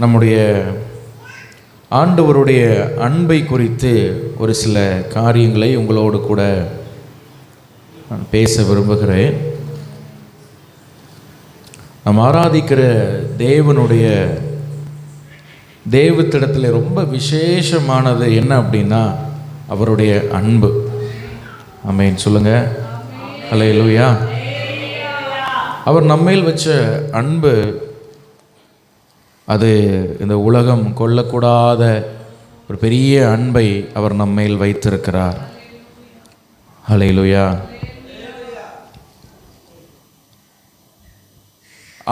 நம்முடைய ஆண்டவருடைய அன்பை குறித்து ஒரு சில காரியங்களை உங்களோடு கூட நான் பேச விரும்புகிறேன். நாம் ஆராதிக்கிற தேவனுடைய தேவத்திடத்தில் ரொம்ப விசேஷமானது என்ன அப்படின்னா அவருடைய அன்பு. ஆமென் சொல்லுங்க. ஹல்லேலூயா. அவர் நம்மேல் வச்ச அன்பு அது இந்த உலகம் கொள்ளக்கூடாத ஒரு பெரிய அன்பை அவர் நம்மேல் வைத்திருக்கிறார். ஹல்லேலூயா.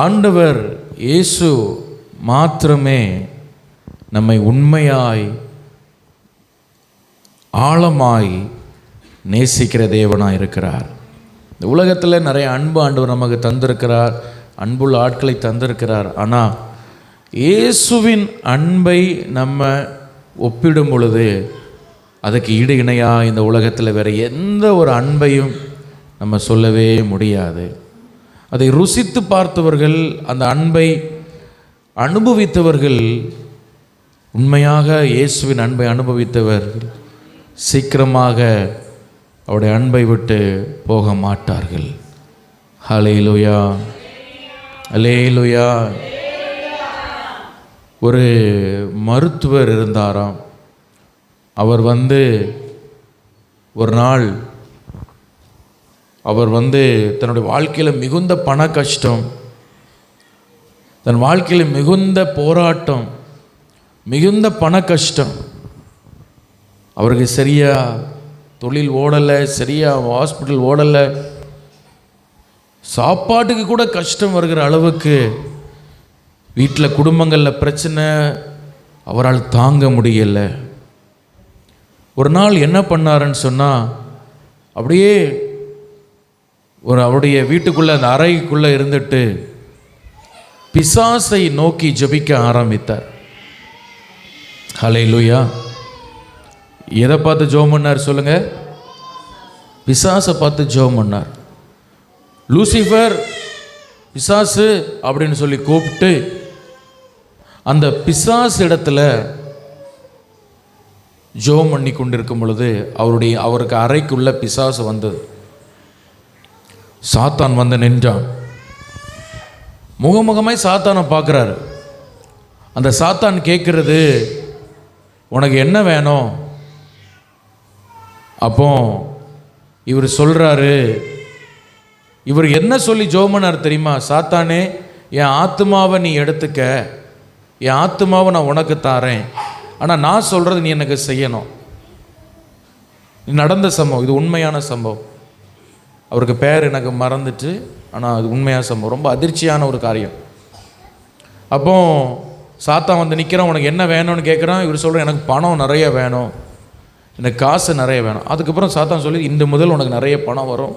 ஆண்டவர் இயேசு மாத்திரமே நம்மை உண்மையாய் ஆழமாய் நேசிக்கிற தேவனாய் இருக்கிறார். இந்த உலகத்தில் நிறைய அன்பு ஆண்டவர் நமக்கு தந்திருக்கிறார், அன்புள்ள ஆட்களை தந்திருக்கிறார். ஆனால் இயேசுவின் அன்பை நம்ம ஒப்பிடும் பொழுது அதுக்கு ஈடு இணையாக இந்த உலகத்தில் வேறு எந்த ஒரு அன்பையும் நம்ம சொல்லவே முடியாது. அதை ருசித்து பார்த்தவர்கள், அந்த அன்பை அனுபவித்தவர்கள், உண்மையாக இயேசுவின் அன்பை அனுபவித்தவர்கள் சீக்கிரமாக அவருடைய அன்பை விட்டு போக மாட்டார்கள். ஹல்லேலூயா, ஹல்லேலூயா. ஒரு மருத்துவர் இருந்தாராம். அவர் ஒரு நாள் தன்னுடைய வாழ்க்கையில் மிகுந்த பண கஷ்டம், தன் வாழ்க்கையில் மிகுந்த போராட்டம், மிகுந்த பண கஷ்டம். அவருக்கு சரியா தொழில் ஓடலை, சரியா ஹாஸ்பிட்டல் ஓடலை, சாப்பாட்டுக்கு கூட கஷ்டம் வருகிற அளவுக்கு வீட்டில் குடும்பங்களில் பிரச்சனை, அவரால் தாங்க முடியலை. ஒரு நாள் என்ன பண்ணாருன்னு சொன்னால், அப்படியே அவருடைய வீட்டுக்குள்ளே அந்த அறைக்குள்ளே இருந்துட்டு பிசாசை நோக்கி ஜெபிக்க ஆரம்பித்தார். ஹல்லேலூயா. எதை பார்த்து ஜெபம் பண்ணார் சொல்லுங்க? பிசாசை பார்த்து ஜெபம் பண்ணார். லூசிஃபர், பிசாசு அப்படின்னு சொல்லி கூப்பிட்டு அந்த பிசாசு இடத்துல ஜெபம் பண்ணி கொண்டிருக்கும் பொழுது அவருக்கு அறைக்குள்ள பிசாசு வந்தது. சாத்தான் வந்து நின்றான். முகமுகமாய் சாத்தானை பார்க்குறாரு. அந்த சாத்தான் கேட்குறது, உனக்கு என்ன வேணும்? அப்போ இவர் சொல்கிறாரு, இவர் என்ன சொல்லி ஜெபம் பண்ணார் தெரியுமா? சாத்தானே, என் ஆத்மாவை நீ எடுத்துக்க, என் ஆத்மாவை நான் உனக்கு தாரேன், ஆனால் நான் சொல்கிறது நீ எனக்கு செய்யணும். நடந்த சம்பவம், இது உண்மையான சம்பவம். அவருக்கு பேர் எனக்கு மறந்துட்டு, ஆனால் அது உண்மையான சம்பவம், ரொம்ப அதிர்ச்சியான ஒரு காரியம். அப்போ சாத்தான் வந்து நிற்கிறான். உனக்கு என்ன வேணும்னு கேட்குறான். இவர் சொல்கிறார், எனக்கு பணம் நிறைய வேணும், எனக்கு காசு நிறைய வேணும். அதுக்கப்புறம் சாத்தான் சொல்லி, இந்த முதல் உனக்கு நிறைய பணம் வரும்,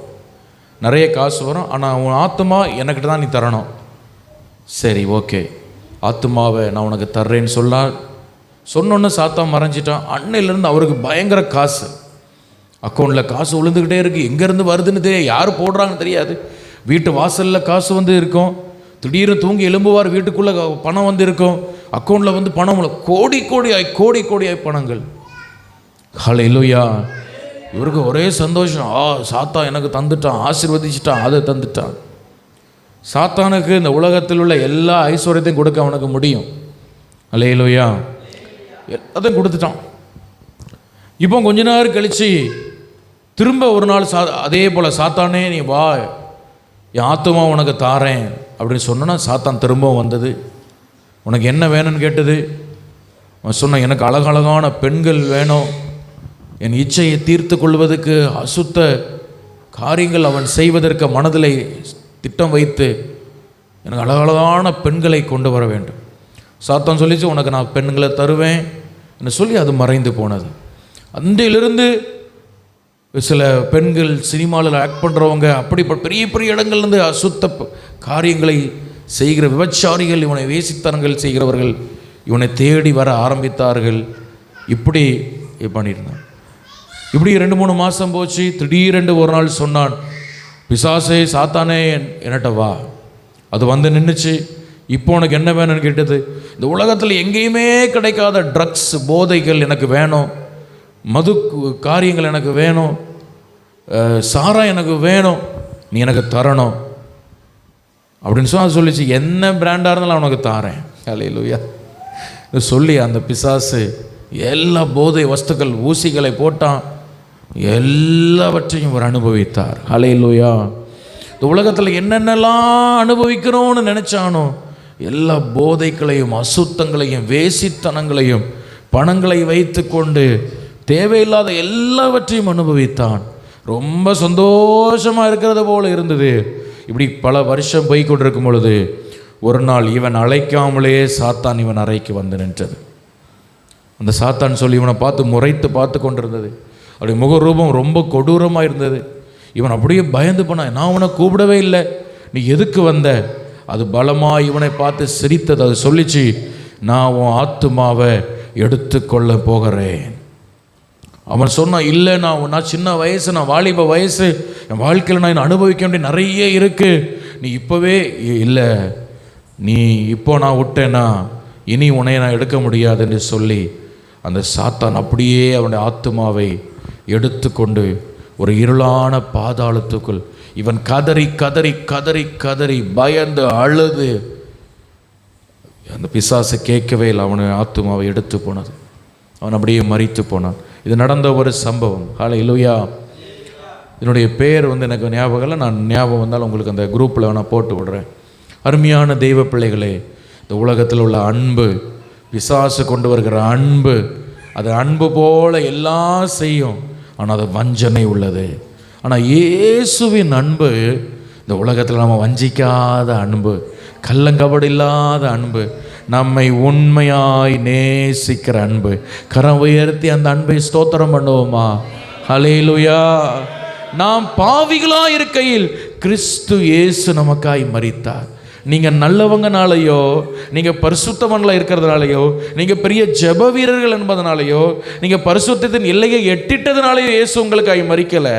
நிறைய காசு வரும், ஆனால் உன் ஆத்மா எனக்கிட்ட தான் நீ தரணும். சரி, ஓகே, ஆத்மாவை நான் உனக்கு தர்றேன்னு சொன்னோன்னு சாத்தான் மறைஞ்சிட்டான். அன்னையிலேருந்து அவருக்கு பயங்கர காசு, அக்கௌண்ட்டில் காசு விழுந்துக்கிட்டே இருக்குது. எங்கேருந்து வருதுன்னு தெரியாது, யார் போடுறாங்கன்னு தெரியாது. வீட்டு வாசலில் காசு இருக்கும், திடீர்னு தூங்கி எழும்புவார், வீட்டுக்குள்ளே பணம் இருக்கும், அக்கௌண்ட்டில் பணம் கோடி கோடியாய் பணங்கள். ஹல்லேலூயா. இவருக்கு ஒரே சந்தோஷம். சாத்தான் எனக்கு தந்துட்டான், ஆசீர்வதிச்சிட்டான், அதை தந்துட்டான். சாத்தானுக்கு இந்த உலகத்தில் உள்ள எல்லா ஐஸ்வர்யத்தையும் கொடுக்க அவனுக்கு முடியும். ஹல்லேலூயா. எல்லாத்தையும் கொடுத்துட்டான். இப்போ கொஞ்ச நேரம் கழித்து திரும்ப ஒரு நாள் அதே போல், சாத்தானே நீ வா, என் ஆத்மா உனக்கு தாரேன் அப்படின்னு சொன்னா, சாத்தான் திரும்பவும் வந்தது. உனக்கு என்ன வேணும்னு கேட்டது. அவன் சொன்ன, எனக்கு அழகழகான பெண்கள் வேணும், என் இச்சையை தீர்த்து கொள்வதற்கு அசுத்த காரியங்கள் அவன் செய்வதற்கு மனதில் திட்டம் வைத்து எனக்கு அழகழகான பெண்களை கொண்டு வர வேண்டும். சாத்தான் சொல்லிச்சு, உனக்கு நான் பெண்களை தருவேன் என்று சொல்லி அது மறைந்து போனது. அன்றையிலிருந்து சில பெண்கள் சினிமாவில் ஆக்ட் பண்ணுறவங்க, அப்படி பெரிய பெரிய இடங்கள்லேருந்து அசுத்த காரியங்களை செய்கிற விபச்சாரிகள், இவனை வேசித்தனங்கள் செய்கிறவர்கள் இவனை தேடி வர ஆரம்பித்தார்கள். இப்படி பண்ணியிருந்தான். இப்படி 2-3 மாதம் போச்சு. திடீரென்று ஒரு நாள் சொன்னான், பிசாசே, சாத்தானே, என்னட்ட வா. அது வந்து நின்றுச்சு. இப்போ உனக்கு என்ன வேணும்னு கேட்டது. இந்த உலகத்தில் எங்கேயுமே கிடைக்காத ட்ரக்ஸ், போதைகள் எனக்கு வேணும், மது காரியங்கள் எனக்கு வேணும், சாரா எனக்கு வேணும், நீ எனக்கு தரணும் அப்படின்னு சொல்லிச்சு. என்ன பிராண்டாக இருந்தாலும் உனக்கு தாரேன். ஹல்லேலூயா சொல்லி அந்த பிசாசு எல்லா போதை வஸ்துக்கள், ஊசிகளை போட்டான், எல்லாவற்றையும் அவர் அனுபவித்தார். ஹல்லேலூயா. இந்த உலகத்தில் என்னென்னலாம் அனுபவிக்கிறோன்னு நினைச்சானோ எல்லா போதைகளையும், அசுத்தங்களையும், வேசித்தனங்களையும், பணங்களை வைத்து கொண்டு தேவையில்லாத எல்லாவற்றையும் அனுபவித்தான். ரொம்ப சந்தோஷமாக இருக்கிறது போல இருந்தது. இப்படி பல வருஷம் போய் கொண்டிருக்கும் பொழுது ஒரு நாள் இவன் அழைக்காமலே சாத்தான் இவன் அறைக்கு வந்து நின்றது. அந்த சாத்தான் சொல்லி இவனை பார்த்து முறைத்து பார்த்து கொண்டிருந்தது. அப்படி முகரூபம் ரொம்ப கொடூரமாக இருந்தது. இவன் அப்படியே பயந்து போனான். நான் உன்னை கூப்பிடவே இல்லை, நீ எதுக்கு வந்த? அது பலமாக இவனை பார்த்து சிரித்தது. அது சொல்லிச்சு, நான் உன் ஆத்துமாவை எடுத்துக்கொள்ள போகிறேன். அவன் சொன்னான், இல்லை நான் சின்ன வயசு, நான் வாலிப வயசு, என் வாழ்க்கையில் நான் அனுபவிக்க வேண்டிய நிறைய இருக்குது, நீ இப்போவே இல்லை, நீ இப்போ நான் விட்டேன்னா இனி உன்னை நான் எடுக்க முடியாது என்று சொல்லி அந்த சாத்தான் அப்படியே அவனுடைய ஆத்துமாவை எடுத்துக்கொண்டு ஒரு இருளான பாதாளத்துக்குள் இவன் கதறி கதறி கதறி கதறி பயந்து அழுது, அந்த பிசாசு கேட்கவே இல்லை, அவனை ஆத்துமாவை எடுத்து போனது. அவன் அப்படியே மரித்து போனான். இது நடந்த ஒரு சம்பவம். ஹல்லேலூயா. இதனுடைய பேர் எனக்கு ஞாபகம் இல்லை, நான் ஞாபகம் வந்தாலும் உங்களுக்கு அந்த குரூப்பில் நான் போட்டு விடுறேன். அருமையான தெய்வ பிள்ளைகளே, இந்த உலகத்தில் உள்ள அன்பு, பிசாசு கொண்டு வருகிற அன்பு, அது அன்பு போல எல்லாம் செய்யும், ஆனால் அது வஞ்சனை உள்ளது. ஆனால் இயேசுவின் அன்பு இந்த உலகத்தில் நம்ம வஞ்சிக்காத அன்பு, கள்ளங்கபடு இல்லாத அன்பு, நம்மை உண்மையாய் நேசிக்கிற அன்பு. கரம் உயர்த்தி அந்த அன்பை ஸ்தோத்திரம் பண்ணுவோமா? ஹல்லேலூயா. நாம் பாவிகளாக இருக்கையில் கிறிஸ்து இயேசு நமக்காய் மரித்தார். நீங்கள் நல்லவங்கனாலேயோ, நீங்கள் பரிசுத்தவன்ல இருக்கிறதுனாலையோ, நீங்கள் பெரிய ஜெப வீரர்கள் என்பதனாலேயோ, நீங்கள் பரிசுத்தத்தின் எல்லையை எட்டிட்டதுனாலேயோ இயேசு உங்களுக்காய் மரிக்கலை.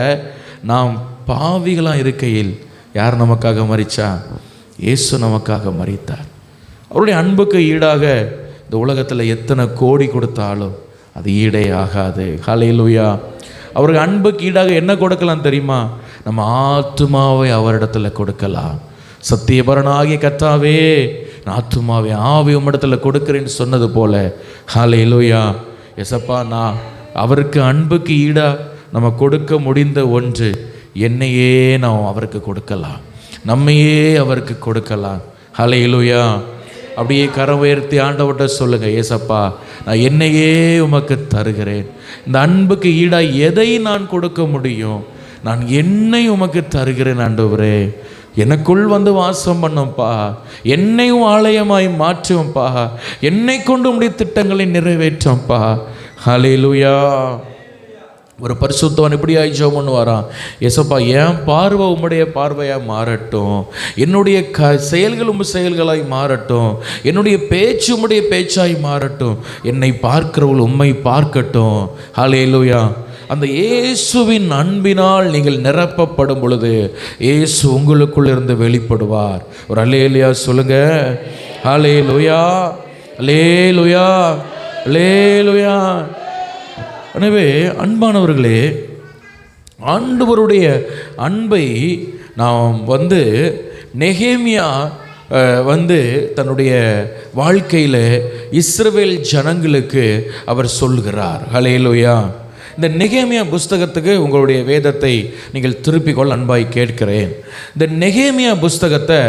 நாம் பாவிகளாக இருக்கையில் யார் நமக்காக மரித்தா? இயேசு நமக்காக மரித்தார். அவருடைய அன்புக்கு ஈடாக இந்த உலகத்தில் எத்தனை கோடி கொடுத்தாலும் அது ஈடே ஆகாது. ஹல்லேலூயா. அவருக்கு அன்புக்கு ஈடாக என்ன கொடுக்கலாம் தெரியுமா? நம்ம ஆத்துமாவை அவரிடத்தில் கொடுக்கலாம். சத்தியபரனாகிய கர்த்தாவே, நான் ஆத்துமாவை ஆவி உம்மிடத்தில் கொடுக்கிறேன்னு சொன்னது போல, ஹல்லேலூயா. எசப்பா, நான் அவருக்கு அன்புக்கு ஈடாக நம்ம கொடுக்க முடிந்த ஒன்று, என்னையே நாம் அவருக்கு கொடுக்கலாம், நம்மையே அவருக்கு கொடுக்கலாம். ஹல்லேலூயா. அப்படியே கரம் உயர்த்தி ஆண்டவர்கிட்ட சொல்லுங்கள், ஏசப்பா, நான் என்னையே உமக்கு தருகிறேன். இந்த அன்புக்கு ஈடாக எதை நான் கொடுக்க முடியும்? நான் என்னை உமக்கு தருகிறேன் ஆண்டவரே. எனக்குள் வந்து வாசம் பண்ணும்பா, என்னையும் ஆலயமாய் மாற்றுவோம்ப்பா, என்னை கொண்டு உம்முடைய திட்டங்களை நிறைவேற்றோம்ப்பா. ஹல்லேலூயா. ஒரு பரிசுத்தவன் இப்படியாய் ஜெபம் பண்ணுவாராம், ஏசப்பா, என் பார்வை உம்முடைய பார்வையாக மாறட்டும், என்னுடைய செயல்கள் உம் செயல்களாய் மாறட்டும், என்னுடைய பேச்சு உம்முடைய பேச்சாய் மாறட்டும், என்னை பார்க்கிறவர்கள் உம்மை பார்க்கட்டும். ஹல்லேலூயா. அந்த இயேசுவின் அன்பினால் நீங்கள் நிரப்பப்படும் பொழுது இயேசு உங்களுக்குள் இருந்து வெளிப்படுவார். ஒரு அல்லேலூயா சொல்லுங்க. ஹல்லேலூயா, அல்லேலூயா, அல்லேலூயா. எனவே அன்பானவர்களே, ஆண்டவருடைய அன்பை நாம் நெகேமியா தன்னுடைய வாழ்க்கையில் இஸ்ரவேல் ஜனங்களுக்கு அவர் சொல்கிறார். ஹல்லேலூயா. இந்த நெகேமியா புஸ்தகத்துக்கு உங்களுடைய வேதத்தை நீங்கள் திருப்பிக்கொள்ள அன்பாய் கேட்கிறேன். இந்த நெகேமியா புஸ்தகத்தை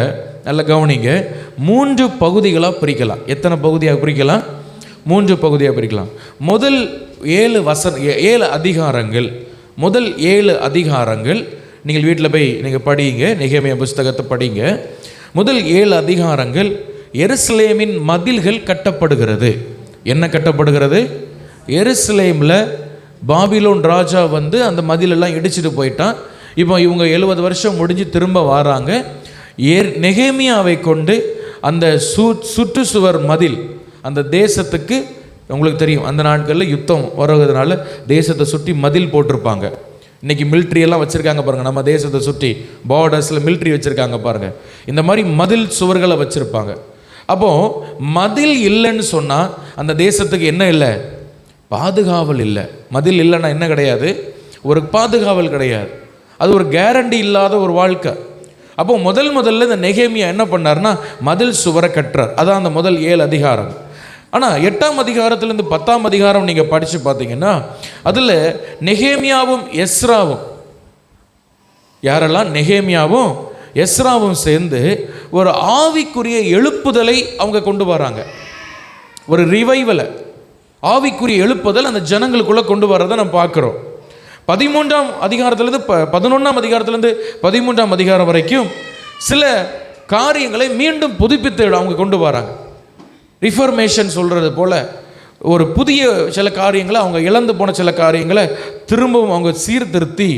நல்ல கவனிங்க, 3 பகுதிகளாக பிரிக்கலாம். எத்தனை பகுதியாக பிரிக்கலாம்? 3 பகுதியாக பிரிக்கலாம். முதல் 7 அதிகாரங்கள், முதல் 7 அதிகாரங்கள் நீங்கள் வீட்டில் போய் நீங்கள் படிங்க, நெகேமியா புஸ்தகத்தை படிங்க. முதல் 7 அதிகாரங்கள் எருசலேமின் மதில்கள் கட்டப்படுகிறது. என்ன கட்டப்படுகிறது? எருசலேமில் பாபிலோன் ராஜா அந்த மதிலெல்லாம் இடிச்சிட்டு போயிட்டான். இப்போ இவங்க 70 வருஷம் முடிஞ்சு திரும்ப வராங்க. நெகேமியாவை கொண்டு அந்த சுற்றுச்சுவர் மதில், அந்த தேசத்துக்கு உங்களுக்கு தெரியும், அந்த நாட்களில் யுத்தம் வருவதனால தேசத்தை சுற்றி மதில் போட்டிருப்பாங்க. இன்றைக்கி மிலிட்ரியெல்லாம் வச்சுருக்காங்க பாருங்கள், நம்ம தேசத்தை சுற்றி பார்டர்ஸில் மிலிட்ரி வச்சுருக்காங்க பாருங்கள். இந்த மாதிரி மதில் சுவர்களை வச்சுருப்பாங்க. அப்போது மதில் இல்லைன்னு சொன்னால் அந்த தேசத்துக்கு என்ன இல்லை? பாதுகாவல் இல்லை. மதில் இல்லைன்னா என்ன கிடையாது? ஒரு பாதுகாவல் கிடையாது. அது ஒரு கேரண்டி இல்லாத ஒரு வாழ்க்கை. அப்போ முதல்ல இந்த நெகேமியா என்ன பண்ணார்னா மதில் சுவரை கட்டுறார். அதான் அந்த முதல் 7 அதிகாரம். ஆனால் 8ஆம் அதிகாரத்திலேருந்து 10ஆம் அதிகாரம் நீங்கள் படித்து பார்த்தீங்கன்னா அதில் நெகேமியாவும் எஸ்ராவும், யாரெல்லாம்? நெகேமியாவும் எஸ்ராவும் சேர்ந்து ஒரு ஆவிக்குரிய எழுப்புதலை அவங்க கொண்டு வராங்க. ஒரு ரிவைவலை, ஆவிக்குரிய எழுப்புதல் அந்த ஜனங்களுக்குள்ளே கொண்டு வரதை நம்ம பார்க்குறோம். 13ஆம் அதிகாரத்திலேருந்து 11ஆம் அதிகாரத்திலேருந்து 13ஆம் அதிகாரம் வரைக்கும் சில காரியங்களை மீண்டும் புதுப்பித்து அவங்க கொண்டு வராங்க. ரிஃபர்மேஷன் சொல்கிறது போல் ஒரு புதிய சில காரியங்களை, அவங்க இழந்து போன சில காரியங்களை திரும்பவும் அவங்க சீர்திருத்தி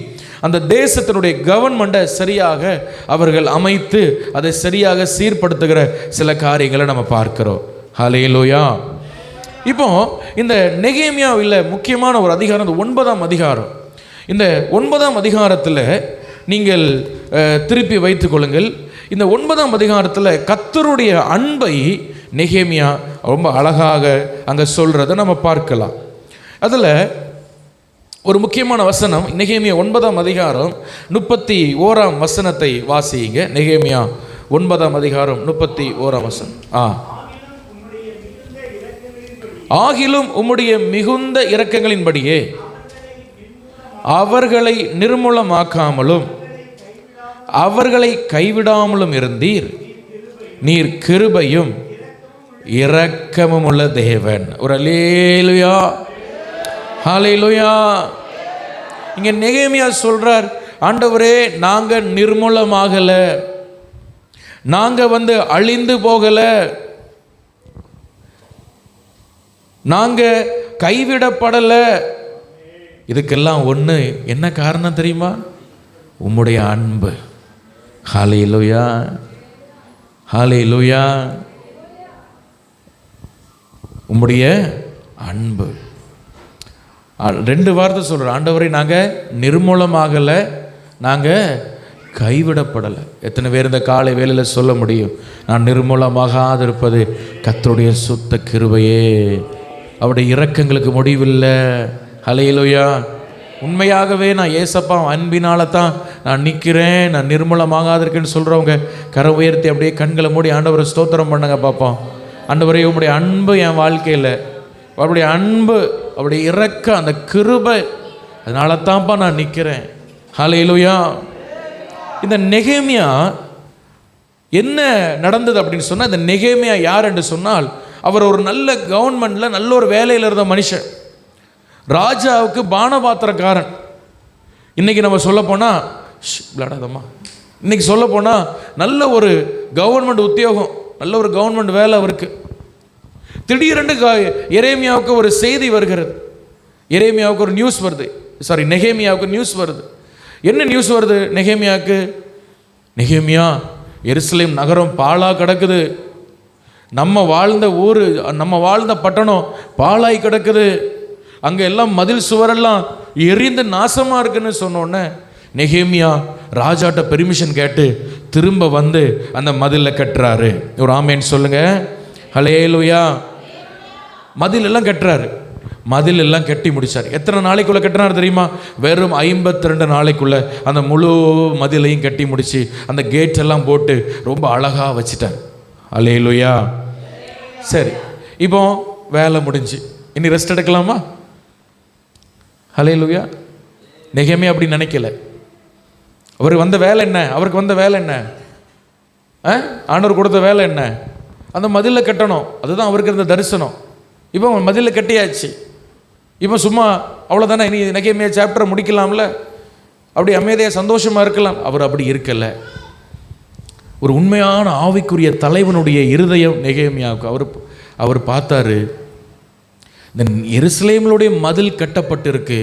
அந்த தேசத்தினுடைய கவர்மெண்ட்டை சரியாக அவர்கள் அமைத்து அதை சரியாக சீர்படுத்துகிற சில காரியங்களை நம்ம பார்க்கிறோம். ஹல்லேலூயா. இப்போ இந்த நெகேமியாவில் முக்கியமான ஒரு அதிகாரம் இந்த 9ஆம் அதிகாரம். இந்த 9ஆம் அதிகாரத்தில் நீங்கள் திருப்பி வைத்துக் கொள்ளுங்கள். இந்த 9ஆம் அதிகாரத்தில் கர்த்தருடைய அன்பை நெகேமியா ரொம்ப அழகாக அங்கே சொல்கிறத நம்ம பார்க்கலாம். அதில் ஒரு முக்கியமான வசனம் நெகேமியா 9ஆம் அதிகாரம் 31ஆம் வசனத்தை வாசியுங்க. நெகேமியா 9ஆம் அதிகாரம் 31ஆம் வசனம். ஆகிலும் உம்முடைய மிகுந்த இரக்கங்களின்படியே அவர்களை நிர்மூலமாக்காமலும் அவர்களை கைவிடாமலும் இருந்தீர். நீர் கிருபையும் இரக்கமும் உள்ள தேவன். ஒரு அல்லேலூயா, ஹல்லேலூயா. இங்க நெகேமியா சொல்றார், ஆண்டவரே நாங்க நிர்மூலமாகல, நாங்க அழிந்து போகல, நாங்க கைவிடப்படல. இதுக்கெல்லாம் ஒன்று என்ன காரணம் தெரியுமா? உம்முடைய அன்பு. ஹல்லேலூயா, ஹல்லேலூயா. உம்முடைய அன்பு. 2 வார்த்தை சொல்கிறோம். ஆண்டவரை நாங்கள் நிர்மூலமாகலை, நாங்கள் கைவிடப்படலை. எத்தனை பேர் இந்த காலை வேளையில் சொல்ல முடியும், நான் நிர்மூலமாகாது இருப்பது கர்த்தருடைய சுத்த கிருபையே, அவருடைய இரக்கங்களுக்கு முடிவில்லை. ஹல்லேலூயா. உண்மையாகவே நான் ஏசப்பா அன்பினால தான் நான் நிற்கிறேன், நான் நிர்மூலமாகாது இருக்கேன்னு சொல்கிறவங்க கரை உயர்த்தி அப்படியே கண்களை மூடி ஆண்டவரை ஸ்தோத்திரம் பண்ணுங்க பார்ப்போம். ஆண்டவரே உம்முடைய அன்பு என் வாழ்க்கையில், அவருடைய அன்பு, அவருடைய இரக்கம், அந்த கிருபை, அதனால தான்ப்பா நான் நிற்கிறேன். ஹல்லேலூயா. இந்த நெகேமியா என்ன நடந்தது அப்படின்னு சொன்னால், இந்த நெகேமியா யார் என்று சொன்னால் அவர் ஒரு நல்ல கவர்மெண்ட்டில் நல்ல ஒரு வேலையில் இருந்த மனுஷன். ராஜாவுக்கு பானபாத்திரக்காரன். இன்றைக்கி நம்ம சொல்ல போனால் விளையாடாதம்மா, இன்றைக்கி சொல்ல போனால் நல்ல ஒரு கவர்மெண்ட் உத்தியோகம், நல்ல ஒரு கவர்மெண்ட் வேலை அவருக்கு. திடீரென்று எரேமியாவுக்கு ஒரு செய்தி வருகிறது. எரேமியாவுக்கு ஒரு நியூஸ் வருது, நெகேமியாவுக்கு நியூஸ் வருது. என்ன நியூஸ் வருது நெகேமியாவுக்கு? நெகேமியா, எருசலேம் நகரம் பாழா கிடக்குது, நம்ம வாழ்ந்த ஊர், நம்ம வாழ்ந்த பட்டணம் பாழாய் கிடக்குது, அங்கே எல்லாம் மதில் சுவரெல்லாம் எரிந்து நாசமாக இருக்குன்னு சொன்னோன்னே நெகேமியா ராஜாட்ட பெர்மிஷன் கேட்டு திரும்ப அந்த மதிலை கட்டுறாரு. ஒரு ஆமேன்னு சொல்லுங்க. ஹல்லேலூயா. மதில் எல்லாம் கட்டுறாரு. மதில் எல்லாம் கட்டி முடிச்சார். எத்தனை நாளைக்குள்ளே கட்டினார் தெரியுமா? வெறும் 52 நாளைக்குள்ளே அந்த முழு மதிலையும் கட்டி முடிச்சு அந்த கேட் எல்லாம் போட்டு ரொம்ப அழகாக வச்சுட்டார். ஹல்லேலூயா. சரி, இப்போ வேலை முடிஞ்சு இனி ரெஸ்ட் எடுக்கலாமா? ஹல்லேலூயா. நெகேமியா அப்படி நினைக்கல. அவருக்கு வந்த வேலை என்ன? அவருக்கு வந்த வேலை என்ன? ஆண்டவர் கொடுத்த வேலை என்ன? அந்த மதிலை கட்டணும். அதுதான் அவருக்கு இருந்த தரிசனம். இப்போ மதிலை கட்டியாச்சு. இப்போ சும்மா அவ்வளோதானே, இனி நெகேமியா சாப்டரை முடிக்கலாம்ல, அப்படி அமைதியாக சந்தோஷமாக இருக்கலாம். அவர் அப்படி இருக்கலை. ஒரு உண்மையான ஆவிக்குரிய தலைவனுடைய இருதயம் நெகேமியாவுக்கு. அவர் பார்த்தாரு, இந்த எருசலேமினுடைய மதில் கட்டப்பட்டிருக்கு,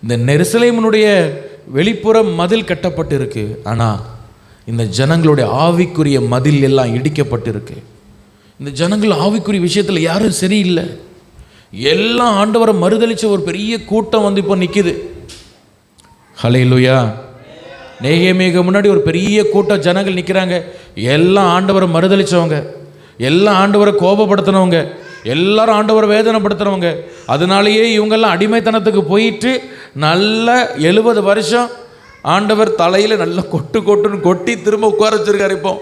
இந்த எருசலேமினுடைய வெளிப்புற மதில் கட்டப்பட்டிருக்கு, ஆனால் இந்த ஜனங்களுடைய ஆவிக்குரிய மதில் எல்லாம் இடிக்கப்பட்டிருக்கு. இந்த ஜனங்கள் ஆவிக்குரிய விஷயத்தில் யாரும் சரியில்லை. எல்லாம் ஆண்டவரை மறுதளிச்ச ஒரு பெரிய கூட்டம் இப்போ நிற்கிது. ஹல்லேலூயா. நெகேமியாவுக்கு முன்னாடி ஒரு பெரிய கூட்டம் ஜனங்கள் நிற்கிறாங்க. எல்லாம் ஆண்டவரை மறுதளித்தவங்க, எல்லாம் ஆண்டவரை கோபப்படுத்தினவங்க, எல்லாரும் ஆண்டவரை வேதனைப்படுத்துகிறவங்க. அதனாலேயே இவங்கெல்லாம் அடிமைத்தனத்துக்கு போயிட்டு நல்ல 70 வருஷம் ஆண்டவர் தலையில் நல்லா கொட்டுன்னு கொட்டி திரும்ப உட்கார வச்சிருக்காரு. இப்போ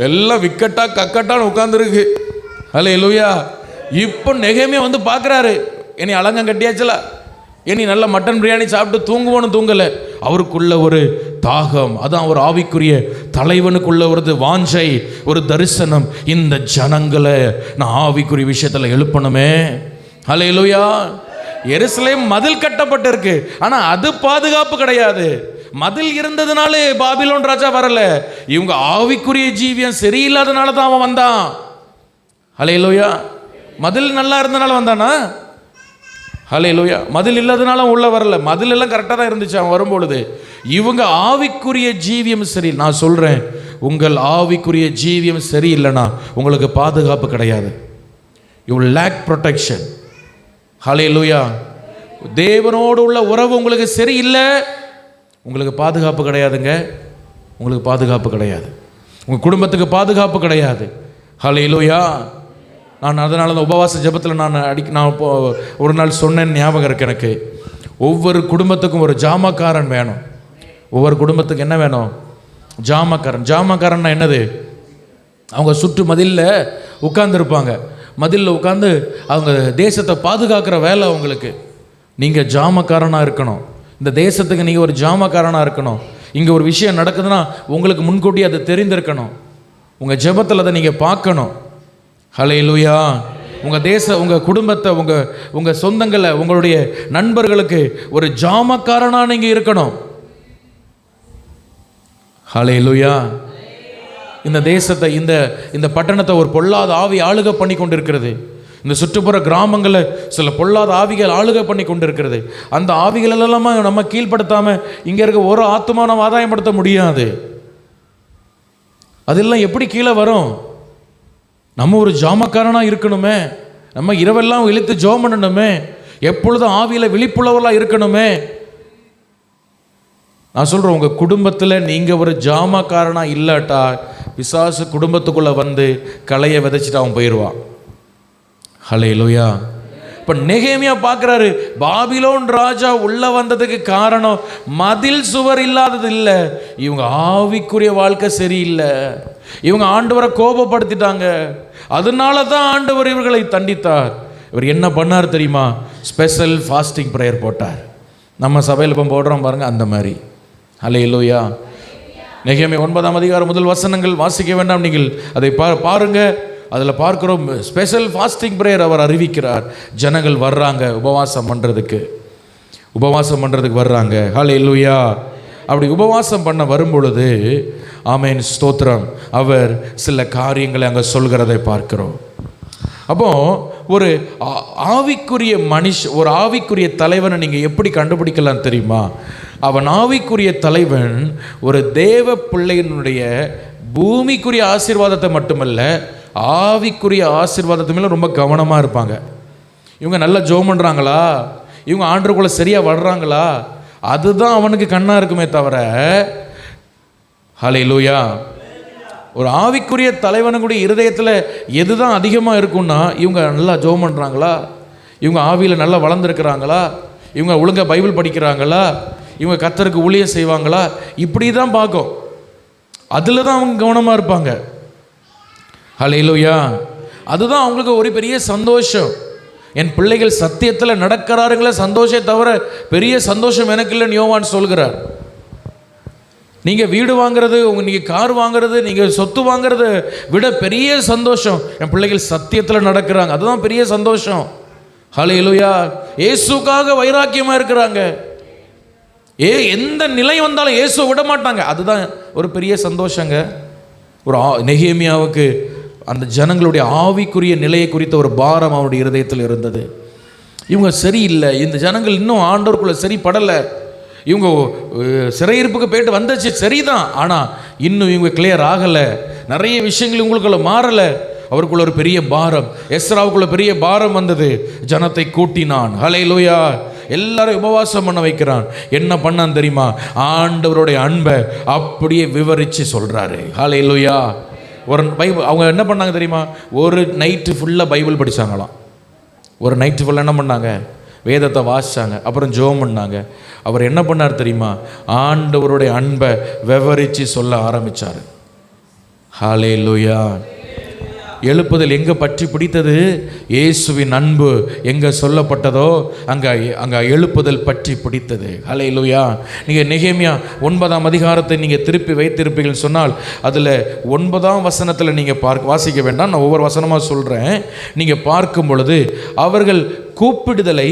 எல்லாம் விக்கட்டா கக்கட்டான்னு உட்காந்துருக்கு. அல்லேலூயா. இப்போ நெகேமியா வந்து பார்க்குறாரு, இனி அலங்கம் கட்டியாச்சுல, இனி நல்ல மட்டன் பிரியாணி சாப்பிட்டு தூங்கலை. அவருக்குள்ள ஒரு தாகம், அதான் ஒரு ஆவிக்குரிய தலைவனுக்குள்ள ஒரு வாஞ்சை, ஒரு தரிசனம். இந்த ஜனங்களை நான் ஆவிக்குரிய விஷயத்தில் எழுப்பணுமே. அல்லேலூயா. எருசலேம் மதில் கட்டப்பட்டிருக்கு, ஆனால் அது பாதுகாப்பு கிடையாது. மதில் இருந்ததுனாலே பாபிலோன் ராஜா வரல, இவங்க ஆவிக்குரிய ஜீவியம் சரியில்லாதனால தான் அவன் வந்தான். அல்லேலூயா. மதில் நல்லா இருந்தனால வந்தானா? அல்லேலூயா. மதில் இல்லாதனால உள்ள வரல, மதில் எல்லாம் கரெக்டாக தான் இருந்துச்சு அவன் வரும்பொழுது. இவங்க ஆவிக்குரிய ஜீவியம் சரி. நான் சொல்கிறேன், உங்கள் ஆவிக்குரிய ஜீவியம் சரியில்லைனா உங்களுக்கு பாதுகாப்பு கிடையாது. You lack protection. அல்லேலூயா. தேவனோடு உள்ள உறவு உங்களுக்கு சரியில்லை, உங்களுக்கு பாதுகாப்பு கிடையாதுங்க. உங்களுக்கு பாதுகாப்பு கிடையாது, உங்கள் குடும்பத்துக்கு பாதுகாப்பு கிடையாது. அல்லேலூயா. நான் அதனால தான் உபவாச ஜெபத்தில் நான் ஒரு நாள் சொன்னேன், ஞாபகம் இருக்கு எனக்கு. ஒவ்வொரு குடும்பத்துக்கும் ஒரு ஜாமக்காரன் வேணும். ஒவ்வொரு குடும்பத்துக்கு என்ன வேணும்? ஜாமக்காரன். ஜாமக்காரன்னா என்னது? அவங்க சுற்று மதிலில் உட்கார்ந்துருப்பாங்க. மதிலில் உட்காந்து அவங்க தேசத்தை பாதுகாக்கிற வேலை அவங்களுக்கு. நீங்கள் ஜாமக்காரனாக இருக்கணும். இந்த தேசத்துக்கு நீங்கள் ஒரு ஜாமக்காரனாக இருக்கணும். இங்கே ஒரு விஷயம் நடக்குதுன்னா உங்களுக்கு முன்கூட்டி அது தெரிந்திருக்கணும். உங்கள் ஜெபத்தில் அதை நீங்கள் பார்க்கணும். ஹல்லேலூயா. உங்கள் குடும்பத்தை, உங்கள் சொந்தங்களை, உங்களுடைய நண்பர்களுக்கு ஒரு ஜாமக்காரனாக நீங்கள் இருக்கணும். ஹல்லேலூயா. இந்த தேசத்தை, இந்த பட்டணத்தை ஒரு பொல்லாத ஆவி ஆளுகை பண்ணி கொண்டிருக்கிறது. இந்த சுற்றுப்புற கிராமங்களில் சில பொல்லாத ஆவிகள் ஆளுகை பண்ணி கொண்டிருக்கிறது. அந்த ஆவிகள் எல்லாம் நம்ம கீழ்ப்படுத்தாமல் இங்கே இருக்க ஒரு ஆத்மா நம்ம ஆதாயப்படுத்த முடியாது. அதெல்லாம் எப்படி கீழே வரும்? நம்ம ஒரு ஜாமக்காரனாக இருக்கணுமே. நம்ம இரவெல்லாம் இழுத்து ஜெபம் பண்ணணுமே. எப்பொழுதும் ஆவியில் விழிப்புள்ளவர்களாக இருக்கணுமே. நான் சொல்கிறேன், உங்கள் குடும்பத்தில் நீங்கள் ஒரு ஜாமக்காரனாக இல்லாட்டா பிசாசு குடும்பத்துக்குள்ளே வந்து களையை விதைச்சிட்டு அவன் போயிடுவான். ஹல்லேலூயா. இப்போ நெகேமியா பார்க்குறாரு, பாபிலோன் ராஜா உள்ளே வந்ததுக்கு காரணம் மதில் சுவர் இல்லாதது இல்லை, இவங்க ஆவிக்குரிய வாழ்க்கை சரியில்லை. இவங்க ஆண்டவரை கோபப்படுத்திட்டாங்க. அதனால தான் ஆண்டவர் இவர்களை தண்டித்தார். இவர் என்ன பண்ணார் தெரியுமா? ஸ்பெஷல் ஃபாஸ்டிங் ப்ரேயர் போட்டார். நம்ம சபையில் இப்போ போடுறோம் பாருங்கள், அந்த மாதிரி. ஹல்லேலூயா. நெகேமியா 9ஆம் அதிகாரம் முதல் வசனங்கள் வாசிக்க வேண்டாம், நீங்கள் அதை பாருங்கள். அதில் பார்க்குறோம், ஸ்பெஷல் ஃபாஸ்டிங் ப்ரேயர் அவர் அறிவிக்கிறார். ஜனங்கள் வர்றாங்க உபவாசம் பண்ணுறதுக்கு வர்றாங்க. ஹல்லேலூயா. அப்படி உபவாசம் பண்ண வரும்பொழுது, ஆமென், ஸ்தோத்திரம், அவர் சில காரியங்களை அங்கே சொல்கிறதை பார்க்கிறோம். அப்போ ஒரு ஆவிக்குரிய ஒரு ஆவிக்குரிய தலைவனை நீங்கள் எப்படி கண்டுபிடிக்கலாம் தெரியுமா? அவன் ஆவிக்குரிய தலைவன் ஒரு தேவ பிள்ளையினுடைய பூமிக்குரிய ஆசீர்வாதத்தை மட்டுமல்ல, ஆவிக்குரிய ஆசீர்வாதத்தை மேலே ரொம்ப கவனமாக இருப்பாங்க. இவங்க நல்லா ஜெபம் பண்ணுறாங்களா, இவங்க ஆண்டவருக்குள்ள சரியாக வர்றாங்களா, அதுதான் அவனுக்கு கண்ணாக இருக்குமே தவிர. ஹல்லேலூயா. ஒரு ஆவிக்குரிய தலைவனுடைய இருதயத்தில் எதுதான் அதிகமாக இருக்குன்னா, இவங்க நல்லா ஜெபம் பண்ணுறாங்களா, இவங்க ஆவியில் நல்லா வளர்ந்துருக்கிறாங்களா, இவங்க ஒழுங்காக பைபிள் படிக்கிறாங்களா, இவங்க கர்த்தருக்கு ஊழியம் செய்வாங்களா, இப்படி தான் பார்க்கும். அதில் தான் அவங்க கவனமாக இருப்பாங்க. ஹல்லேலூயா. அதுதான் அவங்களுக்கு ஒரு பெரிய சந்தோஷம். என் பிள்ளைகள் சத்தியத்தில் நடக்கிறாருங்களே சந்தோஷம் தவிர பெரிய சந்தோஷம் எனக்கு இல்லைன்னு யோவான் சொல்கிறார். நீங்கள் வீடு வாங்குறது, நீங்கள் கார் வாங்குறது, நீங்கள் சொத்து வாங்குறத விட பெரிய சந்தோஷம் என் பிள்ளைகள் சத்தியத்தில் நடக்கிறாங்க, அதுதான் பெரிய சந்தோஷம். ஹல்லேலூயா. இயேசுக்காக வைராக்கியமாக இருக்கிறாங்க. எந்த நிலை வந்தாலும் இயேசுவை விட மாட்டாங்க, அதுதான் ஒரு பெரிய சந்தோஷங்க. ஒரு நெகேமியாவுக்கு அந்த ஜனங்களுடைய ஆவிக்குரிய நிலையை குறித்த ஒரு பாரம் அவருடைய இருதயத்தில் இருந்தது. இவங்க சரியில்லை, இந்த ஜனங்கள் இன்னும் ஆண்டவருக்குள்ள சரிப்படலை, இவங்க சிறையிருப்புக்கு போயிட்டு வந்தாச்சு சரிதான், ஆனால் இன்னும் இவங்க கிளியர் ஆகலை, நிறைய விஷயங்கள் இவங்களுக்குள்ள மாறலை. அவருக்குள்ள ஒரு பெரிய பாரம், எஸ்ராவுக்குள்ள பெரிய பாரம் வந்தது. ஜனத்தை கூட்டினான். ஹல்லேலூயா. எல்லாரும் உபவாசம் பண்ண வைக்கிறான். என்ன பண்ணான் தெரியுமா? ஆண்டவருடைய அன்பை அப்படியே விவரித்து சொல்கிறாரு. ஹல்லேலூயா. ஒரு பைபிள் அவங்க என்ன பண்ணாங்க தெரியுமா? ஒரு நைட்டு ஃபுல்லாக பைபிள் படித்தாங்களாம். ஒரு நைட்டு ஃபுல்லாக என்ன பண்ணாங்க? வேதத்தை வாசித்தாங்க. அப்புறம் ஜெபம் பண்ணாங்க. அவர் என்ன பண்ணார் தெரியுமா? ஆண்டவருடைய அன்பை விவரித்து சொல்ல ஆரம்பித்தார். ஹல்லேலூயா. எழுப்புதல் எங்கே பற்றி பிடித்தது? இயேசுவின் அன்பு எங்கே சொல்லப்பட்டதோ அங்கே எழுப்புதல் பற்றி பிடித்தது. ஹல்லேலூயா. நீங்கள் நெகேமியா 9ஆம் அதிகாரத்தை நீங்கள் திருப்பி வைத்திருப்பீர்கள் சொன்னால் அதில் 9ஆம் வசனத்தில் நீங்கள் வாசிக்க வேண்டாம், நான் ஒவ்வொரு வசனமாக சொல்கிறேன். நீங்கள் பார்க்கும் பொழுது அவர்கள் கூப்பிடுதலை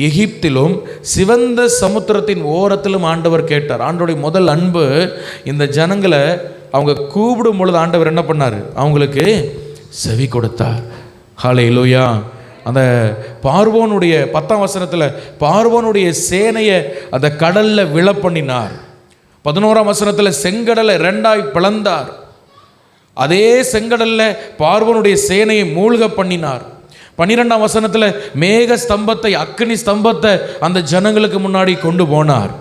எகிப்திலும் சிவந்த சமுத்திரத்தின் ஓரத்திலும் ஆண்டவர் கேட்டார். ஆண்டவருடைய முதல் அன்பு இந்த ஜனங்களை அவங்க கூப்பிடும் பொழுது ஆண்டவர் என்ன பண்ணார்? அவங்களுக்கு செவி கொடுத்தார். ஹல்லேலூயா. அந்த பார்வோனுடைய 10ஆம் வசனத்தில் பார்வோனுடைய சேனையை அந்த கடலில் விழ பண்ணினார். 11ஆம் வசனத்தில் செங்கடலை 2ஆய் பிளந்தார். அதே செங்கடலில் பார்வோனுடைய சேனையை மூழ்க பண்ணினார். 12ஆம் வசனத்தில் மேக ஸ்தம்பத்தை, அக்கினி ஸ்தம்பத்தை அந்த ஜனங்களுக்கு முன்னாடி கொண்டு போனார்.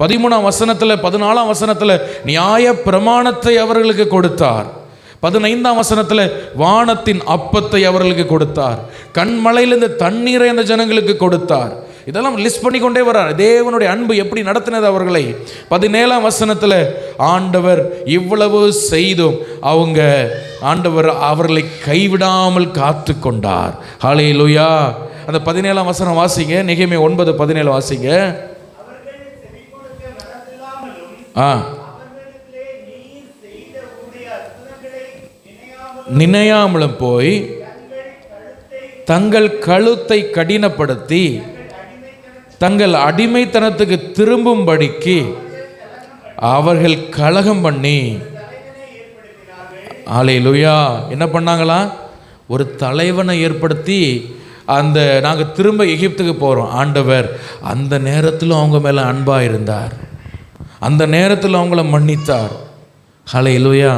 13ஆம் வசனத்தில் 14ஆம் வசனத்தில் நியாய பிரமாணத்தை அவர்களுக்கு கொடுத்தார். 15ஆம் வசனத்தில் வானத்தின் அப்பத்தை அவர்களுக்கு கொடுத்தார். கண்மலையிலிருந்து தண்ணீரை அந்த ஜனங்களுக்கு கொடுத்தார். இதெல்லாம் லிஸ்ட் பண்ணிக்கொண்டே வர்றார். தேவனுடைய அன்பு எப்படி நடத்தினது அவர்களை. 17ஆம் வசனத்தில் ஆண்டவர் இவ்வளவு செய்தும் ஆண்டவர் அவர்களை கைவிடாமல் காத்து கொண்டார். ஹல்லேலூயா. அந்த 17ஆம் வசனம் வாசிங்க. நெகேமியா 9:17 வாசிங்க. நினையாமலும் போய் தங்கள் கழுத்தை கடினப்படுத்தி தங்கள் அடிமைத்தனத்துக்கு திரும்பும்படிக்கு அவர்கள் கலகம் பண்ணி. ஹல்லேலூயா. என்ன பண்ணாங்களா? ஒரு தலைவனை ஏற்படுத்தி நாங்கள் திரும்ப எகிப்துக்கு போகிறோம். ஆண்டவர் அந்த நேரத்திலும் அவங்க மேலே அன்பாக இருந்தார். அந்த நேரத்தில் அவங்கள மன்னித்தார். ஹல்லேலூயா.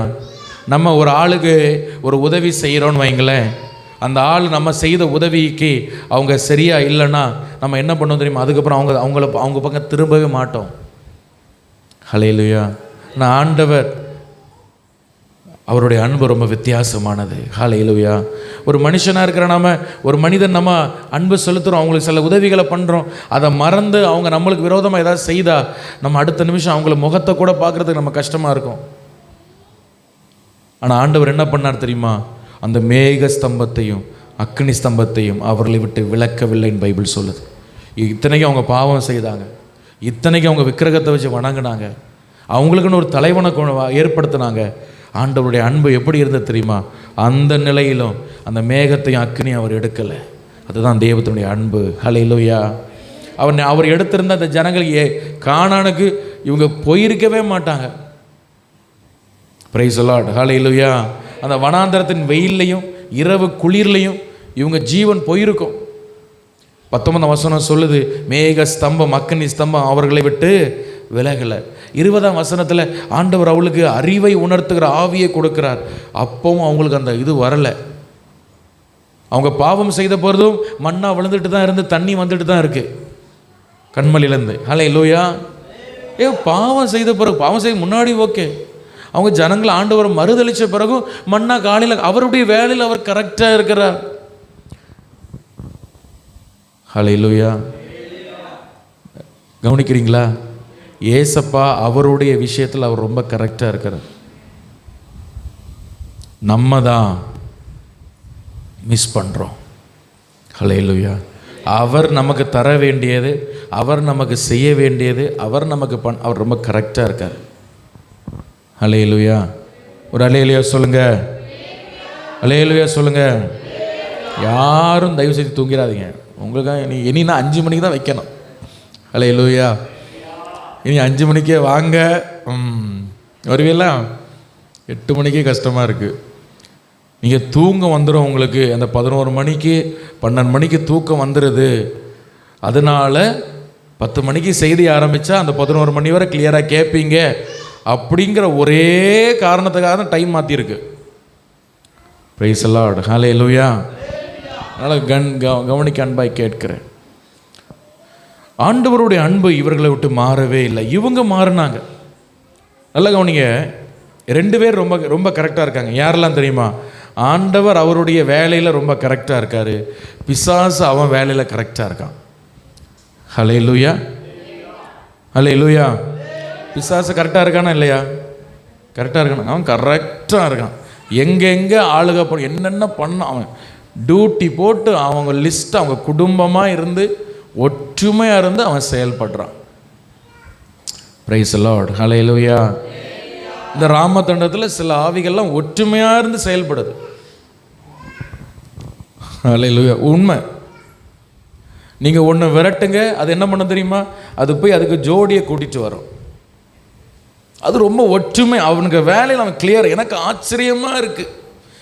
நம்ம ஒரு ஆளுக்கு ஒரு உதவி செய்கிறோன்னு வைங்களேன், அந்த ஆள் நம்ம செய்த உதவிக்கு அவங்க சரியா இல்லைன்னா நம்ம என்ன பண்ணுவோம் தெரியுமா? அதுக்கப்புறம் அவங்க பக்கம் திரும்பவே மாட்டோம். ஹல்லேலூயா. நான் ஆண்டவர் அவருடைய அன்பு ரொம்ப வித்தியாசமானது. ஹல்லேலூயா. ஒரு மனுஷனாக இருக்கிற ஒரு மனிதன் நம்ம அன்பு செலுத்துகிறோம், அவங்களுக்கு சில உதவிகளை பண்ணுறோம், அதை மறந்து அவங்க நம்மளுக்கு விரோதமாக ஏதாவது செய்தால் நம்ம அடுத்த நிமிஷம் அவங்கள முகத்தை கூட பார்க்குறதுக்கு நம்ம கஷ்டமாக இருக்கும். ஆனால் ஆண்டவர் என்ன பண்ணார் தெரியுமா? அந்த மேக ஸ்தம்பத்தையும் அக்னி ஸ்தம்பத்தையும் அவர்களை விட்டு விலக்கவில்லைன்னு பைபிள் சொல்லுது. இத்தனைக்கும் அவங்க பாவம் செய்தாங்க, இத்தனைக்கும் அவங்க விக்கிரகத்தை வச்சு வணங்கினாங்க, அவங்களுக்குன்னு ஒரு தலைவனை ஏற்படுத்தினாங்க. ஆண்டவருடைய அன்பு எப்படி இருந்தது தெரியுமா? அந்த நிலையிலும் அந்த மேகத்தையும் அக்னியும் அவர் எடுக்கலை. அதுதான் தேவனுடைய அன்பு. ஹல்லேலூயா. அவர் எடுத்திருந்த அந்த ஜனங்கள் கானானுக்கு இவங்க போயிருக்கவே மாட்டாங்க. Praise the Lord. ஹல்லேலூயா. அந்த வனாந்தரத்தின் வெயிலையும் இரவு குளிர்லையும் இவங்க ஜீவன் போயிருக்கும். 19ஆம் வசனம் சொல்லுது, மேக ஸ்தம்பம் அக்னி ஸ்தம்பம் அவர்களை விட்டு விலகலை. 20ஆம் வசனத்தில் ஆண்டவர் அவளுக்கு அறிவை உணர்த்துகிற ஆவியை கொடுக்கிறார். அப்பவும் அவங்களுக்கு அந்த இது வரலை. அவங்க பாவம் செய்த போகிறதும் மண்ணா விழுந்துட்டு தான் இருந்து தண்ணி வந்துட்டு தான் இருக்கு கண்மலிலேருந்து. ஹல்லேலூயா. பாவம் செய்த பிறகு, பாவம் செய்ய முன்னாடி ஓகே, அவங்க ஜனங்களை ஆண்டவர் மறுதளித்த பிறகும் மண்ணா காலையில் அவருடைய வேலையில் அவர் கரெக்டாக இருக்கிறார். ஹல்லேலூயா. கவனிக்கிறீங்களா? ஏசப்பா அவருடைய விஷயத்தில் அவர் ரொம்ப கரெக்டாக இருக்கிறார். நம்ம தான் மிஸ் பண்ணுறோம். ஹல்லேலூயா. அவர் நமக்கு தர வேண்டியது, அவர் நமக்கு செய்ய வேண்டியது, அவர் ரொம்ப கரெக்டாக இருக்கார். ஹல்லேலூயா. ஒரு ஹல்லேலூயா சொல்லுங்க. ஹல்லேலூயா சொல்லுங்க. யாரும் தயவு செய்து தூங்கிடாதீங்க. உங்களுக்காக இனி நான் 5 மணிக்கு தான் வைக்கணும். ஹல்லேலூயா. இனி 5 மணிக்கே வாங்க. வருவீங்களா? 8 மணிக்கே கஷ்டமாக இருக்குது. நீங்கள் தூங்க வந்துடும் உங்களுக்கு. அந்த 11 மணிக்கு 12 மணிக்கு தூக்கம் வந்துடுது. அதனால் 10 மணிக்கு செய்தி ஆரம்பித்தா அந்த 11 மணி வரை கிளியராக கேட்பீங்க அப்படிங்கிற ஒரே காரணத்துக்காக தான் டைம் மாற்றிருக்கு. Praise the Lord. ஹல்லேலூயா. அதனால் கவனிக்க அன்பாய் கேட்கிறேன். ஆண்டவருடைய அன்பு இவர்களை விட்டு மாறவே இல்லை. இவங்க மாறினாங்க. நல்லா கவனிங்க. 2 பேர் ரொம்ப ரொம்ப கரெக்டாக இருக்காங்க. யாரெல்லாம் தெரியுமா? ஆண்டவர் அவருடைய வேலையில் ரொம்ப கரெக்டாக இருக்கார், பிசாசு அவன் வேலையில் கரெக்டாக இருக்கான். ஹல்லேலூயா, ஹல்லேலூயா. பிசாசு கரெக்டாக இருக்கானா இல்லையா? கரெக்டாக இருக்கானா? அவன் கரெக்டாக இருக்கான். எங்கெங்கே ஆளுக என்னென்ன பண்ண அவன் டியூட்டி போட்டு அவங்க லிஸ்ட், அவங்க குடும்பமாக இருந்து ஒற்றுமையாக இருந்து அவன் செயல்படுறான். பிரைஸ் தி லார்ட், ஹல்லேலூயா. இந்த ராமதண்டத்தில் சில ஆவிகள்லாம் ஒற்றுமையாக இருந்து செயல்படுது. ஹல்லேலூயா. உண்மை. நீங்கள் ஒன்று விரட்டுங்க, அது என்ன பண்ண தெரியுமா? அது போய் அதுக்கு ஜோடியை கூட்டிகிட்டு வரும். அது ரொம்ப ஒற்றுமை. அவனுக்கு வேலையில் அவன் கிளியர். எனக்கு ஆச்சரியமாக இருக்குது,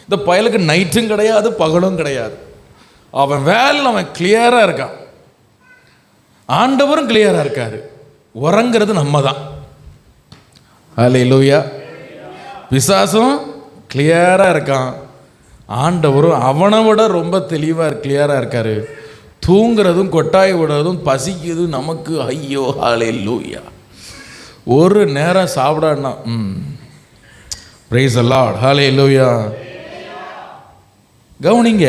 இந்த பயலுக்கு நைட்டும் கிடையாது பகலும் கிடையாது, அவன் வேலையில் அவன் கிளியராக இருக்கான். ஆண்டவரும் கிளியராக இருக்காரு. உறங்கிறது நம்ம தான். ஹல்லேலூயா. பிசாசும் கிளியராக இருக்கான், ஆண்டவரும் அவனை விட ரொம்ப தெளிவாக கிளியராக இருக்காரு. தூங்குறதும் கொட்டாய் விடுறதும் பசிக்குது நமக்கு. ஐயோ ஹல்லேலூயா. ஒரு நேரம் சாப்பிடான்னா பிரைஸ் தி லார்ட், ஹல்லேலூயா. கவனிங்க,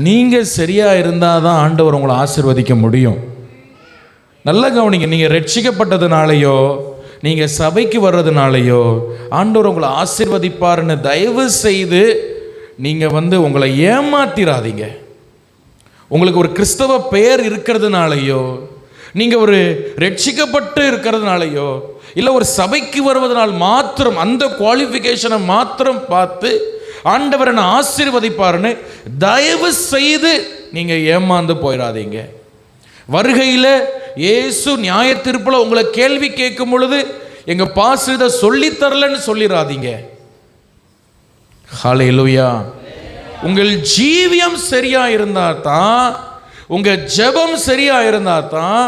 நீங்கள் சரியாக இருந்தால் தான் ஆண்டவர் உங்களை ஆசீர்வதிக்க முடியும். நல்லா கவனிங்க. நீங்கள் ரட்சிக்கப்பட்டதுனாலையோ நீங்கள் சபைக்கு வர்றதுனாலையோ ஆண்டவர் உங்களை ஆசீர்வதிப்பார்னு தயவு செய்து நீங்கள் உங்களை ஏமாத்திராதீங்க. உங்களுக்கு ஒரு கிறிஸ்தவ பெயர் இருக்கிறதுனாலையோ, நீங்கள் ஒரு ரட்சிக்கப்பட்டு இருக்கிறதுனாலையோ, இல்லை ஒரு சபைக்கு வருவதனால் மாத்திரம் அந்த குவாலிஃபிகேஷனை மாத்திரம் பார்த்து ஆண்டவர் என்ன ஆசீர்வதிப்பார்னு தயவு செய்து நீங்கள் ஏமாந்து போயிடாதீங்க. வருகையில் இயேசு நியாய தீர்ப்பில் உங்களை கேள்வி கேட்கும் பொழுது எங்கள் பாஸ்டர் இதை சொல்லித்தரலன்னு சொல்லிடாதீங்க. ஹல்லேலூயா. உங்கள் ஜீவியம் சரியாக இருந்தால் தான், உங்கள் ஜெபம் சரியாக இருந்தால் தான்,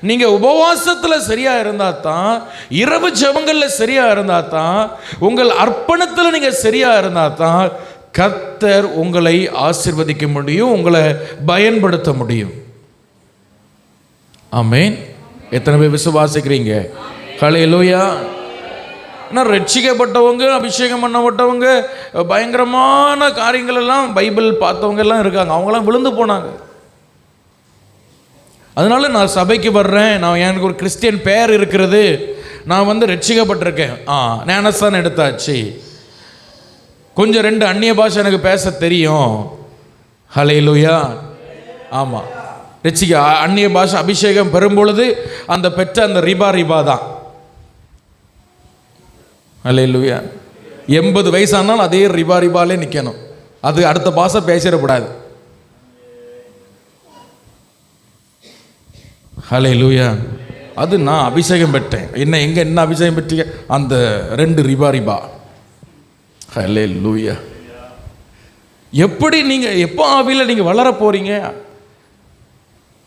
நீங்கள் உபவாசத்தில் சரியாக இருந்தால் தான், இரவு ஜெபங்களில் சரியாக இருந்தால் தான், உங்கள் அர்ப்பணத்தில் நீங்கள் சரியாக இருந்தால் தான் கர்த்தர் உங்களை ஆசீர்வதிக்க முடியும், உங்களை பயன்படுத்த முடியும். ஆமென். எத்தனை பேர் விசுவாசிக்கிறீங்க? ஹல்லேலூயா. ஆனால் ரட்சிக்கப்பட்டவங்க, அபிஷேகம் பண்ணப்பட்டவங்க, பயங்கரமான காரியங்கள் எல்லாம் பைபிள் பார்த்தவங்க எல்லாம் இருக்காங்க, அவங்களாம் விழுந்து போனாங்க. அதனால நான் சபைக்கு வர்றேன், நான் எனக்கு ஒரு கிறிஸ்டியன் பேர் இருக்கிறது, நான் ரட்சிக்கப்பட்டிருக்கேன், ஞானஸ்தானம் எடுத்தாச்சு, கொஞ்சம் 2 அந்நிய பாஷை எனக்கு பேச தெரியும். ஹல்லேலூயா. ஆமாம், ரட்சிக்க அந்நிய பாஷை அபிஷேகம் பெறும் பொழுது அந்த பெற்ற அந்த ரிபா தான். ஹல்லேலூயா. 80 வயசானாலும் அதே ரிபாலே நிற்கணும். அது அடுத்த பாஷை பேசிடக்கூடாது. ஹல்லேலூயா. அது நான் அபிஷேகம் பெற்றேன். என்ன அபிஷேகம் பெற்றீங்க? அந்த 2 ரிபா. ஹல்லேலூயா. எப்படி நீங்கள் எப்போ ஆவியில் நீங்கள் வளர போறீங்க?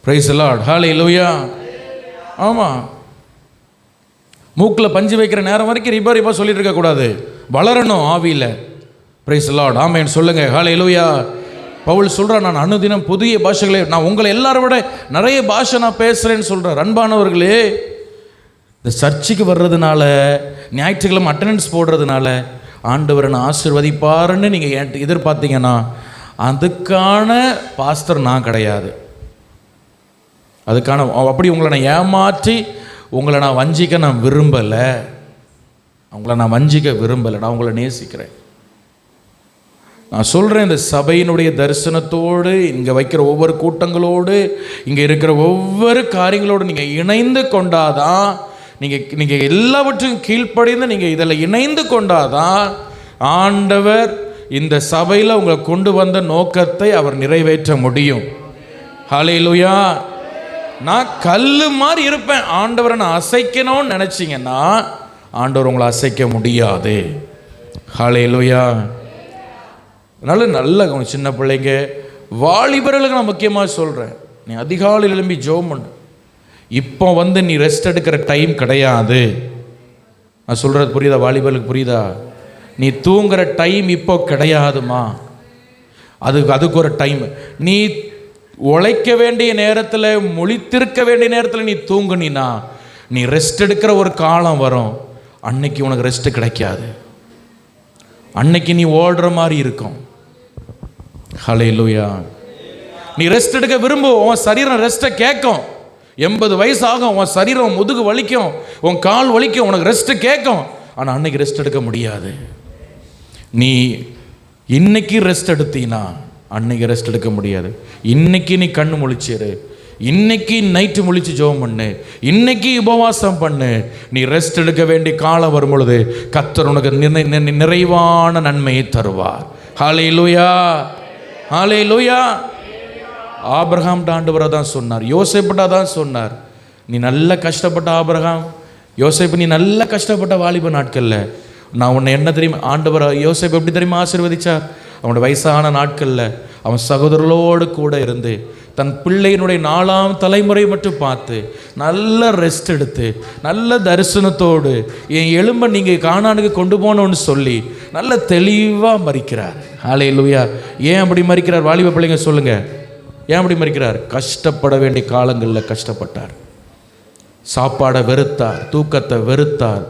பிரைஸ் தி லார்ட், ஹல்லேலூயா. ஆமாம், மூக்கில் பஞ்சு வைக்கிற நேரம் வரைக்கும் ரிபா சொல்லிட்டு இருக்கக்கூடாது, வளரணும் ஆவியில். பிரைஸ் தி லார்ட், ஆமென் சொல்லுங்க. ஹல்லேலூயா. பவுல் சொல்கிறான், நான் அனுதினம் புதிய பாஷைகளை, நான் உங்களை எல்லாரை விட நிறைய பாஷை நான் பேசுகிறேன்னு சொல்கிறேன். அன்பானவர்களே, இந்த சர்ச்சுக்கு வர்றதுனால, ஞாயிற்றுக்கிழமை அட்டண்டன்ஸ் போடுறதுனால ஆண்டவரை நான் ஆசீர்வதிப்பாருன்னு நீங்கள் எதிர்பார்த்தீங்கன்னா அதுக்கான பாஸ்டர் நான் கிடையாது. அதுக்கான அப்படி உங்களை நான் ஏமாற்றி உங்களை நான் வஞ்சிக்க நான் விரும்பலை. உங்களை நான் வஞ்சிக்க விரும்பலை, நான் உங்களை நேசிக்கிறேன். நான் சொல்கிறேன், இந்த சபையினுடைய தரிசனத்தோடு, இங்கே வைக்கிற ஒவ்வொரு கூட்டங்களோடு, இங்கே இருக்கிற ஒவ்வொரு காரியங்களோடு நீங்கள் இணைந்து கொண்டாதான், நீங்கள் எல்லாவற்றையும் கீழ்ப்படிந்து நீங்கள் இதில் இணைந்து கொண்டாதான் ஆண்டவர் இந்த சபையில் உங்களை கொண்டு வந்த நோக்கத்தை அவர் நிறைவேற்ற முடியும். ஹல்லேலூயா. நான் கல் மாதிரி இருப்பேன், ஆண்டவரை நான் அசைக்கணும்னு நினச்சிங்கன்னா ஆண்டவர் உங்களை அசைக்க முடியாது. ஹல்லேலூயா. அதனால நல்ல சின்ன பிள்ளைங்க, வாலிபர்களுக்கு நான் முக்கியமாக சொல்கிறேன், நீ அதிகாலையில் எழும்பி ஜெபம் பண்ணு. இப்போ நீ ரெஸ்ட் எடுக்கிற டைம் கிடையாது. நான் சொல்கிறது புரியுதா? வாலிபர்களுக்கு புரியுதா? நீ தூங்குற டைம் இப்போ கிடையாதுமா. அதுக்கு ஒரு டைம். நீ உழைக்க வேண்டிய நேரத்தில், முழித்திருக்க வேண்டிய நேரத்தில் நீ தூங்குனா, நீ ரெஸ்ட் எடுக்கிற ஒரு காலம் வரும், அன்னைக்கு உனக்கு ரெஸ்ட் கிடைக்காது. அன்னைக்கு நீ ஓடுற மாதிரி இருக்கும். ஹல்லேலூயா. நீ ரெஸ்ட் எடுக்க விரும்பும், உன் சரீரம் ரெஸ்ட்டை கேட்கும். 80 வயசு ஆகும், உன் சரீரம் முதுகு வலிக்கும், உன் கால் வலிக்கும், உனக்கு ரெஸ்ட்டு கேட்கும். ஆனால் அன்னைக்கு ரெஸ்ட் எடுக்க முடியாது. நீ இன்னைக்கு ரெஸ்ட் எடுத்தீனா அன்னைக்கு ரெஸ்ட் எடுக்க முடியாது. இன்னைக்கு நீ கண்ணு முழிச்சிரு, இன்னைக்கு நைட்டு முழிச்சு ஜெபம் பண்ணு, இன்னைக்கு உபவாசம் பண்ணு. நீ ரெஸ்ட் எடுக்க வேண்டிய காலம் வரும் பொழுது கர்த்தர் உனக்கு நிறைவான நன்மையை தருவார். ஹல்லேலூயா, ஹல்லேலூயா. ஆபிரகாம் ஆண்டவரை தான் சொன்னார், யோசேப்பிட்ட தான் சொன்னார். நீ நல்ல கஷ்டப்பட்ட ஆபிரகாம், யோசேப்பு, நீ நல்ல கஷ்டப்பட்ட வாலிப நாட்களில் நான் உன்னை என்ன தெரியுமா ஆண்டவர் யோசேப்பு எப்படி தெரியுமா ஆசீர்வதிச்சார்? அவனோட வயசான நாட்களில் அவன் சகோதரர்களோடு கூட இருந்து தன் பிள்ளையினுடைய 4ஆம் தலைமுறை மட்டும் பார்த்து நல்ல ரெஸ்ட் எடுத்து நல்ல தரிசனத்தோடு என் எலும்பை நீங்கள் கானானுக்கு கொண்டு போனோன்னு சொல்லி நல்ல தெளிவாக மறிக்கிறார். ஹல்லேலூயா. ஏன் அப்படி மறிக்கிறார்? வாலிப பிள்ளைங்க சொல்லுங்கள், ஏன் அப்படி மறிக்கிறார்? கஷ்டப்பட வேண்டிய காலங்களில் கஷ்டப்பட்டார், சாப்பாடை வெறுத்தார், தூக்கத்தை வெறுத்தார்.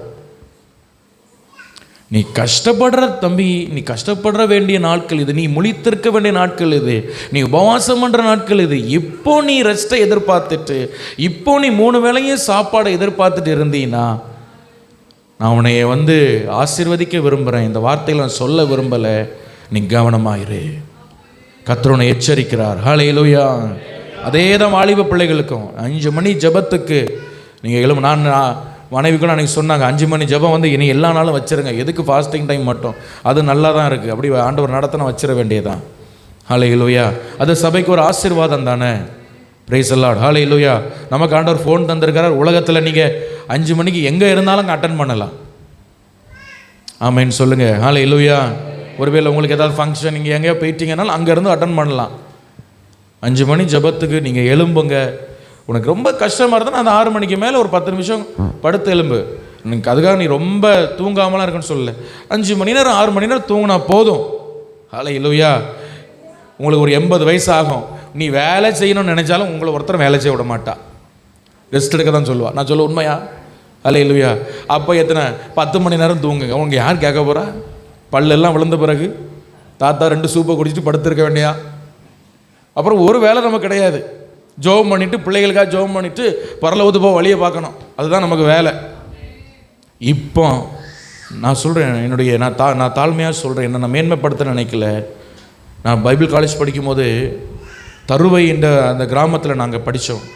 நீ கஷ்டப்படுற தம்பி, நீ கஷ்டப்படுற வேண்டிய நாட்கள் இது, நீ முழித்திருக்க வேண்டிய நாட்கள் இது, நீ உபவாசம் பண்ணுற நாட்கள் இது. இப்போ நீ ரெஸ்ட்டை எதிர்பார்த்துட்டு, இப்போ நீ 3 வேளையும் சாப்பாடை எதிர்பார்த்துட்டு இருந்தீன்னா நான் உன்னைய ஆசீர்வதிக்க விரும்புகிறேன். இந்த வார்த்தைகளை நான் சொல்ல விரும்பலை. நீ கவனமாயிரு. கர்த்தர் உன்னை எச்சரிக்கிறார். ஹல்லேலூயா. அதே தான் வாலிப பிள்ளைகளுக்கும் 5 மணி ஜெபத்துக்கு நீங்கள் எழும்ப. நான் மனைவிக்கும் அன்றைக்கி சொன்னாங்க, 5 மணி ஜெபம் இனி எல்லா நாளும் வச்சுருங்க, எதுக்கு ஃபாஸ்டிங் டைம் மட்டும்? அது நல்லா தான் இருக்குது, அப்படி ஆண்டவர் நடத்தின வச்சிட வேண்டியதான். ஹல்லேலூயா. அது சபைக்கு ஒரு ஆசீர்வாதம் தானே. Praise the Lord. ஹல்லேலூயா. நமக்கு ஆண்டவர் ஃபோன் தந்திருக்கிறார். உலகத்தில் நீங்கள் 5 மணிக்கு எங்கே இருந்தாலும் அட்டன் பண்ணலாம். ஆமென் சொல்லுங்கள். ஹல்லேலூயா. ஒருவேளை உங்களுக்கு ஏதாவது ஃபங்க்ஷன் நீங்கள் எங்கேயோ போயிட்டீங்கன்னாலும் அங்கேருந்து அட்டன் பண்ணலாம். 5 மணி ஜெபத்துக்கு நீங்கள் எழும்புங்க. உனக்கு ரொம்ப கஷ்டமாக இருந்தால் அந்த 6 மணிக்கு மேலே ஒரு 10 நிமிஷம் படுத்து எலும்பு. எனக்கு அதுக்காக நீ ரொம்ப தூங்காமலாம் இருக்குன்னு சொல்லலை. 5 மணி நேரம் 6 மணி நேரம் தூங்கினா போதும். ஹல்லேலூயா. உங்களுக்கு ஒரு 80 வயசு ஆகும், நீ வேலை செய்யணும்னு நினைச்சாலும் உங்களை ஒருத்தர் வேலை செய்ய விட மாட்டா, ரெஸ்ட் எடுக்க தான் சொல்லுவா. நான் சொல்ல உண்மையா? ஹல்லேலூயா. அப்போ எத்தனை 10 மணி நேரம் தூங்குங்க. உனக்கு யார் கேட்க போகிறா? பல்லெல்லாம் விழுந்த பிறகு தாத்தா 2 சூப்பை குடிச்சிட்டு படுத்திருக்க வேண்டியா? அப்புறம் ஒரு வேலை நமக்கு கிடையாது. ஜோம் பண்ணிவிட்டு பிள்ளைகளுக்காக ஜோம் பண்ணிவிட்டு பரலோகத்து போக வழியை பார்க்கணும், அதுதான் நமக்கு வேலை. இப்போ நான் சொல்கிறேன், நான் தாழ்மையாக சொல்கிறேன், என்ன நான் மேன்மைப்படுத்த நினைக்கல. நான் பைபிள் காலேஜ் படிக்கும்போது தருவை என்ற அந்த கிராமத்தில் நாங்கள் படித்தோம்.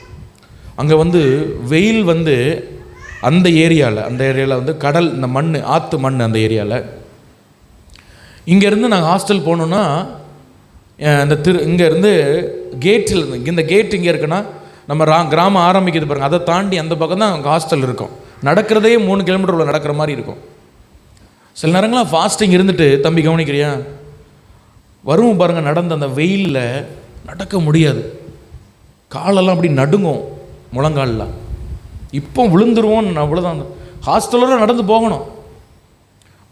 அங்கே வெயில் அந்த ஏரியாவில் கடல், இந்த மண், ஆற்று மண், அந்த ஏரியாவில். இங்கேருந்து நாங்கள் ஹாஸ்டல் போகணுன்னா இங்கேருந்து கேட்டில் இருந்து, இந்த கேட் இங்கே இருக்குன்னா நம்ம கிராமம் ஆரம்பிக்கிறது பாருங்கள், அதை தாண்டி அந்த பக்கம் தான் அங்கே ஹாஸ்டல் இருக்கும். நடக்கிறதே 3 கிலோமீட்டர் உள்ள நடக்கிற மாதிரி இருக்கும். சில நேரங்களாக ஃபாஸ்டிங் இருந்துட்டு, தம்பி கவனிக்கிறியா, வருவோம் பாருங்கள், நடந்த அந்த வெயிலில் நடக்க முடியாது, காலெல்லாம் அப்படி நடுங்கும், முழங்கால்லாம். இப்போ விழுந்துருவோம், அவ்வளோதான். ஹாஸ்டலோட நடந்து போகணும்.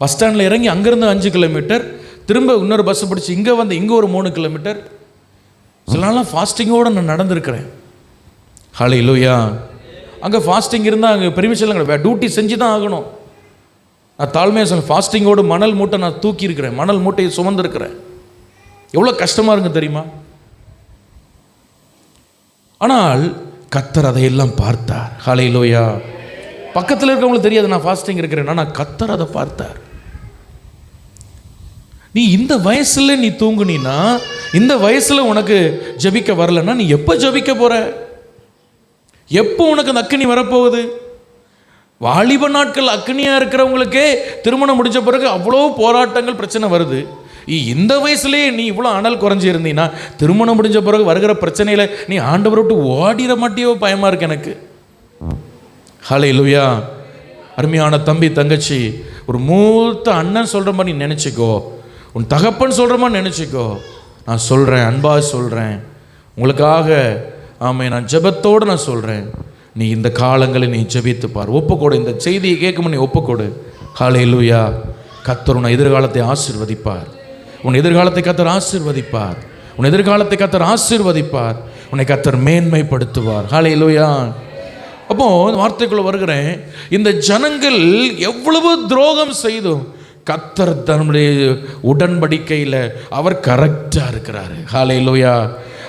பஸ் ஸ்டாண்டில் இறங்கி அங்கேருந்து 5 கிலோமீட்டர், திரும்ப இன்னொரு பஸ்ஸை பிடிச்சி இங்கே ஒரு 3 கிலோமீட்டர். சில நாளாக ஃபாஸ்டிங்கோடு நான் நடந்திருக்கிறேன். ஹல்லேலூயா. அங்கே ஃபாஸ்டிங் இருந்தால் அங்கே பெர்மிஷன்லாம் கிடையாது, டியூட்டி செஞ்சு தான் ஆகணும். நான் தாழ்மையாக சொல்ல, ஃபாஸ்டிங்கோடு மணல் மூட்டை நான் தூக்கியிருக்கிறேன், மணல் மூட்டையை சுமந்துருக்கிறேன். எவ்வளோ கஷ்டமாக இருக்குங்க தெரியுமா? ஆனால் கர்த்தர் அதையெல்லாம் பார்த்தார். ஹல்லேலூயா. பக்கத்தில் இருக்கவங்களுக்கு தெரியாது நான் ஃபாஸ்டிங் இருக்கிறேன், ஆனால் கர்த்தர் அதை பார்த்தார். நீ இந்த வயசுல நீ தூங்குனா, இந்த வயசுல உனக்கு ஜபிக்க வரலன்னா நீ எப்போ ஜபிக்க போற? எப்போ உனக்கு அந்த அக்கினி வரப்போகுது? வாலிப நாட்கள் அக்கினியா இருக்கிறவங்களுக்கே திருமணம் முடிஞ்ச பிறகு அவ்வளோ போராட்டங்கள், பிரச்சனை வருது. இந்த வயசுலேயே நீ இவ்வளோ அனல் குறைஞ்சி இருந்தீங்கன்னா திருமணம் முடிஞ்ச பிறகு வருகிற பிரச்சனையில் நீ ஆண்டவரை விட்டு ஓடிட மாட்டியோ? பயமாக இருக்கு எனக்கு. ஹல்லேலூயா. அருமையான தம்பி தங்கச்சி, ஒரு மூத்த அண்ணன் சொல்கிற மாதிரி நினச்சிக்கோ, உன் தகப்பன் சொல்கிற மாதிரி நினச்சிக்கோ. நான் சொல்கிறேன், அன்பாக சொல்கிறேன் உங்களுக்காக. ஆமாம், நான் ஜெபத்தோடு நான் சொல்கிறேன், நீ இந்த காலங்களை நீ ஜெபித்து பார், ஒப்புக்கொடு. இந்த செய்தியை கேட்கும் நீ ஒப்புக்கொடு. ஹல்லேலூயா. கர்த்தர் உன் எதிர்காலத்தை ஆசீர்வதிப்பார். உன் எதிர்காலத்தை கர்த்தர் ஆசீர்வதிப்பார். உன் எதிர்காலத்தை கர்த்தர் ஆசீர்வதிப்பார். உன்னை கர்த்தர் மேன்மைப்படுத்துவார். ஹல்லேலூயா. அப்போ வார்த்தைக்குள்ள வருகிறேன், இந்த ஜனங்கள் எவ்வளவு துரோகம் செய்தும் கர்த்தர் தன்னுடைய உடன்படிக்கையில் அவர் கரெக்டாக இருக்கிறாரு. ஹல்லேலூயா.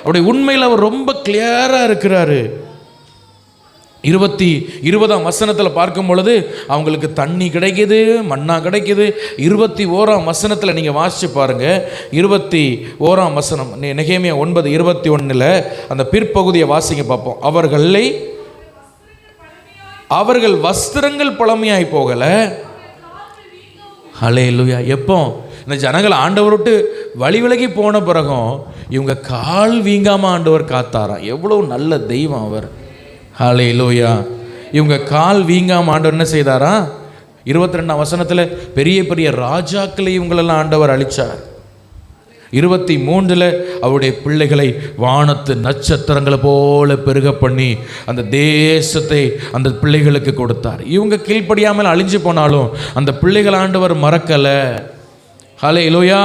அவருடைய உண்மையில் அவர் ரொம்ப கிளியராக இருக்கிறாரு. 20ஆம் வசனத்தில் பார்க்கும் பொழுது அவங்களுக்கு தண்ணி கிடைக்குது, மன்னா கிடைக்குது. 21ஆம் வசனத்தில் நீங்கள் வாசிச்சு பாருங்க. 21ஆம் வசனம் நெகேமியா 9:21 அந்த பிற்பகுதியை வாசிங்க பார்ப்போம். அவர்கள் வஸ்திரங்கள் பழமையாய் போகல. ஹல்லேலூயா. எப்போ இந்த ஜனங்கள் ஆண்டவர் விட்டு வழி விலகி போன பிறகும் இவங்க கால் வீங்காம ஆண்டவர் காத்தாராம். எவ்வளவு நல்ல தெய்வம் அவர். ஹல்லேலூயா. இவங்க கால் வீங்காம ஆண்டவர் என்ன செய்தாரா? 22ஆம் வசனத்தில் பெரிய பெரிய ராஜாக்களை இவங்களெல்லாம் ஆண்டவர் அழிச்சார். 23 அவருடைய பிள்ளைகளை வானத்து நட்சத்திரங்களை போல பெருக பண்ணி அந்த தேசத்தை அந்த பிள்ளைகளுக்கு கொடுத்தார். இவங்க கீழ்ப்படியாமல் அழிஞ்சு போனாலும் அந்த பிள்ளைகள் ஆண்டவர் மறக்கலை. ஹல்லேலூயா.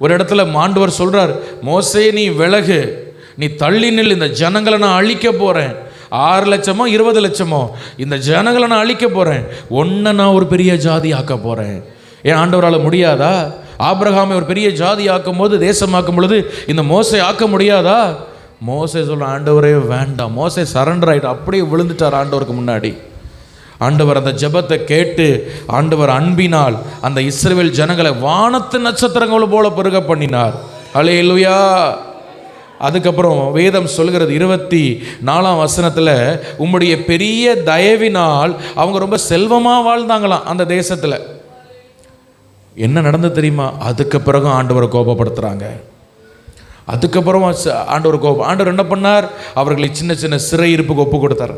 ஒரு இடத்துல ஆண்டவர் சொல்றார், மோசே நீ விலகு, நீ தள்ளி நில், இந்த ஜனங்களை நான் அழிக்க போறேன். 6 லட்சமோ 20 லட்சமோ இந்த ஜனங்களை நான் அழிக்க போறேன். ஒன்றை நான் ஒரு பெரிய ஜாதி ஆக்க போறேன். ஏன் ஆண்டவரால் முடியாதா? ஆபிரகாமை ஒரு பெரிய ஜாதி ஆக்கும் போது, தேசமாக்கும் பொழுது இந்த மோசே ஆக்க முடியாதா? மோசே சொல்ற, ஆண்டவரே வேண்டாம். மோசே சரண்டர் ஆகிட்டு அப்படியே விழுந்துட்டார் ஆண்டவருக்கு முன்னாடி. ஆண்டவர் அந்த ஜெபத்தை கேட்டு ஆண்டவர் அன்பினால் அந்த இஸ்ரவேல் ஜனங்களை வானத்து நட்சத்திரங்கள் போல பெருக பண்ணினார். ஹல்லேலூயா. அதுக்கப்புறம் வேதம் சொல்கிறது 24ஆம் வசனத்தில், உம்முடைய பெரிய தயவினால் அவங்க ரொம்ப செல்வமாக வாழ்ந்தாங்களாம் அந்த தேசத்தில். என்ன நடந்து தெரியுமா? அதுக்கு பிறகு ஆண்டவரை கோபப்படுத்துகிறாங்க. அதுக்கப்புறம் ஆண்டவர் என்ன பண்ணார்? அவர்களை சின்ன சின்ன சிறையிருப்புக்கு ஒப்பு கொடுத்தார்.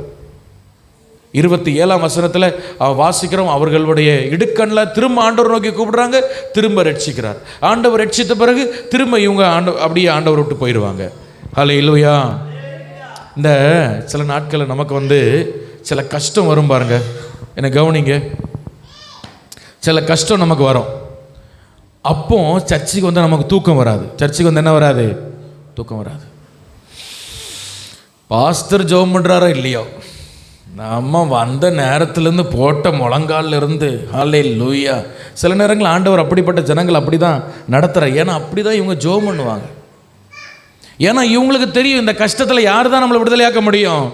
27ஆம் வசனத்தில் வாசிக்கிறோம், அவர்களுடைய இடுக்கண்ணில் திரும்ப ஆண்டவர் நோக்கி கூப்பிடுறாங்க, திரும்ப ரட்சிக்கிறார். ஆண்டவர் ரட்சித்த பிறகு திரும்ப இவங்க அப்படியே ஆண்டவர் விட்டு போயிடுவாங்க. ஹல்லேலூயா. இந்த சில நாட்களில் நமக்கு சில கஷ்டம் வரும் பாருங்க. என்ன கவனிங்க, சில கஷ்டம் நமக்கு வரும். அப்போ சர்ச்சுக்கு நமக்கு தூக்கம் வராது. சர்ச்சுக்கு என்ன வராது? தூக்கம் வராது. பாஸ்டர் ஜெபம் பண்ணுறாரோ இல்லையோ, நம்ம வந்த நேரத்துலேருந்து போட்ட முழங்காலில் இருந்து ஹல்லேலூயா. சில நேரங்கள் ஆண்டவர் அப்படிப்பட்ட ஜனங்கள் அப்படி தான் நடத்துகிறார். ஏன்னா அப்படி தான் இவங்க ஜெபம் பண்ணுவாங்க. ஏன்னா இவங்களுக்கு தெரியும், இந்த கஷ்டத்தில் யார் தான் நம்மளை விடுதலையாக்க முடியும்?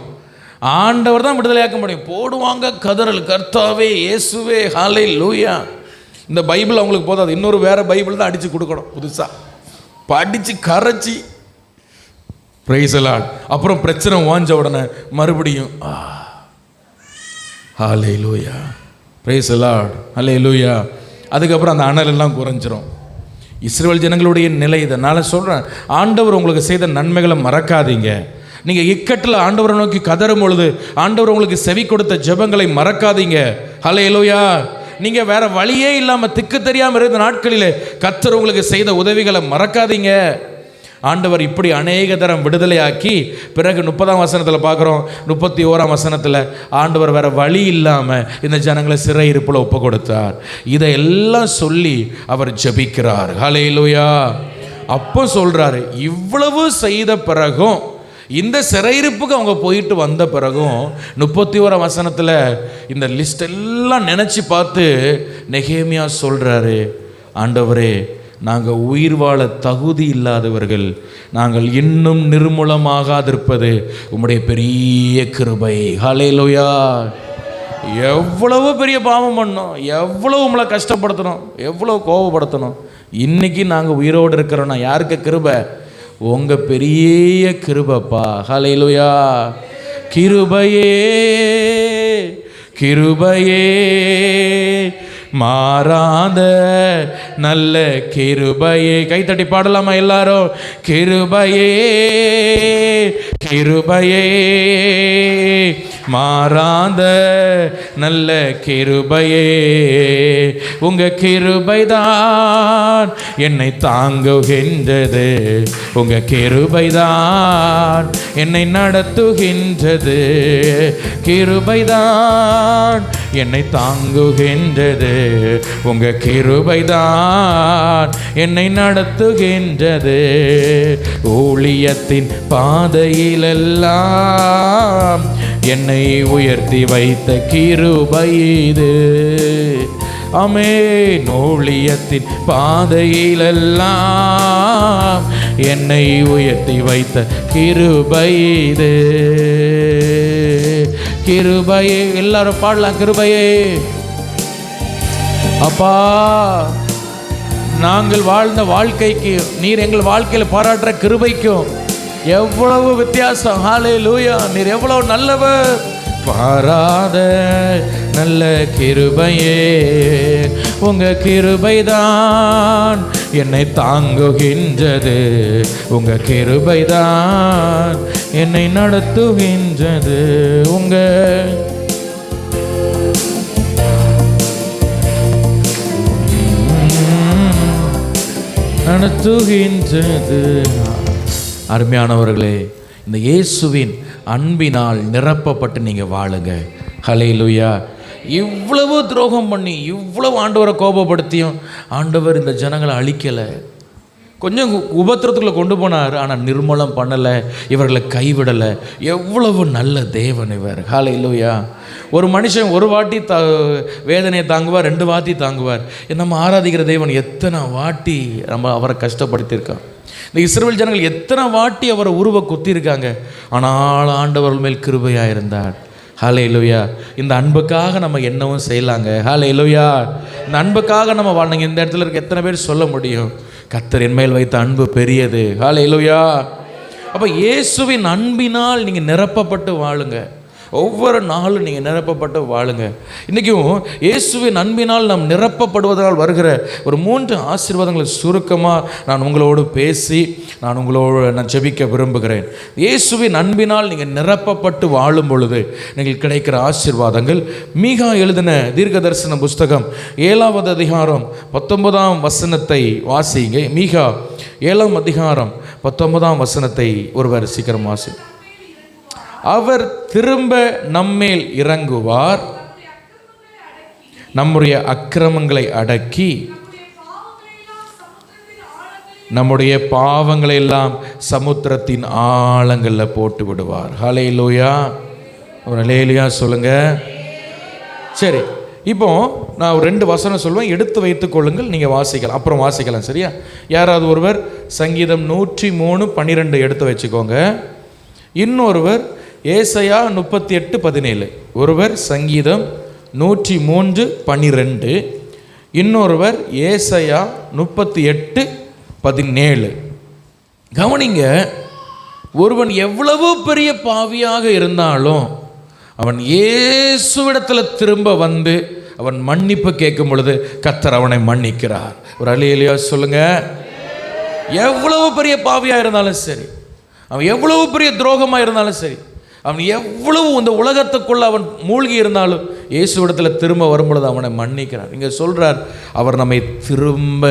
ஆண்டவர் தான் விடுதலையாக்க முடியும். போடுவாங்க கதறல், கர்த்தாவே, இயேசுவே, ஹல்லேலூயா. இந்த பைபிள் அவங்களுக்கு போதாது, இன்னொரு வேற பைபிள் தான் அடித்து கொடுக்கணும், புதுசாக படித்து கரைச்சி. Price the Lord. அப்புறம் பிரச்சனை வாஞ்ச உடனே மறுபடியும் ஹல்லேலூயா. Price the Lord. ஹல்லேலூயா. அதுக்கப்புறம் அந்த அனல் எல்லாம் குறைஞ்சிரும். இஸ்ரவேல் ஜனங்களுடைய நிலை. இதனால் சொல்கிறேன், ஆண்டவர் உங்களுக்கு செய்த நன்மைகளை மறக்காதீங்க. நீங்கள் இக்கட்டில் ஆண்டவரை நோக்கி கதறும் பொழுது ஆண்டவர் உங்களுக்கு செவி கொடுத்த ஜெபங்களை மறக்காதீங்க. ஹல்லேலூயா. நீங்கள் வேற வழியே இல்லாமல் திக்கு தெரியாமல் இருந்த நாட்களில் கர்த்தர் உங்களுக்கு செய்த உதவிகளை மறக்காதீங்க. ஆண்டவர் இப்படி அநேக தரம் விடுதலையாக்கி பிறகு 30ஆம் வசனத்தில் பார்க்குறோம். 31ஆம் வசனத்தில் ஆண்டவர் வேற வழி இல்லாமல் இந்த ஜனங்களை சிறையிருப்பில் ஒப்பு கொடுத்தார். இதையெல்லாம் சொல்லி அவர் ஜெபிக்கிறார். ஹல்லேலூயா. அப்போ சொல்றாரு, இவ்வளவு செய்த பிறகும், இந்த சிறையிருப்புக்கு அவங்க போயிட்டு வந்த பிறகும் 31ஆம் வசனத்தில் இந்த லிஸ்ட் எல்லாம் நினச்சி பார்த்து நெகேமியா சொல்கிறாரு, ஆண்டவரே, நாங்கள் உயிர் வாழ தகுதி இல்லாதவர்கள், நாங்கள் இன்னும் நிர்மூலமாகாதிருப்பது உம்முடைய பெரிய கிருபை. ஹல்லேலூயா. எவ்வளவு பெரிய பாவம் பண்ணோம், எவ்வளவு உங்களை கஷ்டப்படுத்தணும், எவ்வளவு கோபப்படுத்தணும். இன்னைக்கு நாங்கள் உயிரோடு இருக்கிறோன்னா யாருக்கு கிருபை? உங்க பெரிய கிருபைப்பா. ஹல்லேலூயா. கிருபையே கிருபையே மாறாத நல்ல கிருபையே. கைத்தட்டி பாடலாமா எல்லாரும்? கிருபையே கிருபையே மாறாத நல்ல கிருபையே, உங்க கிருபைதான் என்னை தாங்குகின்றது, உங்க கிருபைதான் என்னை நடத்துகின்றது, கிருபைதான் என்னை தாங்குகின்றது, உங்க கிருபைதான் என்னை நடத்துகின்றது. ஊழியத்தின் பாதையிலெல்லாம் என்னை உயர்த்தி வைத்த கிருபை இது. ஆமென். ஊழியத்தின் பாதையிலெல்லாம் என்னை உயர்த்தி வைத்த கிருபை இது. கிருபையே, எல்லாரும் பாடலாம். கிருபையே அப்பா, நாங்கள் வாழ்ந்த வாழ்க்கைக்கு நீர் எங்கள் வாழ்க்கையில் பாராட்டுற கிருபைக்கும் எவ்வளவு வித்தியாசம். ஹல்லேலூயா. நீர் எவ்வளவு நல்லவர். பாராத நல்ல கிருபையே, உங்க கிருபைதான் என்னை தாங்குகின்றது. உங்க கிருபைதான் என்னை நடத்துகின்றது. உங்க நடத்துகின்றது. அருமையானவர்களே, இந்த இயேசுவின் அன்பினால் நிரப்பப்பட்டு நீங்கள் வாழுங்க. ஹல்லேலூயா. இவ்வளவு துரோகம் பண்ணி இவ்வளவு ஆண்டவரை கோபப்படுத்தியும் ஆண்டவர் இந்த ஜனங்களை அழிக்கலை. கொஞ்சம் உபத்திரத்துக்குள்ளே கொண்டு போனார், ஆனால் நிர்மூலம் பண்ணலை, இவர்களை கைவிடலை. எவ்வளவு நல்ல தேவன் இவர். ஹல்லேலூயா. ஒரு மனுஷன் ஒரு வாட்டி வேதனையை தாங்குவார், 2 வாட்டி தாங்குவார். நம்ம ஆராதிக்கிற தேவன் எத்தனை வாட்டி நம்ம அவரை கஷ்டப்படுத்தியிருக்கோம். இந்த இஸ்ரவேல் ஜனங்கள் எத்தனை வாட்டி அவரை உருவ குத்திருக்காங்க, ஆனால் ஆண்டவர் மேல் கிருபையாக இருந்தார். ஹல்லேலூயா. இந்த அன்புக்காக நம்ம என்னவும் செய்யலாங்க. ஹல்லேலூயா. இந்த அன்புக்காக நம்ம வாழ்ந்தாங்க. இந்த இடத்துல இருக்க எத்தனை பேர் சொல்ல முடியும், கர்த்தர் என் மேல் வைத்த அன்பு பெரியது. ஹல்லேலூயா. அப்போ இயேசுவின் அன்பினால் நீங்கள் நிரப்பப்பட்டு வாழுங்க. ஒவ்வொரு நாளும் நீங்கள் நிரப்பப்பட்டு வாழுங்க. இன்றைக்கும் இயேசுவின் அன்பினால் நாம் நிரப்பப்படுவதால் வருகிற ஒரு 3 ஆசீர்வாதங்களை சுருக்கமாக நான் உங்களோடு பேசி நான் ஜெபிக்க விரும்புகிறேன். இயேசுவின் அன்பினால் நீங்கள் நிரப்பப்பட்டு வாழும் பொழுது நீங்கள் கிடைக்கிற ஆசீர்வாதங்கள். மீகா எழுதின தீர்க்க தரிசன புஸ்தகம் 7வது அதிகாரம் 19ஆம் வசனத்தை வாசிங்க. மீகா 7ஆம் அதிகாரம் 19ஆம் வசனத்தை ஒருவர் சீக்கிரம் வாசி. அவர் திரும்ப நம்மேல் இறங்குவார், நம்முடைய அக்கிரமங்களை அடக்கி நம்முடைய பாவங்களை எல்லாம் சமுத்திரத்தின் ஆழங்களில் போட்டு விடுவார். ஹல்லேலூயா. ஒரு ஹல்லேலூயா சொல்லுங்க. சரி, இப்போ நான் ஒரு 2 வசனம் சொல்லுவேன், எடுத்து வைத்துக் கொள்ளுங்கள். நீங்கள் வாசிக்கலாம், அப்புறம் வாசிக்கலாம். சரியா? யாராவது ஒருவர் சங்கீதம் 103:12 எடுத்து வச்சுக்கோங்க. இன்னொருவர் ஏசாயா 38:17. ஒருவர் சங்கீதம் 103:12. இன்னொருவர் ஏசாயா 38:17. கவனிங்க, ஒருவன் எவ்வளவு பெரிய பாவியாக இருந்தாலும் அவன் இயேசுவிடத்தில் திரும்ப வந்து அவன் மன்னிப்பு கேட்கும் பொழுது கர்த்தர் அவனை மன்னிக்கிறார். ஒரு அல்லேலூயா சொல்லுங்க. எவ்வளவு பெரிய பாவியாக இருந்தாலும் சரி, அவன் எவ்வளவு பெரிய துரோகமாக இருந்தாலும் சரி, அவன் எவ்வளவு இந்த உலகத்துக்குள்ள அவன் மூழ்கி இருந்தாலும் இயேசுவிடத்தில் திரும்ப வரும்பொழுது அவனை மன்னிக்கிறார். இங்கே சொல்கிறார், அவர் நம்மை திரும்ப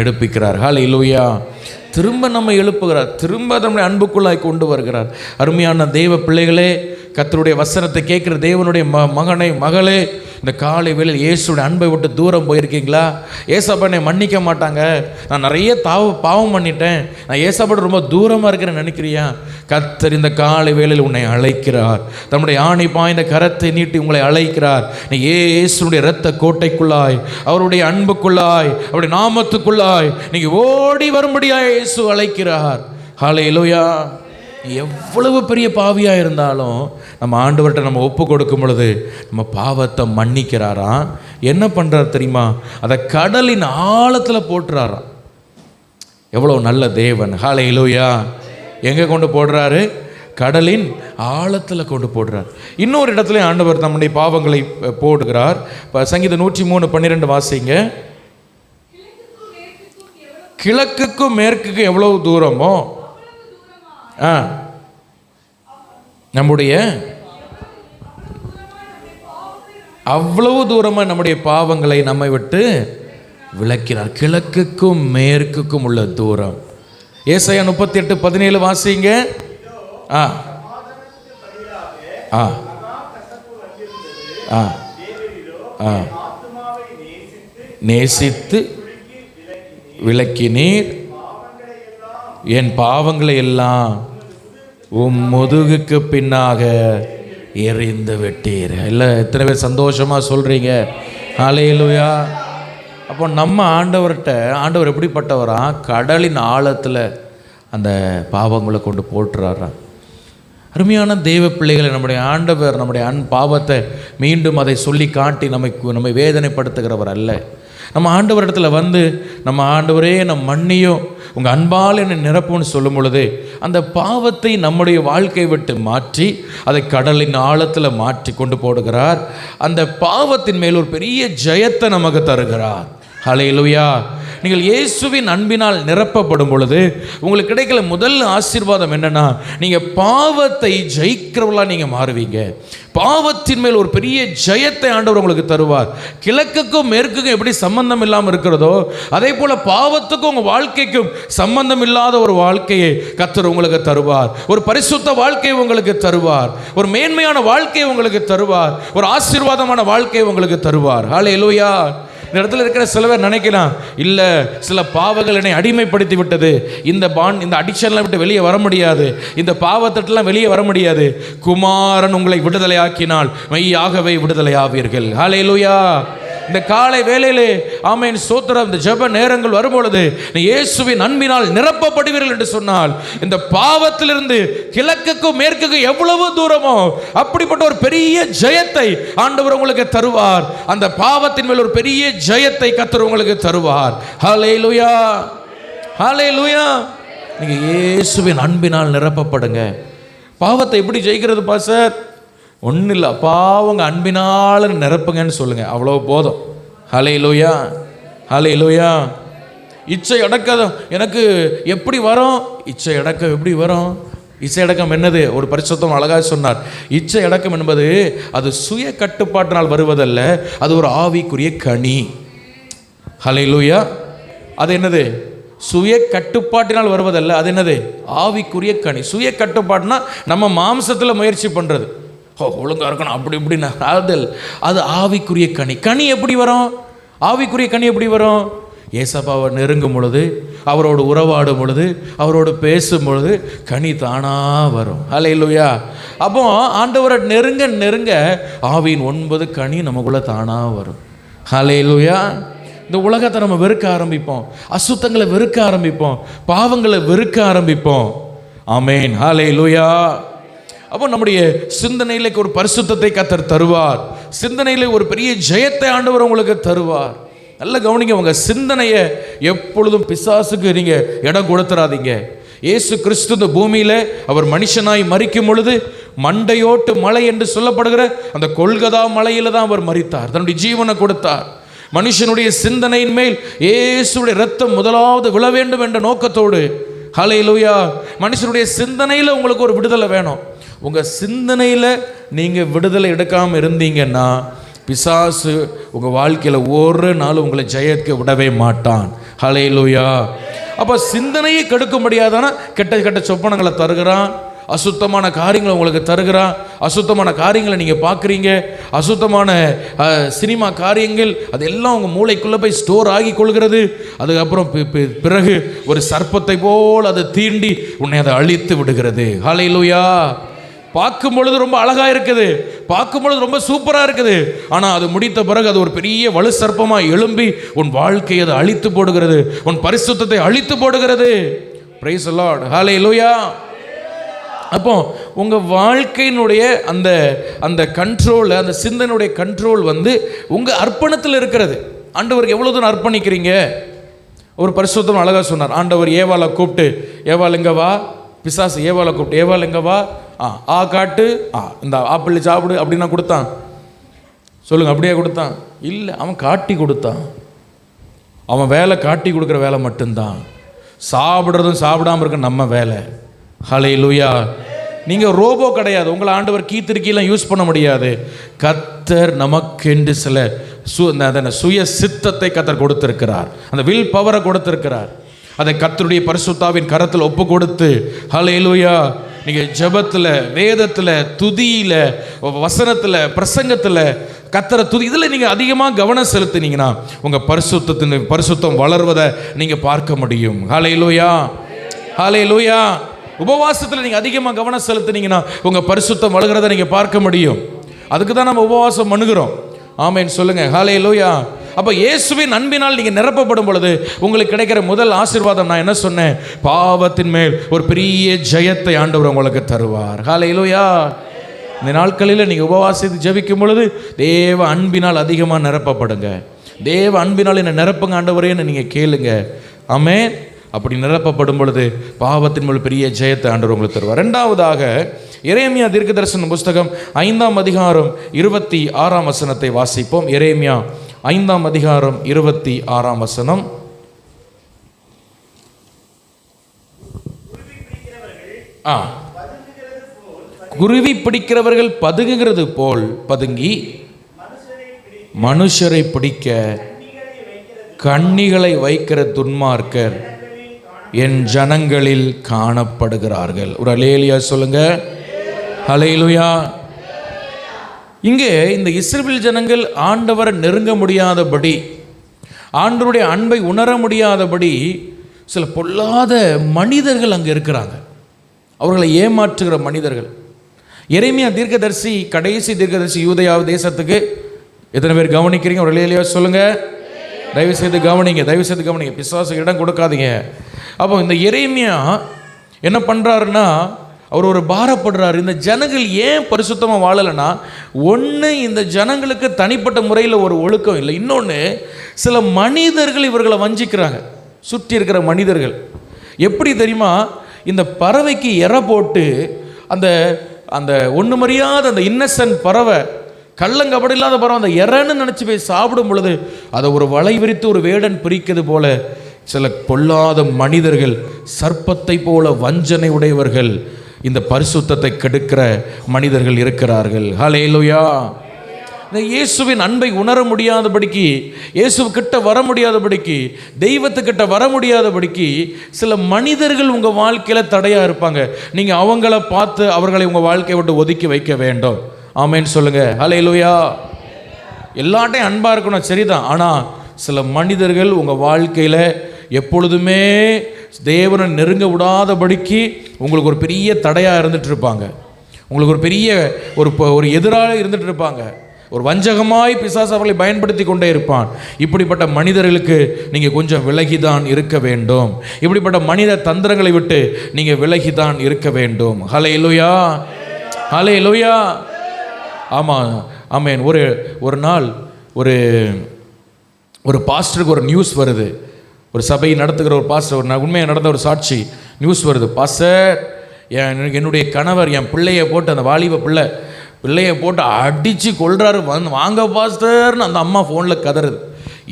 எடுப்பிக்கிறார். ஹல்லேலூயா. திரும்ப நம்மை எழுப்புகிறார், திரும்ப நம்முடைய அன்புக்குள்ளாய் கொண்டு வருகிறார். அருமையான தெய்வ பிள்ளைகளே, கர்த்தருடைய வசனத்தை கேட்குற தேவனுடைய மகனே மகளே, இந்த காலை வேளையில் இயேசுடைய அன்பை விட்டு தூரம் போயிருக்கீங்களா? ஏசப்பா என்னை மன்னிக்க மாட்டாங்க, நான் நிறைய பாவம் பண்ணிட்டேன், நான் ஏசப்பாடு ரொம்ப தூரமாக இருக்கிறேன்னு நினைக்கிறியா? கர்த்தர் இந்த காலை வேளையில் உன்னை அழைக்கிறார். தன்னுடைய ஆணி பாய்ந்த கரத்தை நீட்டி உங்களை அழைக்கிறார். நீ இயேசுடைய இரத்த கோட்டைக்குள்ளாய், அவருடைய அன்புக்குள்ளாய், அவருடைய நாமத்துக்குள்ளாய் நீங்கள் ஓடி வரும்படியாக இயேசு அழைக்கிறார். ஹல்லேலூயா. எவ்வளவு பெரிய பாவியாக இருந்தாலும் நம்ம ஆண்டவர்கிட்ட நம்ம ஒப்பு கொடுக்கும் பொழுது நம்ம பாவத்தை மன்னிக்கிறாராம். என்ன பண்ணுறாரு தெரியுமா? அதை கடலின் ஆழத்தில் போட்டுறாராம். எவ்வளோ நல்ல தேவன். ஹல்லேலூயா. எங்கே கொண்டு போடுறாரு? கடலின் ஆழத்தில் கொண்டு போடுறார். இன்னொரு இடத்துல ஆண்டவர் நம்முடைய பாவங்களை போடுகிறார். சங்கீதம் 103:12 வாசிங்க. கிழக்குக்கும் மேற்குக்கும் எவ்வளவு தூரமோ நம்முடைய அவ்வளவு தூரமாக நம்முடைய பாவங்களை நம்மை விட்டு விலக்கிறார். கிழக்குக்கும் மேற்குக்கும் உள்ள தூரம். ஏசாயா 38:17 வாசிங்க. நேசித்து விலக்கினீர் என் பாவங்களை எல்லாம் உம் முதுகுக்கு பின்னாக எறிந்து விட்டீர். இல்லை, எத்தனை பேர் சந்தோஷமாக சொல்கிறீங்க ஹல்லேலூயா. அப்போ நம்ம ஆண்டவர் எப்படிப்பட்டவரா? கடலின் ஆழத்தில் அந்த பாவங்களை கொண்டு போட்டுறாரா. அருமையான தெய்வ பிள்ளைகளை, நம்முடைய ஆண்டவர் நம்முடைய பாவத்தை மீண்டும் அதை சொல்லி காட்டி நம்மை வேதனைப்படுத்துகிறவர் அல்ல. நம்ம ஆண்டவரிடத்துல வந்து நம்ம ஆண்டவரே நம் மன்னியும், உங்கள் அன்பால் என்னை நிரப்புன்னு சொல்லும் பொழுது அந்த பாவத்தை நம்முடைய வாழ்க்கையை விட்டு மாற்றி அதை கடலின் ஆழத்தில் மாற்றி கொண்டு போடுகிறார். அந்த பாவத்தின் மேல் ஒரு பெரிய ஜெயத்தை நமக்கு தருகிறார். ஹல்லேலூயா. நீங்கள் இயேசுவின் அன்பினால் நிரப்பப்படும் பொழுது உங்களுக்கு கிடைக்கல முதல் ஆசீர்வாதம் என்னன்னா, நீங்கள் பாவத்தை ஜெயிக்கிறவர்களாக நீங்கள் மாறுவீங்க. பாவத்தின் மேல் ஒரு பெரிய ஜெயத்தை ஆண்டவர் உங்களுக்கு தருவார். கிழக்குக்கும் மேற்குக்கும் எப்படி சம்பந்தம் இல்லாமல் இருக்கிறதோ அதே போல பாவத்துக்கும் உங்கள் வாழ்க்கைக்கும் சம்பந்தம் இல்லாத ஒரு வாழ்க்கையை கர்த்தர் உங்களுக்கு தருவார். ஒரு பரிசுத்த வாழ்க்கையை உங்களுக்கு தருவார். ஒரு மேன்மையான வாழ்க்கையை உங்களுக்கு தருவார். ஒரு ஆசீர்வாதமான வாழ்க்கையை உங்களுக்கு தருவார். ஹல்லேலூயா. இந்த இடத்துல இருக்கிற சில பேர் நினைக்கலாம், இல்லை சில பாவங்கள் என்னை அடிமைப்படுத்தி விட்டது, இந்த அடிக்ஷன்லாம் விட்டு வெளியே வர முடியாது, இந்த பாவத்திட்டெல்லாம் வெளியே வர முடியாது. குமாரன் உங்களை விடுதலையாக்கினால் மெய்யாகவே விடுதலையாவீர்கள். ஹல்லேலூயா. இந்த காலை வேளையிலே ஆமென் ஸ்தோத்திரம், இந்த ஜெப நேரங்கள் வரும்பொழுது இயேசுவின் அன்பினால் நிரப்பப்படுவீர்கள் என்று சொன்னால் இந்த பாவத்திலிருந்து கிழக்குக்கும் மேற்குக்கும் எவ்வளவு தூரமோ அப்படிப்பட்ட ஒரு பெரிய ஜெயத்தை ஆண்டவர் உங்களுக்கு தருவார். அந்த பாவத்தின் மேல் ஒரு பெரிய ஜெயத்தை கர்த்தர் உங்களுக்கு தருவார். ஹல்லேலூயா, ஹல்லேலூயா. நீங்க இயேசுவின் அன்பினால் நிரப்பப்படுங்க. பாவத்தை எப்படி ஜெயிக்கிறது பாஸ்டர்? ஒன்றும் இல்லை, பாவங்க அன்பினால் நிரப்புங்கன்னு சொல்லுங்கள், அவ்வளோ போதும். ஹல்லேலூயா, ஹல்லேலூயா. இச்சை அடக்கம் எனக்கு எப்படி வரும்? இச்சை அடக்கம் எப்படி வரும்? இச்சை அடக்கம் என்னது? ஒரு பரிசுத்தம் அழகாக சொன்னார். இச்சை அடக்கம் என்பது அது சுய கட்டுப்பாட்டினால் வருவதல்ல, அது ஒரு ஆவிக்குரிய கனி. ஹல்லேலூயா. அது என்னது? சுய கட்டுப்பாட்டினால் வருவதல்ல, அது என்னது? ஆவிக்குரிய கனி. சுய கட்டுப்பாடுனா நம்ம மாம்சத்தில் முயற்சி பண்ணுறது, ஒழுங்காக இருக்கணும் அப்படி இப்படின்னு, அது ஆவிக்குரிய கனி. கனி எப்படி வரும்? ஆவிக்குரிய கனி எப்படி வரும்? ஏசப்பாவை நெருங்கும் பொழுது, அவரோடு உறவாடும் பொழுது, அவரோடு பேசும் பொழுது கனி தானாக வரும். ஹல்லேலூயா. அப்போ ஆண்டவரை நெருங்க நெருங்க ஆவியின் 9 கனி நமக்குள்ளே தானாக வரும். ஹல்லேலூயா. இந்த உலகத்தை நம்ம வெறுக்க ஆரம்பிப்போம், அசுத்தங்களை வெறுக்க ஆரம்பிப்போம், பாவங்களை வெறுக்க ஆரம்பிப்போம். ஆமென், ஹல்லேலூயா. அப்போ நம்முடைய சிந்தனையில ஒரு பரிசுத்தத்தை கர்த்தர் தருவார். சிந்தனையில ஒரு பெரிய ஜெயத்தை ஆண்டவர் உங்களுக்கு தருவார். நல்ல கவனிங்க, உங்க சிந்தனையை எப்பொழுதும் பிசாசுக்கு நீங்க இடம் கொடுத்துறாதீங்க. இயேசு கிறிஸ்து இந்த பூமியில அவர் மனுஷனாய் மரிக்கும் பொழுது மண்டையோட்டு மலை என்று சொல்லப்படுகிற அந்த கொல்கதா மலையில தான் அவர் மரித்தார், தன்னுடைய ஜீவனை கொடுத்தார். மனுஷனுடைய சிந்தனையின் மேல் இயேசுடைய இரத்தம் முதலாவது விழ வேண்டும் என்ற நோக்கத்தோடு. ஹல்லேலூயா. மனுஷனுடைய சிந்தனையில உங்களுக்கு ஒரு விடுதலை வேணும். உங்கள் சிந்தனையில் நீங்கள் விடுதலை எடுக்காமல் இருந்தீங்கன்னா பிசாசு உங்கள் வாழ்க்கையில் ஒரு நாள் உங்களை ஜெயத்துக்கு விடவே மாட்டான். ஹல்லேலூயா. அப்போ சிந்தனையை கெடுக்க முடியாதானா கெட்ட கெட்ட சொப்பனங்களை தருகிறான், அசுத்தமான காரியங்களை உங்களுக்கு தருகிறான். அசுத்தமான காரியங்களை நீங்கள் பார்க்குறீங்க, அசுத்தமான சினிமா காரியங்கள் அதெல்லாம் உங்கள் மூளைக்குள்ளே போய் ஸ்டோர் ஆகி கொள்கிறது. அதுக்கப்புறம் பிறகு ஒரு சர்ப்பத்தை போல் அதை தீண்டி உன்னை அதை அழித்து விடுகிறது. ஹல்லேலூயா. பார்க்கும் பொழுது ரொம்ப அழகாக இருக்குது, பார்க்கும் பொழுது ரொம்ப சூப்பராக இருக்குது, ஆனால் அது முடித்த பிறகு அது ஒரு பெரிய வலு சர்ப்பமாக எழும்பி உன் வாழ்க்கையை அதை அழித்து போடுகிறது, உன் பரிசுத்தத்தை அழித்து போடுகிறது. Praise the Lord. ஹல்லேலூயா. அப்போ உங்கள் வாழ்க்கையினுடைய அந்த அந்த கண்ட்ரோல், அந்த சிந்தனுடைய கண்ட்ரோல் வந்து உங்கள் அர்ப்பணத்தில் இருக்கிறது. ஆண்டவருக்கு எவ்வளோ தூரம் அர்ப்பணிக்கிறீங்க? ஒரு பரிசுத்தம் அழகாக சொன்னார். ஆண்டவர் ஏவாளை கூப்பிட்டு, ஏவாள் எங்க வா, பிசாசு ஏவாளை கூப்பிட்டு, ஏவாள் எங்க வா, ஆ காட்டு, இந்த ஆப்பிள் சாப்பிடு அப்படின்னா கொடுத்தான்? சொல்லுங்க, அப்படியே கொடுத்தான்? இல்லை, அவன் காட்டி கொடுத்தான். அவன் வேலை காட்டி கொடுக்குற வேலை மட்டும்தான். சாப்பிட்றதும் சாப்பிடாம இருக்க நம்ம வேலை. ஹல்லேலூயா. நீங்கள் ரோபோ கிடையாது. உங்களை ஆண்டவர் கீத்திருக்கெல்லாம் யூஸ் பண்ண முடியாது. கர்த்தர் நமக்கென்று சில சுய சித்தத்தை கர்த்தர் கொடுத்திருக்கிறார், அந்த வில் பவரை கொடுத்திருக்கிறார். அதை கர்த்தருடைய பரிசுத்தாவின் கரத்தில் ஒப்பு கொடுத்து ஹல்லேலூயா நீங்கள் ஜெபத்தில், வேதத்தில், துதியில், வசனத்தில், பிரசங்கத்தில் கர்த்தரை துதி, இதில் நீங்கள் அதிகமாக கவனம் செலுத்தினீங்கன்னா உங்கள் பரிசுத்தம் வளர்வதை நீங்கள் பார்க்க முடியும். ஹல்லேலூயா, ஹல்லேலூயா. உபவாசத்தில் நீங்கள் அதிகமாக கவனம் செலுத்தினீங்கன்னா உங்கள் பரிசுத்தம் வளர்கிறத நீங்கள் பார்க்க முடியும். அதுக்கு தான் நம்ம உபவாசம் பண்ணுகிறோம். ஆமென் சொல்லுங்க. ஹல்லேலூயா. அப்போ இயேசுவின் அன்பினால் நீங்கள் நிரப்பப்படும் பொழுது உங்களுக்கு கிடைக்கிற முதல் ஆசீர்வாதம், நான் என்ன சொன்னேன், பாவத்தின் மேல் ஒரு பெரிய ஜெயத்தை ஆண்டவர் உங்களுக்கு தருவார். ஹல்லேலூயா. இந்த நாட்களில் நீங்கள் உபவாசித்து ஜெபிக்கும் பொழுது தேவ அன்பினால் அதிகமாக நிரப்பப்படுங்க. தேவ அன்பினால் என்ன நிரப்புங்க ஆண்டவரேன்னு நீங்கள் கேளுங்க. ஆமென். அப்படி நிரப்பப்படும் பொழுது பாவத்தின் மேல் பெரிய ஜெயத்தை ஆண்டவர் உங்களுக்கு தருவார். இரண்டாவதாக எரேமியா தீர்க்கதரிசன புஸ்தகம் 5ஆம் அதிகாரம் 26ஆம் வசனத்தை வாசிப்போம். எரேமியா 5ஆம் அதிகாரம் 26ஆம் வசனம். குருவி பிடிக்கிறவர்கள் பதுங்குகிறது போல் பதுங்கி மனுஷரை பிடிக்க கண்ணிகளை வைக்கிற துன்மார்க்கர் என் ஜனங்களில் காணப்படுகிறார்கள். ஒரு அல்லேலூயா சொல்லுங்க. ஹல்லேலூயா. இங்கே இந்த இஸ்ரவேல் ஜனங்கள் ஆண்டவரை நெருங்க முடியாதபடி, ஆண்டவருடைய அன்பை உணர முடியாதபடி சில பொல்லாத மனிதர்கள் அங்கே இருக்கிறாங்க. அவர்களை ஏமாற்றுகிற மனிதர்கள். எரேமியா தீர்க்கதரிசி, கடைசி தீர்க்கதரிசி யூதேயா தேசத்துக்கு. எத்தனை பேர் கவனிக்கிறீங்க? ஒரு அல்லேலூயா சொல்லுங்க. தயவு செய்து கவனிங்க, தயவு செய்து கவனிங்க, பிசாசுக்கு இடம் கொடுக்காதீங்க. அப்போ இந்த எரேமியா என்ன பண்ணுறாருன்னா, அவர் ஒரு பாரப்படுறாரு. இந்த ஜனங்கள் ஏன் பரிசுத்தமாக வாழலைன்னா, ஒன்று இந்த ஜனங்களுக்கு தனிப்பட்ட முறையில் ஒரு ஒழுக்கம் இல்லை, இன்னொன்று சில மனிதர்கள் இவர்களை வஞ்சிக்கிறாங்க. சுற்றி இருக்கிற மனிதர்கள் எப்படி தெரியுமா, இந்த பறவைக்கு எரை போட்டு அந்த அந்த ஒன்று மரியாத அந்த இன்னசென்ட் பறவை, கள்ளங்கபடி இல்லாத பறவை, அந்த எறன்னு நினச்சி போய் சாப்பிடும் பொழுது அதை ஒரு வலை விரித்து ஒரு வேடன் பிரிக்கிறது போல சில பொல்லாத மனிதர்கள், சர்ப்பத்தை போல வஞ்சனை உடையவர்கள், இந்த பரிசுத்தத்தை கெடுக்கிற மனிதர்கள் இருக்கிறார்கள். ஹல்லேலூயா. இந்த இயேசுவின் அன்பை உணர முடியாதபடிக்கு, இயேசுக்கிட்ட வர முடியாதபடிக்கு, தெய்வத்துக்கிட்ட வர முடியாதபடிக்கு சில மனிதர்கள் உங்கள் வாழ்க்கையில் தடையாக இருப்பாங்க. நீங்கள் அவங்கள பார்த்து அவர்களை உங்கள் வாழ்க்கையை விட்டு ஒதுக்கி வைக்க வேண்டும். ஆமென் சொல்லுங்க. ஹல்லேலூயா. எல்லாட்டையும் அன்பாக இருக்கணும், சரிதான். ஆனால் சில மனிதர்கள் உங்கள் வாழ்க்கையில் எப்பொழுதுமே தேவனை நெருங்க விடாதபடிக்கு உங்களுக்கு ஒரு பெரிய தடையாக இருந்துட்டு இருப்பாங்க. உங்களுக்கு ஒரு பெரிய ஒரு எதிராக இருந்துட்டு இருப்பாங்க. ஒரு வஞ்சகமாய் பிசாசு அவர்களை பயன்படுத்தி கொண்டே இருப்பான். இப்படிப்பட்ட மனிதர்களுக்கு நீங்கள் கொஞ்சம் விலகிதான் இருக்க வேண்டும். இப்படிப்பட்ட மனித தந்திரங்களை விட்டு நீங்கள் விலகிதான் இருக்க வேண்டும். ஹல்லேலூயா. ஹல்லேலூயா. ஆமாம், ஆமென். ஒரு நாள் ஒரு பாஸ்டருக்கு ஒரு நியூஸ் வருது. ஒரு சபை நடத்துகிற ஒரு பாஸ்டர், ஒரு உண்மையாக நடந்த ஒரு சாட்சி நியூஸ் வருது. பாஸ்டர், என்னுடைய கணவர் என் பிள்ளையை போட்டு, அந்த வாலிப பிள்ளையை போட்டு அடித்து கொள்றாரு, வாங்க பாஸ்டர்னு அந்த அம்மா ஃபோனில் கதறுது.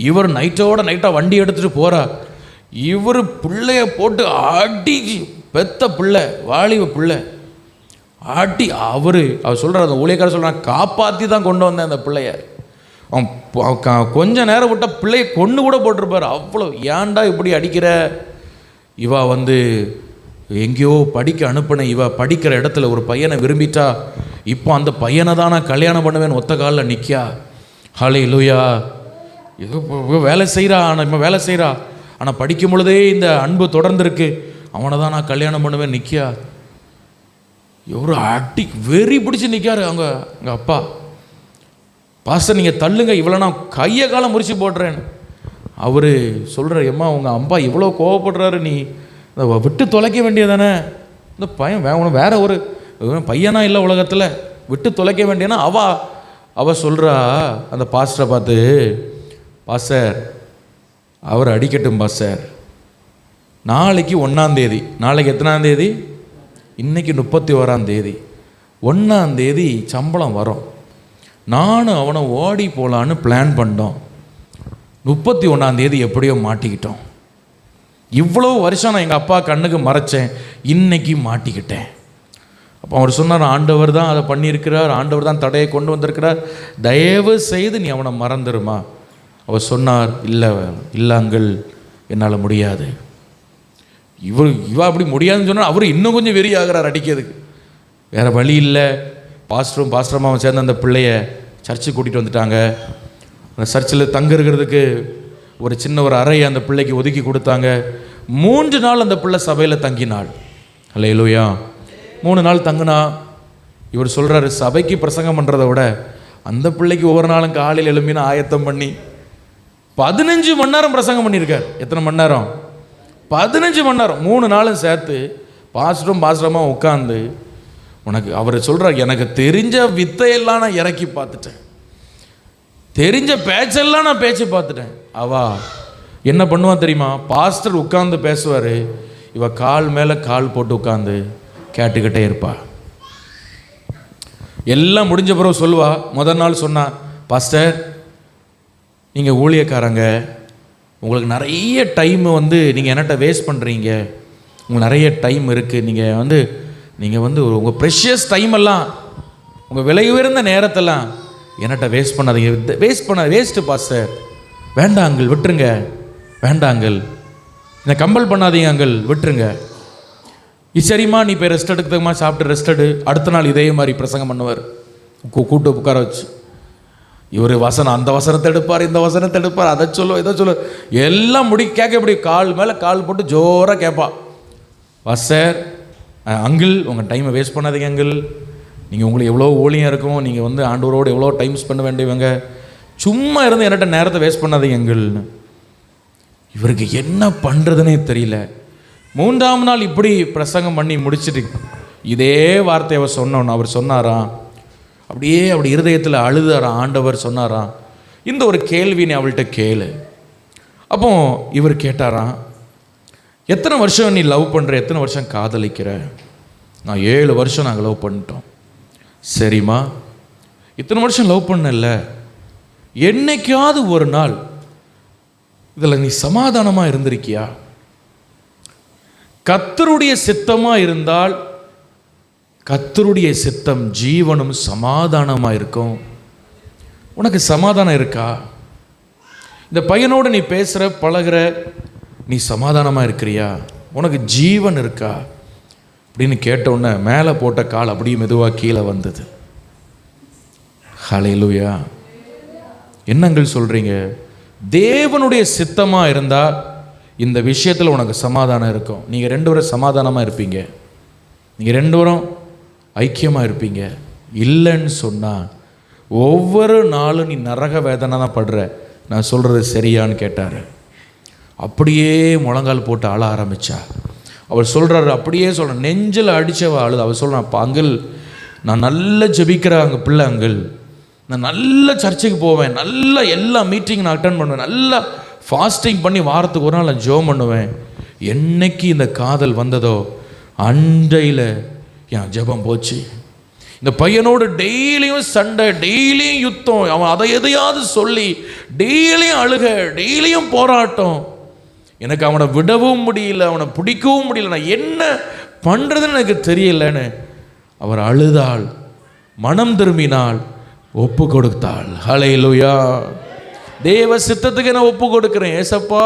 இவர் நைட்டாக வண்டி எடுத்துகிட்டு போகிறார். இவர் பிள்ளையை போட்டு அடிச்சு, பெத்த பிள்ளை, வாலிப பிள்ளை அடி. அவர் சொல்கிறார், அந்த ஊழியக்காரர் சொல்கிறார், காப்பாற்றி தான் கொண்டு வந்தேன் அந்த பிள்ளைய. அவன் கொஞ்ச நேரம் விட்டால் பிள்ளையை கொண்டு கூட போட்டிருப்பார். அவ்வளோ ஏன்டா இப்படி அடிக்கிற? இவா எங்கேயோ படிக்க அனுப்பின, இவ படிக்கிற இடத்துல ஒரு பையனை விரும்பிட்டா, இப்போ அந்த பையனை தான் நான் கல்யாணம் பண்ணுவேன் ஒத்த காலில் நிற்கா. ஹல்லேலூயா. ஏதோ வேலை செய்கிறா, ஆனால் இப்போ வேலை செய்கிறா, ஆனால் படிக்கும் பொழுதே இந்த அன்பு தொடர்ந்துருக்கு. அவனை தான் நான் கல்யாணம் பண்ணுவேன் நிற்கா. எவ்வளோ அடி வெறி பிடிச்சி நிற்காரு அவங்க அப்பா. பாஸ்டர் நீங்கள் தள்ளுங்க, இவ்வளோ நான் கையை காலம் முறிச்சு போடுறேன். அவர் சொல்கிற, எம்மா உங்கள் அப்பா இவ்வளோ கோவப்படுறாரு, நீ அதை விட்டு தொலைக்க வேண்டியதானே? இந்த பையன் வேற ஒரு பையனா இல்லை உலகத்தில், விட்டு தொலைக்க வேண்டியனா அவ சொல்கிறா அந்த பாஸ்டரை பார்த்து, பாஸ்டர் அவர் அடிக்கட்டும் பாஸ்டர், நாளைக்கு 1ஆம் தேதி, நாளைக்கு எத்தனாம் தேதி? இன்றைக்கி 31ஆம் தேதி, 1ஆம் தேதி சம்பளம் வரும். நானும் அவனை ஓடி போகலான்னு பிளான் பண்ணோம். 31ஆம் தேதி எப்படியோ மாட்டிக்கிட்டோம். இவ்வளோ வருஷம் நான் எங்கள் அப்பா கண்ணுக்கு மறைச்சேன், இன்னைக்கு மாட்டிக்கிட்டேன். அப்போ அவர் சொன்னார், ஆண்டவர் தான் அதை பண்ணியிருக்கிறார், ஆண்டவர் தான் தடையை கொண்டு வந்திருக்கிறார், தயவு செய்து நீ அவனை மறந்துடுமா. அவர் சொன்னார், இல்லை அங்கிள், என்னால் முடியாது. இவா அப்படி முடியாதுன்னு சொன்னால் அவர் இன்னும் கொஞ்சம் வெறி ஆகிறார் அடிக்கிறதுக்கு. வேறு வழி இல்லை. பாஸ்டரமாவும் சேர்ந்து அந்த பிள்ளைய சர்ச்சுக்கு கூட்டிகிட்டு வந்துட்டாங்க. அந்த சர்ச்சில் தங்குறதுக்கு ஒரு அறையை அந்த பிள்ளைக்கு ஒதுக்கி கொடுத்தாங்க. 3 நாள் அந்த பிள்ளை சபையில் தங்கினாள். அல்லேலூயா. 3 நாள் தங்குனா. இவர் சொல்கிறாரு, சபைக்கு பிரசங்கம் பண்ணுறதை விட அந்த பிள்ளைக்கு ஒவ்வொரு நாளும் காலையில் எழும்பினா ஆயத்தம் பண்ணி 15 மணி நேரம் பிரசங்கம் பண்ணியிருக்கார். எத்தனை மணி நேரம்? 15 மணி நேரம். 3 நாளும் சேர்த்து பாஸ்டரமாக உட்காந்து உனக்கு அவர் சொல்கிறார், எனக்கு தெரிஞ்ச வித்தையெல்லாம் நான் இறக்கி பார்த்துட்டேன், தெரிஞ்ச பேச்செல்லாம் நான் பேச்சு பார்த்துட்டேன். அவா என்ன பண்ணுவான் தெரியுமா? பாஸ்டர் உட்காந்து பேசுவார், இவ கால் மேலே கால் போட்டு உட்காந்து கேட்டுக்கிட்டே இருப்பா. எல்லாம் முடிஞ்ச பிறகு சொல்லுவா. முதல் நாள் சொன்னா, பாஸ்டர் நீங்கள் ஊழியக்காரங்க, உங்களுக்கு நிறைய டைம் நீங்கள் என்னட்ட வேஸ்ட் பண்ணுறீங்க, உங்களுக்கு நிறைய டைம் இருக்குது, நீங்கள் உங்கள் ப்ரெஷியஸ் டைம் எல்லாம், உங்கள் விலை உயர்ந்த நேரத்தெல்லாம் என்னட்ட வேஸ்ட் பண்ணாதீங்க, வேஸ்ட்டு பாஸ்டர், வேண்டாம் அங்கிள் விட்டுருங்க, வேண்டாம் அங்கிள், என்னை கம்பல் பண்ணாதீங்க அங்கிள், விட்டுருங்க. சரிம்மா நீ போய் ரெஸ்ட் எடுக்கிறதுமா, சாப்பிட்டு ரெஸ்ட் எடு. அடுத்த நாள் இதே மாதிரி பிரசங்கம் பண்ணுவார், கூட்டு உட்கார வச்சு. இவர் வசனம், அந்த வசனத்தை எடுப்பார், இந்த வசனத்தை எடுப்பார், அதை சொல்ல இதை சொல்ல, எல்லாம் கேட்க இப்படி கால் மேலே கால் போட்டு ஜோராக கேட்பா. பாஸ்டர் அங்கிள் உங்கள் டைமை வேஸ்ட் பண்ணாதீங்க அங்கிள், நீங்கள் உங்களுக்கு எவ்வளோ ஊழியம் இருக்கும், நீங்கள் ஆண்டவரோடு எவ்வளோ டைம் ஸ்பெண்ட் வேண்டியவங்க, சும்மா இருந்து என்னட்ட நேரத்தை வேஸ்ட் பண்ணாதீங்க அங்கிள்னு. இவருக்கு என்ன பண்ணுறதுனே தெரியல. 3ஆம் நாள் இப்படி பிரசங்கம் பண்ணி முடிச்சுட்டு இதே வார்த்தை அவர் சொன்னோன்னு அவர் சொன்னாராம், அப்படி இருதயத்தில் அழுதாராம். ஆண்டவர் சொன்னாராம், இந்த ஒரு கேள்வி நீ அவள்கிட்ட கேளு. அப்போ இவர் கேட்டாராம், எத்தனை வருஷம் நீ லவ் பண்ணுற, எத்தனை வருஷம் காதலிக்கிற? நான் 7 வருஷம் நாங்கள் லவ் பண்ணிட்டோம். சரிம்மா, இத்தனை வருஷம் லவ் பண்ணல, என்னைக்காவது ஒரு நாள் இதில் நீ சமாதானமாக இருந்திருக்கியா? கர்த்தருடைய சித்தமாக இருந்தால் கர்த்தருடைய சித்தம் ஜீவனும் சமாதானமாக இருக்கும். உனக்கு சமாதானம் இருக்கா? இந்த பையனோடு நீ பேசுகிற பழகிற, நீ சமாதானமாக இருக்கிறியா? உனக்கு ஜீவன் இருக்கா அப்படின்னு கேட்டவுடனே மேலே போட்ட கால் அப்படியே மெதுவாக கீழே வந்தது. ஹல்லேலூயா. என்னங்கள் சொல்கிறீங்க? தேவனுடைய சித்தமாக இருந்தால் இந்த விஷயத்தில் உனக்கு சமாதானம் இருக்கும். நீங்கள் 2 பேரும் சமாதானமாக இருப்பீங்க, நீங்கள் 2 பேரும் ஐக்கியமாக இருப்பீங்க. இல்லைன்னு சொன்னால் ஒவ்வொரு நாளும் நீ நரக வேதனை தான் படுற. நான் சொல்கிறது சரியான்னு கேட்டார். அப்படியே முழங்கால் போட்டு அழ ஆரம்பித்தா. அவள் சொல்கிறாரு, அப்படியே சொல்கிற நெஞ்சில் அடித்தவ அழுது. அவள் சொல்கிறான், அப்போ அங்கிள் நான் நல்லா ஜெபிக்கிற அங்கே பிள்ளை அங்கிள், நான் நல்ல சர்ச்சுக்கு போவேன், நல்லா எல்லா மீட்டிங் நான் அட்டன் பண்ணுவேன், நல்லா ஃபாஸ்டிங் பண்ணி வாரத்துக்கு ஒரு நாள் நான் ஜெபம் பண்ணுவேன். என்னைக்கு இந்த காதல் வந்ததோ அன்றையில் என் ஜெபம் போச்சு. இந்த பையனோடு டெய்லியும் சண்டை, டெய்லியும் யுத்தம், அவன் அதை எதையாவது சொல்லி டெய்லியும் அழுக, டெய்லியும் போராட்டம். எனக்கு அவனை விடவும் முடியல, அவனை பிடிக்கவும் முடியல, நான் என்ன பண்ணுறதுன்னு எனக்கு தெரியலன்னு அவர் அழுதாள், மனம் திரும்பினாள், ஒப்பு கொடுத்தாள். ஹல்லேலூயா. தேவ சித்தத்துக்கு நான் ஒப்பு கொடுக்கிறேன் ஏசப்பா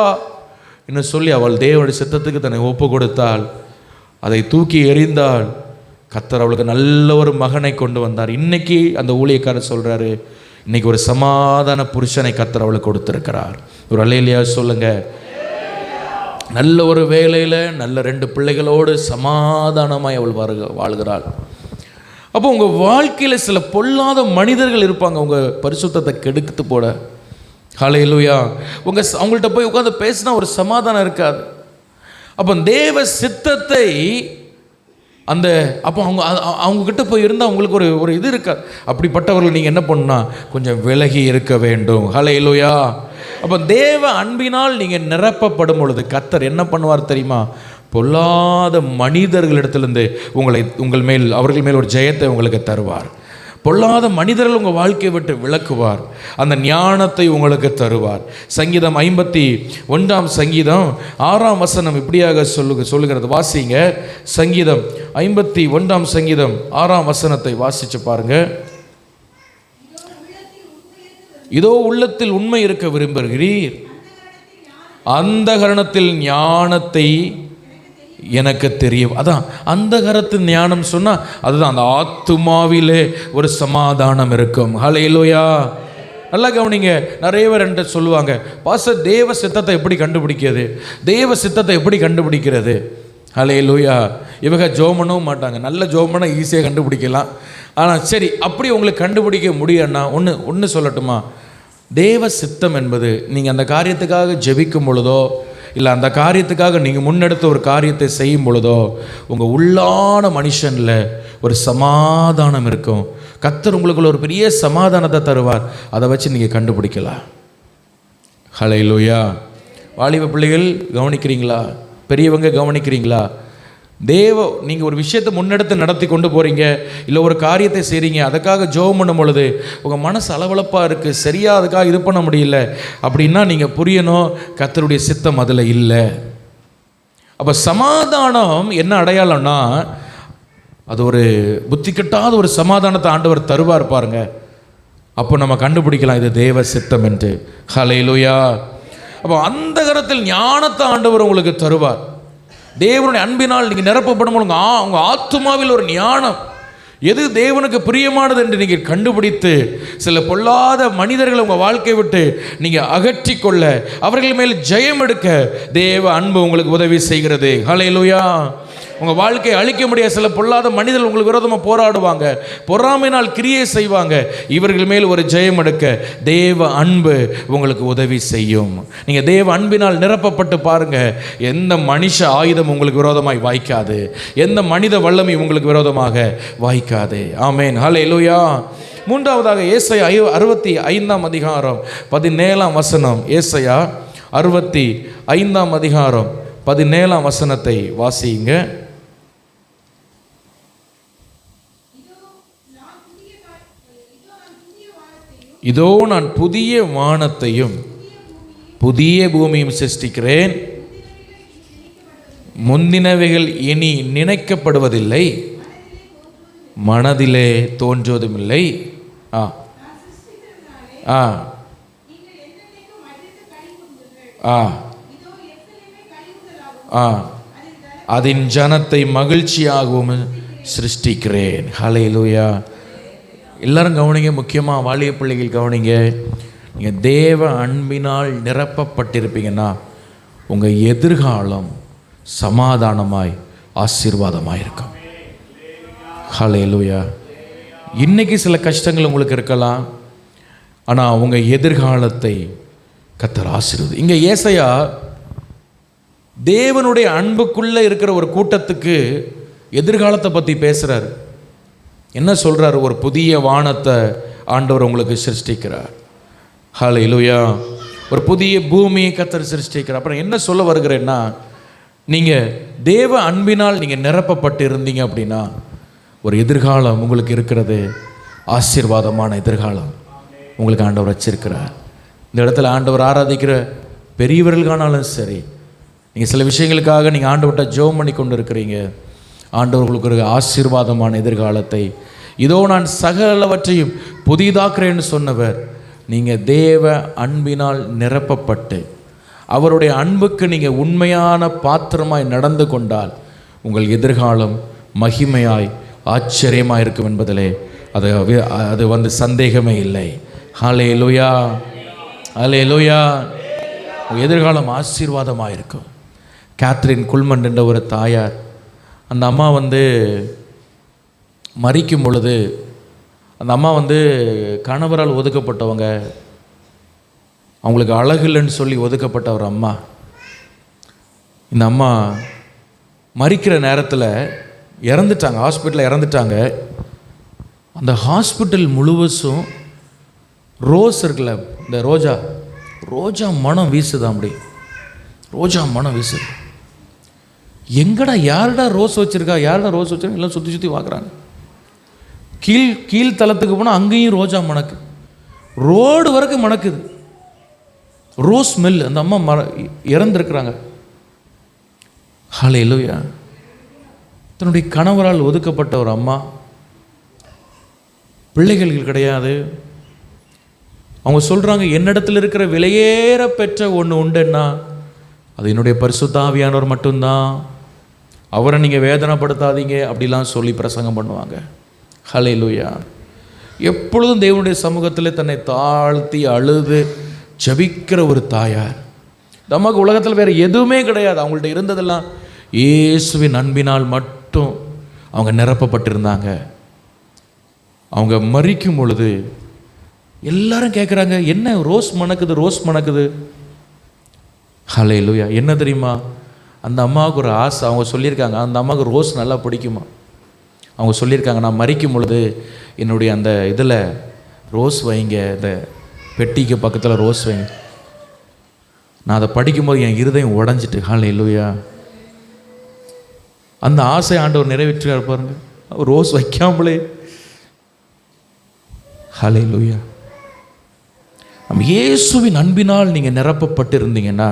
என்று சொல்லி அவள் தேவனுடைய சித்தத்துக்கு தன்னை ஒப்பு கொடுத்தாள். அதை தூக்கி எறிந்தாள். கர்த்தர் அவளுக்கு நல்ல ஒரு மகனை கொண்டு வந்தார். இன்னைக்கு அந்த ஊழியக்காரர் சொல்கிறாரு, இன்னைக்கு ஒரு சமாதான புருஷனை கர்த்தர் அவளுக்கு கொடுத்துருக்கிறார். ஒரு அல்லேலூயா சொல்லுங்க. நல்ல ஒரு வேலையில் நல்ல 2 பிள்ளைகளோடு சமாதானமாய் அவள் வாழ்கிறாள். அப்போ உங்கள் வாழ்க்கையில் சில பொல்லாத மனிதர்கள் இருப்பாங்க, உங்கள் பரிசுத்தத்தை கெடுத்து போட. ஹல்லேலூயா. அவங்கள்ட்ட போய் உட்காந்து பேசினா ஒரு சமாதானம் இருக்காது. அப்போ தேவ சித்தத்தை அப்போ அவங்கக்கிட்ட போய் இருந்தால் அவங்களுக்கு ஒரு இது இருக்காது. அப்படிப்பட்டவர்கள் நீங்கள் என்ன பண்ணணும்னா கொஞ்சம் விலகி இருக்க வேண்டும். ஹல்லேலூயா. அப்போ தேவ அன்பினால் நீங்கள் நிரப்பப்படும் பொழுது கர்த்தர் என்ன பண்ணுவார் தெரியுமா? பொல்லாத மனிதர்களிடத்திலிருந்து அவர்கள் மேல் ஒரு ஜெயத்தை உங்களுக்கு தருவார். பொல்லாத மனிதர்கள் உங்கள் வாழ்க்கையை விட்டு விலக்குவார். அந்த ஞானத்தை உங்களுக்கு தருவார். சங்கீதம் 51 சங்கீதம் 6 வசனம் இப்படியாக சொல்லுகிறது. வாசிங்க. சங்கீதம் 51 சங்கீதம் 6 வசனத்தை வாசிச்சு பாருங்க. இதோ உள்ளத்தில் உண்மை இருக்க விரும்புகிறீர், அந்த கரணத்தில் ஞானத்தை எனக்கு தெரியும். அதான் அந்த கரத்தின் ஞானம் சொன்னால் அதுதான் அந்த ஆத்துமாவிலே ஒரு சமாதானம் இருக்கும். ஹல்லேலூயா. நல்லா கவனிங்க. நிறைய பேர் என்கிட்ட சொல்லுவாங்க, பாஸ்டர் தேவ சித்தத்தை எப்படி கண்டுபிடிக்கிறது, தேவ சித்தத்தை எப்படி கண்டுபிடிக்கிறது? ஹல்லேலூயா. இவங்க ஜோம் பண்ணவும் மாட்டாங்க. நல்ல ஜோம் பண்ணால் ஈஸியாக கண்டுபிடிக்கலாம். ஆனால் சரி, அப்படி உங்களுக்கு கண்டுபிடிக்க முடியும்னா ஒன்று சொல்லட்டுமா? தேவ சித்தம் என்பது நீங்கள் அந்த காரியத்துக்காக ஜெபிக்கும் பொழுதோ, இல்லை அந்த காரியத்துக்காக நீங்கள் முன்னெடுத்த ஒரு காரியத்தை செய்யும் பொழுதோ, உங்கள் உள்ளான மனுஷனில் ஒரு சமாதானம் இருக்கும். கர்த்தர் உங்களுக்குள்ள ஒரு பெரிய சமாதானத்தை தருவார். அதை வச்சு நீங்கள் கண்டுபிடிக்கலாம். ஹல்லேலூயா. வாலிப பிள்ளைகள் கவனிக்கிறீங்களா? பெரியவங்க கவனிக்கிறீங்களா? நீங்கள் ஒரு விஷயத்தை முன்னெடுத்து நடத்தி கொண்டு போகிறீங்க, இல்லை ஒரு காரியத்தை செய்கிறீங்க, அதுக்காக ஜெபம் பண்ணும் பொழுது உங்கள் மனசு அளவளப்பாக இருக்குது, சரியாக அதுக்காக இது பண்ண முடியல அப்படின்னா நீங்கள் புரியணும், கர்த்தருடைய சித்தம் அதில் இல்லை. அப்போ சமாதானம் என்ன அடையாளம்னா, அது ஒரு புத்தி கட்டாத ஒரு சமாதானத்தை ஆண்டவர் தருவார் பாருங்க. அப்போ நம்ம கண்டுபிடிக்கலாம் இது தேவ சித்தம் என்று. ஹல்லேலூயா. அப்போ அந்த கரத்தில் ஞானத்தை ஆண்டவர் உங்களுக்கு தருவார். தேவனுடைய அன்பினால் நீங்கள் நிரப்பப்படும் உங்கள் ஆத்துமாவில் ஒரு ஞானம், எது தேவனுக்கு பிரியமானது என்று நீங்கள் கண்டுபிடித்து சில பொல்லாத மனிதர்களை உங்கள் வாழ்க்கையை விட்டு நீங்கள் அகற்றி கொள்ள, அவர்கள் மேல் ஜெயம் எடுக்க தேவ அன்பு உங்களுக்கு உதவி செய்கிறது. ஹல்லேலூயா. உங்கள் வாழ்க்கையை அழிக்க முடியாத சில பொல்லாத மனிதர்கள் உங்களுக்கு விரோதமாக போராடுவாங்க, பொறாமையினால் கிரியை செய்வாங்க. இவர்கள் மேல் ஒரு ஜெயம் எடுக்க தேவ அன்பு உங்களுக்கு உதவி செய்யும். நீங்கள் தேவ அன்பினால் நிரப்பப்பட்டு பாருங்கள், எந்த மனுஷ ஆயுதம் உங்களுக்கு விரோதமாய் வாய்க்காது, எந்த மனித வல்லமை உங்களுக்கு விரோதமாக வாய்க்காது. ஆமென். ஹல்லேலூயா. மூன்றாவதாக ஏசாயா 65 அதிகாரம் 17 வசனம். ஏசாயா 65 அதிகாரம் 17 வசனத்தை வாசியுங்க. இதோ நான் புதிய வானத்தையும் புதிய பூமியும் சிருஷ்டிக்கிறேன், முந்தினவைகள் இனி நினைக்கப்படுவதில்லை, மனதிலே தோன்றுவதும் இல்லை. அதன் ஜனத்தை மகிழ்ச்சியாகவும் சிருஷ்டிக்கிறேன். ஹல்லேலூயா. எல்லாரும் கவனிங்க, முக்கியமாக வாலிய பிள்ளைகள் கவனிங்க. நீங்கள் தேவ அன்பினால் நிரப்பப்பட்டிருப்பீங்கன்னா உங்கள் எதிர்காலம் சமாதானமாய் ஆசீர்வாதமாக இருக்கும். ஹல்லேலூயா. இன்னைக்கு சில கஷ்டங்கள் உங்களுக்கு இருக்கலாம், ஆனால் உங்கள் எதிர்காலத்தை கர்த்தர் ஆசீர்வதி. இங்கே ஏசாயா தேவனுடைய அன்புக்குள்ளே இருக்கிற ஒரு கூட்டத்துக்கு எதிர்காலத்தை பற்றி பேசுகிறார். என்ன சொல்கிறார்? ஒரு புதிய வானத்தை ஆண்டவர் உங்களுக்கு சிருஷ்டிக்கிறார். ஹல்லேலூயா. ஒரு புதிய பூமியை கர்த்தர் சிருஷ்டிக்கிறார். அப்புறம் என்ன சொல்ல வருகிறேன்னா, நீங்கள் தேவ அன்பினால் நீங்கள் நிரப்பப்பட்டு இருந்தீங்க அப்படின்னா ஒரு எதிர்காலம் உங்களுக்கு இருக்கிறது, ஆசீர்வாதமான எதிர்காலம் உங்களுக்கு ஆண்டவர் வச்சிருக்கிறார். இந்த இடத்துல ஆண்டவர் ஆராதிக்கிற பெரியவர்களுக்கானாலும் சரி, நீங்கள் சில விஷயங்களுக்காக நீங்கள் ஆண்டவர்கிட்ட ஜெபம் பண்ணி கொண்டு இருக்கிறீங்க, ஆண்டவர் உங்களுக்கு ஒரு ஆசீர்வாதமான எதிர்காலத்தை, இதோ நான் சகலவற்றையும் புதிதாக்குறேன்னு சொன்னவர், நீங்கள் தேவ அன்பினால் நிரப்பப்பட்டு அவருடைய அன்புக்கு நீங்கள் உண்மையான பாத்திரமாய் நடந்து கொண்டால் உங்கள் எதிர்காலம் மகிமையாய் ஆச்சரியமாக இருக்கும் என்பதிலே அது சந்தேகமே இல்லை. ஹல்லேலூயா. ஹல்லேலூயா. உங்கள் எதிர்காலம் ஆசீர்வாதமாக இருக்கும். கேத்ரின் குல்மன் என்ற ஒரு தாயார், அந்த அம்மா மரிக்கும் பொழுது, அந்த அம்மா கணவரால் ஒதுக்கப்பட்டவங்க, அவங்களுக்கு அழகு இல்லைன்னு சொல்லி ஒதுக்கப்பட்ட ஒரு அம்மா. இந்த அம்மா மரிக்கிற நேரத்தில் இறந்துட்டாங்க, ஹாஸ்பிட்டலில் இறந்துட்டாங்க. அந்த ஹாஸ்பிட்டல் முழுவதும் ரோஸ் இருக்குல்ல, இந்த ரோஜா மனம் வீசுது. அப்படி ரோஜா மனம் வீசுது. எங்கடா யாருடா ரோஸ் வச்சுருக்கா, யாருடா ரோஸ் வச்சுருக்கா, எல்லாம் சுற்றி சுற்றி பார்க்குறாங்க. கீழ் தளத்துக்கு போனால் அங்கேயும் ரோஜா மணக்கு, ரோடு வரைக்கும் மணக்குது, ரோஸ் ஸ்மெல். அந்த அம்மா இறந்துருக்குறாங்க. ஹல்லேலூயா. தன்னுடைய கணவரால் ஒதுக்கப்பட்ட ஒரு அம்மா, பிள்ளைகள் கிடையாது. அவங்க சொல்கிறாங்க, என்னிடத்தில் இருக்கிற விலையேற பெற்ற ஒன்று உண்டுன்னா அது என்னுடைய பரிசுத்த ஆவியானவர் மட்டும்தான், அவரை நீங்கள் வேதனைப்படுத்தாதீங்க அப்படிலாம் சொல்லி பிரசங்கம் பண்ணுவாங்க. ஹல்லேலூயா. எப்பொழுதும் தேவனுடைய சமூகத்தில் தன்னை தாழ்த்தி அழுது ஜபிக்கிற ஒரு தாயார். நமக்கு உலகத்தில் வேறு எதுவுமே கிடையாது, அவங்கள்ட்ட இருந்ததெல்லாம் இயேசுவின் அன்பினால் மட்டும் மட்டும் அவங்க நிரப்பப்பட்டிருந்தாங்க. அவங்க மரிக்கும் பொழுது எல்லாரும் கேட்குறாங்க, என்ன ரோஸ் மணக்குது, ரோஸ் மணக்குது. ஹல்லேலூயா. என்ன தெரியுமா, அந்த அம்மாவுக்கு ஒரு ஆசை. அவங்க சொல்லியிருக்காங்க, அந்த அம்மாவுக்கு ரோஸ் நல்லா பிடிக்குமா. அவங்க சொல்லியிருக்காங்க, நான் மரிக்கும் பொழுது என்னுடைய அந்த இதில் ரோஸ் வைங்க, இந்த பெட்டிக்கு பக்கத்தில் ரோஸ் வைங்க. நான் அதை படிக்கும்போது என் இருதயம் உடஞ்சிட்டு. ஹல்லேலூயா. அந்த ஆசை ஆண்டவர் நிறைவேற்றுகிறார் பாருங்க, ரோஸ் வைக்காமலே. ஹல்லேலூயா. நம்ம இயேசுவின் அன்பினால் நீங்கள் நிரப்பப்பட்டு இருந்தீங்கன்னா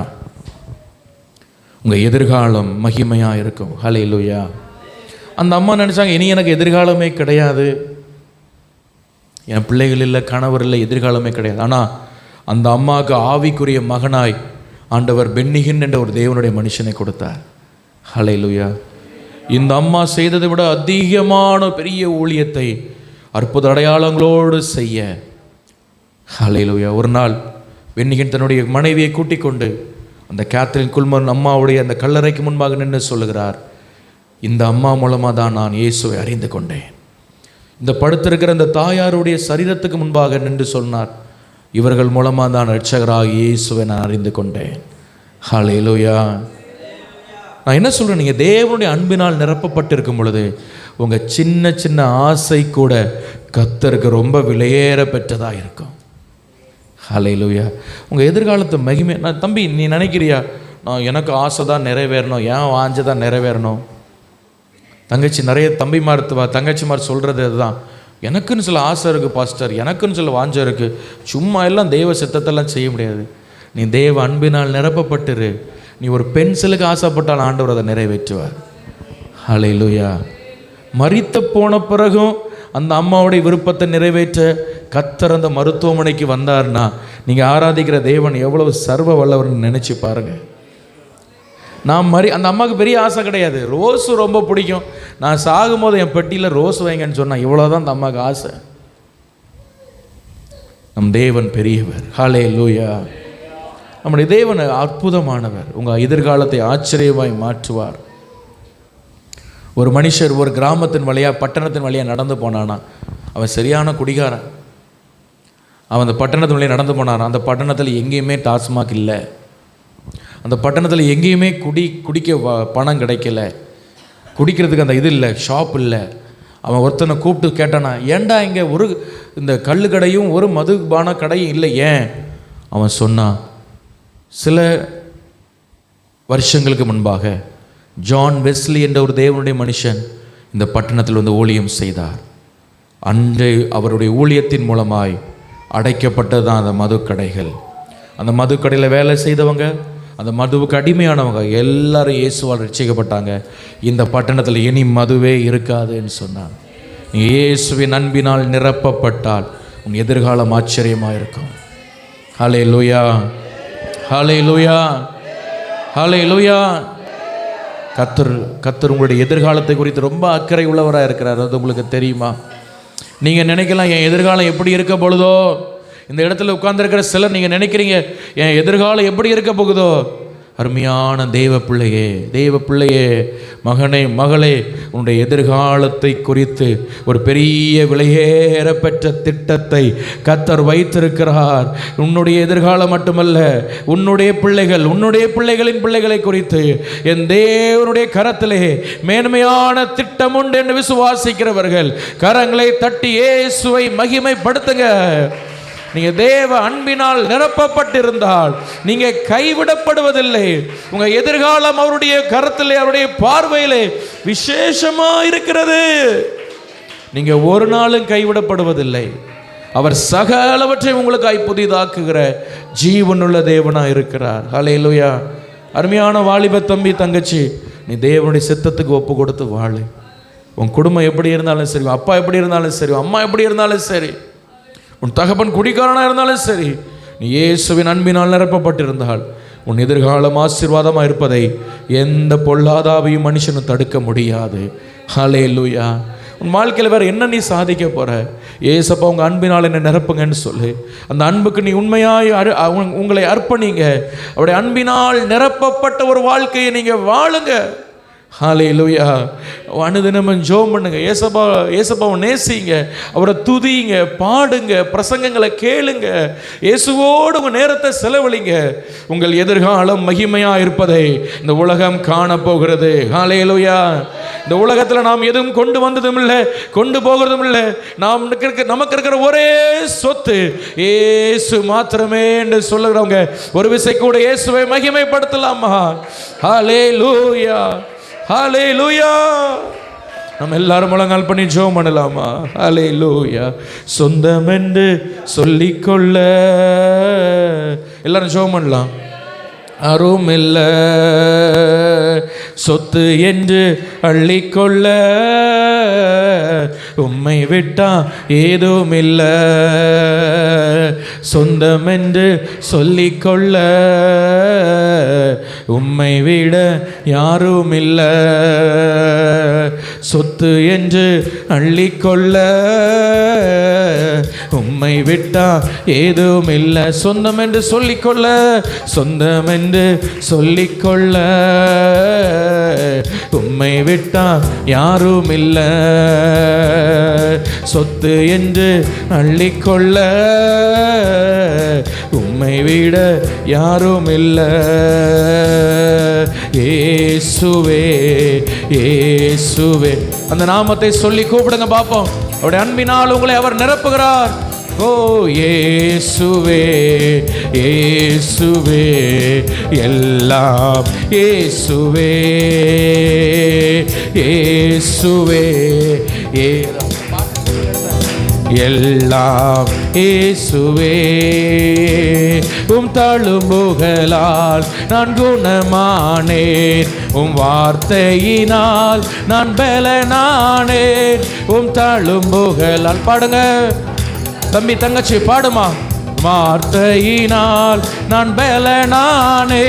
உங்கள் எதிர்காலம் மகிமையாக இருக்கும். ஹல்லேலூயா. அந்த அம்மா நினச்சாங்க, இனி எனக்கு எதிர்காலமே கிடையாது, என் பிள்ளைகள் இல்லை, கணவர் இல்லை, எதிர்காலமே கிடையாது. ஆனால் அந்த அம்மாவுக்கு ஆவிக்குரிய மகனாய் ஆண்டவர் பென்னிகின் என்ற ஒரு தேவனுடைய மனுஷனை கொடுத்தார். ஹல்லேலூயா. இந்த அம்மா செய்ததை விட அதிகமான பெரிய ஊழியத்தை அற்புத அடையாளங்களோடு செய்ய. ஹல்லேலூயா. ஒரு நாள் பென்னிகின் தன்னுடைய மனைவியை கூட்டிக் கொண்டு அந்த கேத்ரின் குல்மன் அம்மாவுடைய அந்த கல்லறைக்கு முன்பாக நின்று சொல்லுகிறார், இந்த அம்மா மூலமாக தான் நான் இயேசுவை அறிந்து கொண்டேன். இந்த படுத்திருக்கிற இந்த தாயாருடைய சரீரத்துக்கு முன்பாக நின்று சொன்னார், இவர்கள் மூலமாக தான் இரட்சகராக இயேசுவை நான் அறிந்து கொண்டேன். ஹல்லேலூயா. நான் என்ன சொல்கிறேன், நீங்கள் தேவனுடைய அன்பினால் நிரப்பப்பட்டிருக்கும் பொழுது உங்கள் சின்ன சின்ன ஆசை கூட கர்த்தருக்கு ரொம்ப விலையேற பெற்றதாக இருக்கும். ஹல்லேலூயா. உங்கள் எதிர்காலத்தை மகிமை. நான் தம்பி, நீ நினைக்கிறியா நான் எனக்கு ஆசை தான் நிறைவேறணும், ஏன் வாஞ்சை தான் நிறைவேறணும்? தங்கச்சி, நிறைய தங்கச்சிமார் சொல்கிறது அதுதான், எனக்குன்னு சில ஆசை இருக்குது பாஸ்டர், எனக்குன்னு சில வாஞ்சை இருக்குது, சும்மா எல்லாம் தெய்வ சித்தத்தெல்லாம் செய்ய முடியாது. நீ தேவ அன்பினால் நிரப்பப்பட்டுரு. நீ ஒரு பென்சிலுக்கு ஆசைப்பட்டால் ஆண்டவர் அதை நிறைவேற்றுவார். ஹல்லேலூயா. மரித்து போன பிறகும் அந்த அம்மாவுடைய விருப்பத்தை நிறைவேற்ற கர்த்தர் அந்த மருத்துவமனைக்கு வந்தார்னா நீங்கள் ஆராதிக்கிற தேவன் எவ்வளவு சர்வ வல்லவர்னு நினச்சி பாருங்கள். அந்த அம்மாவுக்கு பெரிய ஆசை கிடையாது, ரோஸு ரொம்ப பிடிக்கும். நான் சாகும்போது என் பெட்டியில் ரோஸ் வைங்கன்னு சொன்னால் இவ்வளோதான் அந்த அம்மாவுக்கு ஆசை. நம் தேவன் பெரியவர். ஹல்லேலூயா. நம்முடைய தேவன் அற்புதமானவர். உங்கள் எதிர்காலத்தை ஆச்சரியமாய் மாற்றுவார். ஒரு மனுஷர் ஒரு கிராமத்தின் வழியாக பட்டணத்தின் வழியாக நடந்து போனானா, அவன் சரியான குடிகாரன். அவன் அந்த பட்டணத்தின் வழியாக நடந்து போனான். அந்த பட்டணத்தில் எங்கேயுமே டாஸ்மாக் இல்லை, அந்த பட்டணத்தில் எங்கேயுமே குடிக்க பணம் கிடைக்கல, குடிக்கிறதுக்கு அந்த இது இல்லை, ஷாப் இல்லை. அவன் ஒருத்தனை கூப்பிட்டு கேட்டானா, ஏண்டா இங்கே ஒரு இந்த கள்ளு கடையும் ஒரு மதுபான கடையும் இல்லை, ஏன்? அவன் சொன்னான், சில வருஷங்களுக்கு முன்பாக ஜான் வெஸ்லி என்ற ஒரு தேவனுடைய மனுஷன் இந்த பட்டணத்தில் வந்து ஊழியம் செய்தார். அன்று அவருடைய ஊழியத்தின் மூலமாய் அடைக்கப்பட்டது தான் அந்த மதுக்கடைகள். அந்த மதுக்கடையில் வேலை செய்தவங்க, அந்த மதுவுக்கு அடிமையானவங்க எல்லாரும் இயேசுவால் ரட்சிக்கப்பட்டாங்க. இந்த பட்டணத்தில் இனி மதுவே இருக்காதுன்னு சொன்னாங்க. நீ இயேசுவின் அன்பினால் நிரப்பப்பட்டால் உன் எதிர்காலம் ஆச்சரியமாக இருக்கும். ஹல்லேலூயா. ஹல்லேலூயா. ஹல்லேலூயா. கர்த்தர் உங்களுடைய எதிர்காலத்தை குறித்து ரொம்ப அக்கறை உள்ளவராக இருக்கிறார். அது உங்களுக்கு தெரியுமா? நீங்கள் நினைக்கலாம், என் எதிர்காலம் எப்படி இருக்க பொழுதோ, இந்த இடத்துல உட்கார்ந்துருக்கிற சிலர் நீங்கள் நினைக்கிறீங்க என் எதிர்காலம் எப்படி இருக்க போகுதோ. அருமையான தேவ பிள்ளையே, மகனே, மகளே, உன்னுடைய எதிர்காலத்தை குறித்து ஒரு பெரிய விலையேற பெற்ற திட்டத்தை கர்த்தர் வைத்திருக்கிறார். உன்னுடைய எதிர்காலம் மட்டுமல்ல, உன்னுடைய பிள்ளைகள், உன்னுடைய பிள்ளைகளின் பிள்ளைகளை குறித்து என் தேவனுடைய கரத்திலே மேன்மையான திட்டம் உண்டு என்று விசுவாசிக்கிறவர்கள் கரங்களை தட்டி இயேசுவை மகிமைப்படுத்துங்க. நீங்க தேவ அன்பினால் நிரப்பப்பட்டிருந்தால் நீங்க கைவிடப்படுவதில்லை. உங்க எதிர்காலம் அவருடைய கரத்திலே, அவருடைய பார்வையிலே விசேஷமா இருக்கிறது. நீங்க ஒரு நாளும் கைவிடப்படுவதில்லை. அவர் சகலவற்றையும் உங்களுக்காய் புதிதாக்குகிற ஜீவனுள்ள தேவனா இருக்கிறார். ஹல்லேலூயா. அருமையான வாலிப தம்பி, தங்கச்சி, நீ தேவனுடைய சித்தத்துக்கு ஒப்பு கொடுத்து வாழு. உன் குடும்பம் எப்படி இருந்தாலும் சரி, அப்பா எப்படி இருந்தாலும் சரி, அம்மா எப்படி இருந்தாலும் சரி, உன் தகப்பன் குடிக்காரனாக இருந்தாலும் சரி, நீ இயேசுவின் அன்பினால் நிரப்பப்பட்டிருந்தால் உன் எதிர்காலம் ஆசீர்வாதமாக இருப்பதை எந்த பொல்லாதாவையும் மனுஷனும் தடுக்க முடியாது. ஹல்லேலூயா. உன் வாழ்க்கையில் வேறு என்ன நீ சாதிக்க போகிற? ஏசப்பா உங்கள் அன்பினால் என்னை நிரப்புங்கன்னு சொல்லு. அந்த அன்புக்கு நீ உண்மையாய் உங்களை அர்ப்பணிங்க. அவருடைய அன்பினால் நிரப்பப்பட்ட ஒரு வாழ்க்கையை நீங்கள் வாழுங்க. ஹல்லேலூயா. அனுதினமும் ஜெபம் பண்ணுங்க. ஏசப்பாவை நேசிங்க, அவரை துதிங்க, பாடுங்க, பிரசங்கங்களை கேளுங்க, இயேசுவோடு உங்கள் நேரத்தை செலவழிங்க. உங்கள் எதிர்காலம் மகிமையாக இருப்பதை இந்த உலகம் காணப்போகிறது. ஹல்லேலூயா. இந்த உலகத்தில் நாம் எதுவும் கொண்டு வந்ததும் இல்லை, கொண்டு போகிறதும் இல்லை. நமக்கு இருக்கிற ஒரே சொத்து இயேசு மாத்திரமே என்று சொல்லுகிறவங்க ஒரு விசை கூட இயேசுவை மகிமைப்படுத்தலாமா? ஹல்லேலூயா, ஹல்லேலூயா. நம்ம எல்லாரும் முழங்கால் பண்ணி ஜெபம் பண்ணலாமா? ஹல்லேலூயா. சொந்தம் என்று சொல்லிக்கொள்ள எல்லாரும் ஜெபம் பண்ணலாம். அரும் இல்ல சொத்து என்று அள்ளிக்கொள்ள உம்மை விட்டா ஏதும் இல்ல. சொந்தம் என்று சொல்லிக்கொள்ள உம்மை விட யாரும் இல்ல. சொத்து என்று அள்ளிக்கொள்ள உம்மை விட்டா ஏதும் இல்ல. சொந்தம் என்று சொல்லிக்கொள்ள, சொந்தம் என்று சொல்லிக்கொள்ள உம்மை விட்டா யாரும் இல்ல. சொத்து என்று அள்ளிக்கொள்ள உம்மை விட யாரும் இல்ல. இயேசுவே, இயேசுவே. அந்த நாமத்தை சொல்லி கூப்பிடுங்க பார்ப்போம். அவருடைய அன்பினால் உங்களை அவர் நிரப்புகிறார். ஓ இயேசுவே, இயேசுவே, எல்லாம் இயேசுவே, இயேசுவே, எல்லாம் இயேசுவே. உம் தழும்புகளால் நான் குணமானேன், உம் வார்த்தையினால் நான் பலனானேன். உம் தழும்புகளால், பாடுங்க தம்பி தங்கச்சி, பாடுமா. வார்த்தையினால் நான் பலனானே,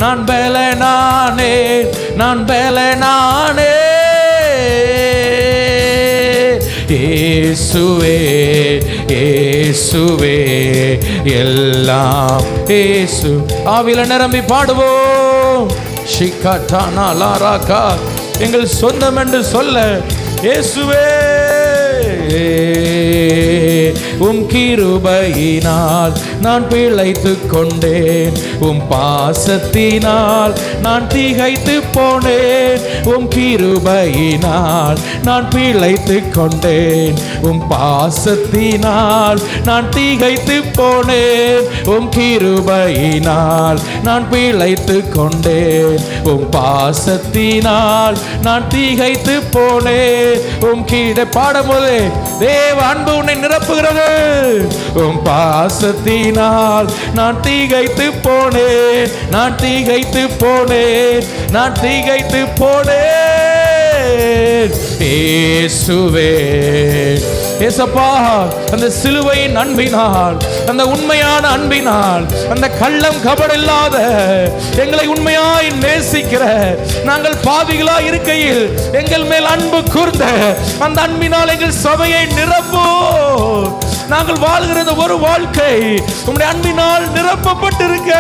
நான் பலனானே, நான் பலனானே. இயேசுவே, இயேசுவே, எல்லாம் இயேசு. ஆவில நிரம்பி பாடுவோம். ஷிகாட்டானா லாராகா, எங்கள் சொந்தம் என்று சொல்ல இயேசுவே. உம் கிருபையினால் நான் பிழைத்து கொண்டேன், உம் பாசத்தினால் நான் திகைத்து போனேன். உம் கிருபையினால் நான் பிழைத்து கொண்டேன், உம் பாசத்தினால் நான் திகைத்து போனேன். உம் கிருபையினால் நான் பிழைத்து கொண்டேன், உம் பாசத்தினால் நான் திகைத்து போனேன். உம் கீழே பாடும்போது தேவ அன்பு உன்னை நிரப்புகிறது. உம் பாசத்தினால் நான் திகைத்து போனேன், நான் திகைத்து போனேன், நான் திகைத்து போனேன். இயேசுவே, ஏசப்பா, அந்த சிலுவையின் அன்பினால், அந்த உண்மையான அன்பினால், அந்த கள்ளம் கபடில்லாத எங்களை உண்மையாய் நேசிக்கிற, நாங்கள் பாவிகளாய் இருக்கையில் எங்கள் மேல் அன்பு கூர்ந்த அந்த அன்பினால் எங்கள் சபையை நிரப்போ. நாங்கள் வாழ்கிறது ஒரு வாழ்க்கை உம்முடைய அன்பினால் நிரப்பப்பட்டிருக்க,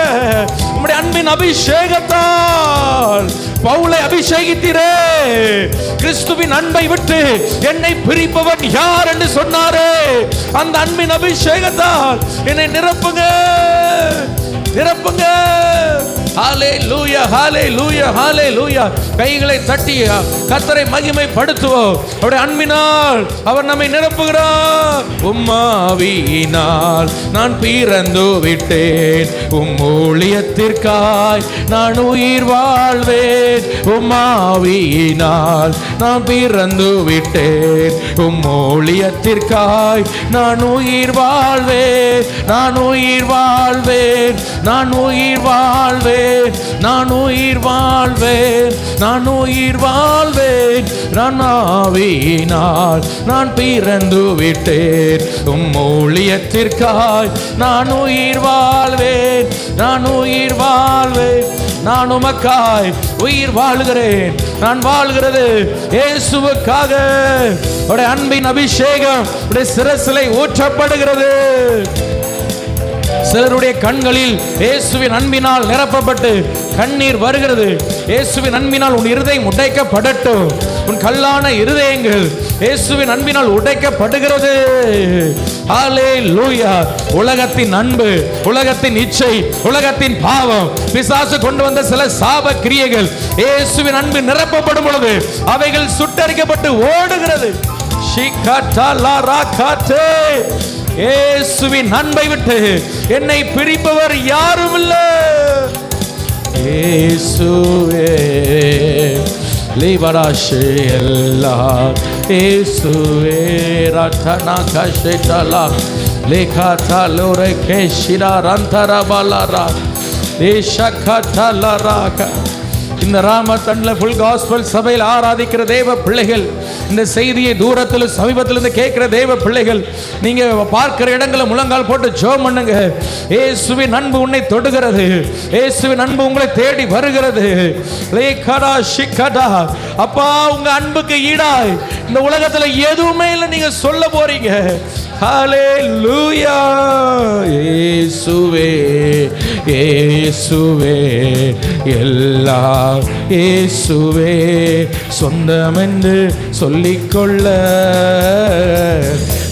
உம்முடைய அன்பின் அபிஷேகத்தால் பவுலை அபிஷேகித்தீரே. கிறிஸ்துவின் அன்பை விட்டு என்னை பிரிப்பவன் யார் என்று சொன்னாரே, அந்த அன்பின் அபிஷேகத்தால் என்னை நிரப்புங்க, நிரப்புங்க. ஹல்லேலூயா, ஹல்லேலூயா, ஹல்லேலூயா. கைகளை தட்டி கர்த்தரை மகிமைப்படுத்துவோம். அவருடைய அன்பினால் அவர் நம்மை நிரப்புகிறார். உம்மாவியினால் நான் பிறந்து விட்டேன், உம் ஊழியத்திற்காய் நான் உயிர் வாழ்வேன். உம்மாவியினால் நான் பிறந்து விட்டேன், உம் ஊழியத்திற்காய் நான் உயிர் வாழ்வேன், நான் உயிர் வாழ்வேன், நான் உயிர் வாழ்வேன், நான் உயிர் வாழ்வேன், நான் உயிர் வாழ்வேன். நான் ஆவியினால் நான் பிறந்து விட்டேன், உம் ஊழியத்திற்காய் நான் உயிர் வாழ்வேன், நான் உயிர் வாழ்வேன். நான் உமக்காய் உயிர் வாழுகிறேன். நான் வாழ்கிறது இயேசுவுக்காக. உடைய அன்பின் அபிஷேகம் உடைய சிரசிலை ஊற்றப்படுகிறது. சிலருடைய கண்களில் இயேசுவின் அன்பினால் நிரப்பப்பட்டு கண்ணீர் வருகிறது. இயேசுவின் அன்பினால் உன் இருதயம் உடைக்கப்படட்டும். உன் கல்லான இருதயங்கள் இயேசுவின் அன்பினால் உடைக்கப்படுகிறது. ஹல்லேலூயா. உலகத்தின் அன்பு, உலகத்தின் இச்சை, உலகத்தின் பாவம், பிசாசு கொண்டு வந்த சில சாப கிரியைகள் இயேசுவின் அன்பு நிரப்பப்படும் பொழுது அவைகள் சுட்டரிக்கப்பட்டு ஓடுகிறது. இயேசுவின் அன்பை விட்டு என்னை பிரிப்பவர் யாரும் இல்லை. இயேசுவே லிபராஷே எல்லா இயேசுவே ரத்தனா கஷேதலா லேகாதா லோரே கேஷிரா ரந்தரா பாலாரா தேஷகதலராக. இந்த ராமத்தன்ல ஃபுல் காஸ்பல் சபையில் ஆராதிக்கிற தேவ பிள்ளைகள், இந்த செய்தியை தூரத்தில் சமீபத்திலிருந்து கேட்கிற தேவ பிள்ளைகள், நீங்க பார்க்கிற இடங்களை முழங்கால் போட்டு ஜெபம் பண்ணுங்க. இயேசுவின் அன்பு உன்னை தொடுகிறது. இயேசுவின் அன்பு உங்களை தேடி வருகிறது. லேகடா ஷிகடா. அப்பா, உங்க அன்புக்கு ஈடாய் இந்த உலகத்துல எதுவுமே இல்லை நீங்க சொல்ல போறீங்க. ஹல்லேலூயா. இயேசுவே இயேசுவே எல்லாம் இயேசுவே சொந்தம் என்று சொல்லிக்கொள்ள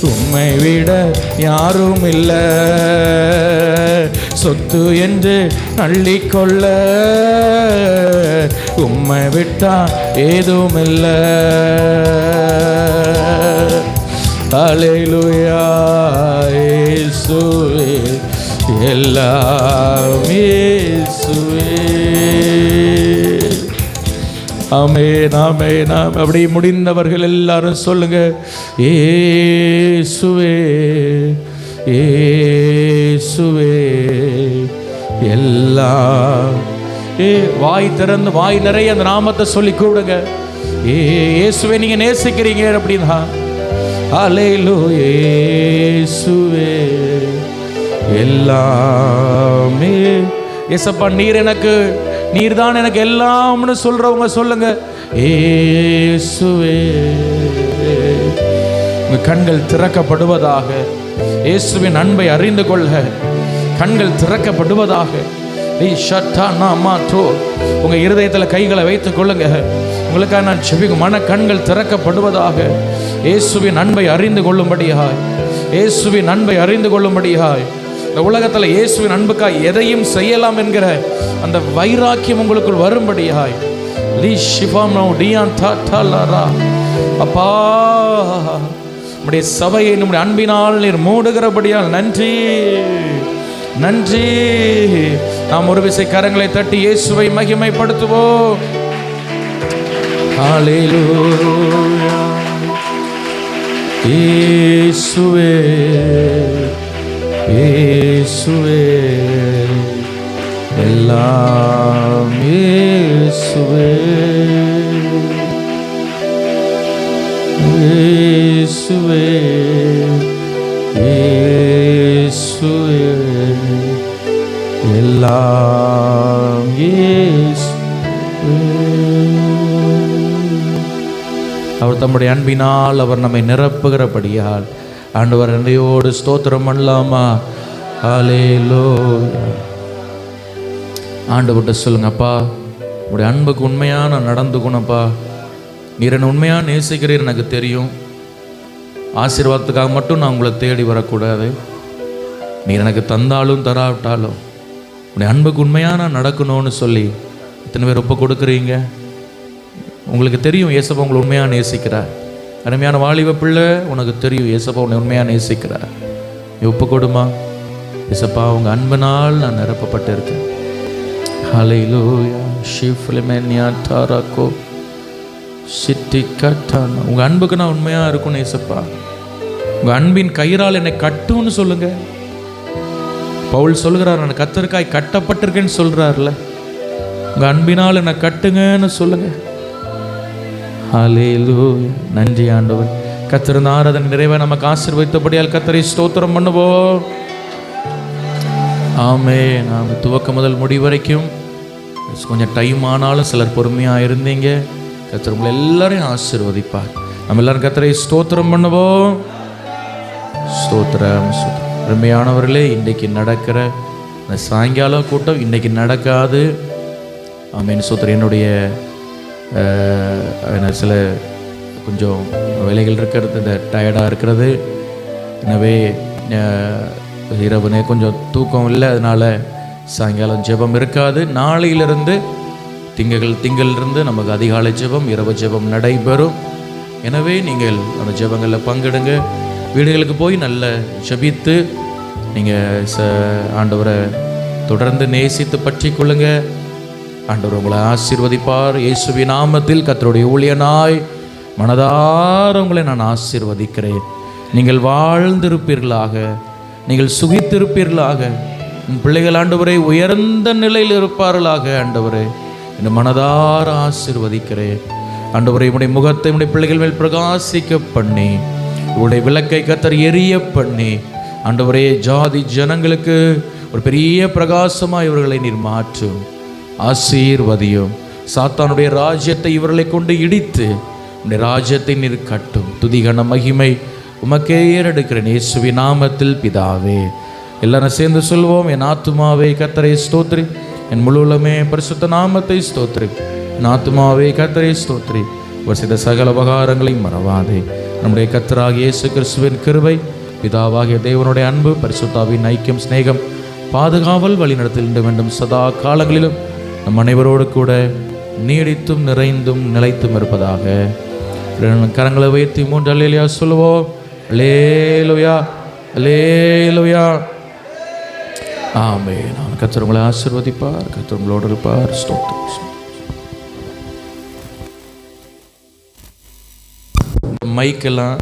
உம்மை விட யாரும் இல்லை. சொத்து என்று அள்ளிக்கொள்ள உம்மை விட்டா ஏதும் இல்லை. ஹல்லேலூயா. இயேசுவே எல்லாம் இயேசுவே. ஆமென் ஆமென். அப்படி முடிந்தவர்கள் எல்லாரும் சொல்லுங்க, இயேசுவே இயேசுவே எல்லாம். வாய் திறந்து வாய் நிறைய அந்த நாமத்தை சொல்லி கூப்பிடுங்க. இயேசுவே நீங்க நேசிக்கிறீங்க அப்படின்னா ஹல்லேலூயா. இயேசுவே எல்லாமே. ஏசப்பா நீர் தான் எனக்கு எல்லாம்னு சொல்றவங்க சொல்லுங்க, இயேசுவே. உங்க கண்கள் திறக்கப்படுவதாக. இயேசுவின் அன்பை அறிந்து கொள்ள கண்கள் திறக்கப்படுவதாக. உங்க இருதயத்தில் கைகளை வைத்துக் கொள்ளுங்க. உங்களுக்காக நான் செபிக்கும் மன கண்கள் திறக்கப்படுவதாக. இயேசுவின் அன்பை அறிந்து கொள்ளும்படியாய், இயேசுவின் அன்பை அறிந்து கொள்ளும்படியாய். இந்த உலகத்தில் இயேசுவின் அன்புக்காய் எதையும் செய்யலாம் என்கிற அந்த வைராக்கியம் உங்களுக்குள் வரும்படியாய். அப்பா, நம்முடைய சபையை நம்முடைய அன்பினால் நீர் மூடுகிறபடியால் நன்றி நன்றி. நாம் ஒரு விசை கரங்களை தட்டி இயேசுவை மகிமைப்படுத்துவோம். ஹல்லேலூயா. இயேசுவே இயேசுவே எல்லாம் இயேசுவே இயேசுவே இயேசுவே எல்லாம் இயேசுவே. அவர் தம்முடைய அன்பினால் அவர் நம்மை நிரப்புகிறபடியால் ஆண்டவர் நன்றியோடு ஸ்தோத்திரம் பண்ணலாமா? ஹல்லேலூயா. ஆண்டவர்கிட்ட சொல்லுங்க, அப்பா உடைய அன்புக்கு உண்மையாக நான் நடந்துக்கணும்ப்பா. நீர் என்னை உண்மையாக நேசிக்கிறீர் எனக்கு தெரியும். ஆசீர்வாதத்துக்காக மட்டும் நான் உங்களை தேடி வரக்கூடாது. நீர் எனக்கு தந்தாலும் தராவிட்டாலும் உடைய அன்புக்கு உண்மையாக நான் நடக்கணும்னு சொல்லி இத்தனை பேர் ஒப்பு கொடுக்குறீங்க. உங்களுக்கு தெரியும் ஏசப்பா உங்களை உண்மையாக நேசிக்கிறார். அருமையான வாலிப பிள்ளை, உனக்கு தெரியும் ஏசப்பா உன்னை உண்மையாக நேசிக்கிறார். நீ ஒப்பு கொடுமா? ஏசப்பா உங்கள் அன்பினால் நான் நிரப்பப்பட்டு இருக்கேன். ஹல்லேலூயா. ஷிஃப்லிமென்யா தாராக்கோ சிட்டி கட்டான. உங்கள் அன்புக்கு நான் உண்மையாக இருக்கணும் ஏசப்பா. உங்கள் அன்பின் கயிறால் என்னை கட்டுன்னு சொல்லுங்க. பவுல் சொல்கிறார், நான் கத்தருக்காய் கட்டப்பட்டிருக்கேன்னு சொல்கிறார்ல. உங்கள் அன்பினால் என்னை கட்டுங்கன்னு சொல்லுங்க. ஹல்லேலூயா. நன்றி ஆண்டவர். கர்த்தர் ஆராதனை நிறைவே நமக்கு ஆசீர்வதித்தபடியால் கர்த்தரை ஸ்தோத்திரம் பண்ணுவோம். ஆமென். நாம் துவக்க முதல் முடிவு வரைக்கும் கொஞ்சம் டைம் ஆனாலும் சிலர் பொறுமையாக இருந்தீங்க. கர்த்தர் உங்களை எல்லாரையும் ஆசீர்வதிப்பார். நம்ம எல்லாரும் கர்த்தரை ஸ்தோத்திரம் பண்ணுவோம். ஸ்தோத்திரம் ஸ்தோத்திரம். அருமையானவர்களே, இன்றைக்கு நடக்கிற அந்த சாயங்கால கூட்டம் இன்றைக்கி நடக்காது. ஆமீன். சோத்திரம். என்னுடைய சில கொஞ்சம் வேலைகள் இருக்கிறது, இந்த டயர்டாக இருக்கிறது. எனவே இரவுனே கொஞ்சம் தூக்கம் இல்லை, அதனால் சாயங்காலம் ஜெபம் இருக்காது. நாளையிலிருந்து திங்களிலிருந்து நமக்கு அதிகாலை ஜெபம், இரவு ஜெபம் நடைபெறும். எனவே நீங்கள் அந்த ஜெபங்களில் பங்கெடுங்க. வீடுகளுக்கு போய் நல்ல ஜெபித்து நீங்கள் ஆண்டவரை தொடர்ந்து நேசித்து பற்றி கொள்ளுங்க. ஆண்டவர் உங்களை ஆசீர்வதிப்பார். இயேசுவின் நாமத்தில் கர்த்தருடைய ஊழியனாய் மனதார உங்களை நான் ஆசீர்வதிக்கிறேன். நீங்கள் வாழ்ந்திருப்பீர்களாக, நீங்கள் சுகித்திருப்பீர்களாக, உன் பிள்ளைகள் ஆண்டவரை உயர்ந்த நிலையில் இருப்பார்களாக. ஆண்டவரே, இந்த மனதார ஆசீர்வதிக்கிறேன். ஆண்டவரை உடைய முகத்தை உடைய பிள்ளைகள் மேல் பிரகாசிக்க பண்ணி, உடைய விளக்கை கர்த்தர் எரிய பண்ணி, ஆண்டவரே ஜாதி ஜனங்களுக்கு ஒரு பெரிய பிரகாசமாக இவர்களை நீர் மாற்றும். ஆசீர்வதியும். சாத்தானுடைய ராஜ்யத்தை இவர்களை கொண்டு இடித்து உடைய ராஜ்யத்தை நீர் கட்டும். துதிகன மகிமை உமக்கே ஏறெடுக்கிறேன் இயேசுவின் நாமத்தில் பிதாவே. எல்லாரும் சேர்ந்து சொல்வோம். என் ஆத்துமாவே கர்த்தரை ஸ்தோத்திரி, என் முழுவலுமே பரிசுத்த நாமத்தை ஸ்தோத்திரி. என் ஆத்துமாவே கர்த்தரை ஸ்தோத்திரி, அவர் செய்த சகல உபகாரங்களையும் மறவாதே. நம்முடைய கர்த்தராகிய இயேசு கிறிஸ்துவின் கிருபை, பிதாவாகிய தேவனுடைய அன்பு, பரிசுத்தாவின் ஐக்கியம், சிநேகம், பாதுகாவல், வழிநடத்தல் வேண்டும் சதா காலங்களிலும் நம் அனைவரோடு கூட நீடித்தும் நிறைந்தும் நிலைத்தும் இருப்பதாக. கரங்களை உயர்த்தி 3 அல்லேலூயா சொல்லுவோம். அல்லேலூயா, அல்லேலூயா, ஆமென். கர்த்தர் உங்களை ஆசீர்வதிப்பார். கர்த்தர் உங்களோடு இருப்பார். ஸ்தோத்திரம். மைக்கெல்லாம்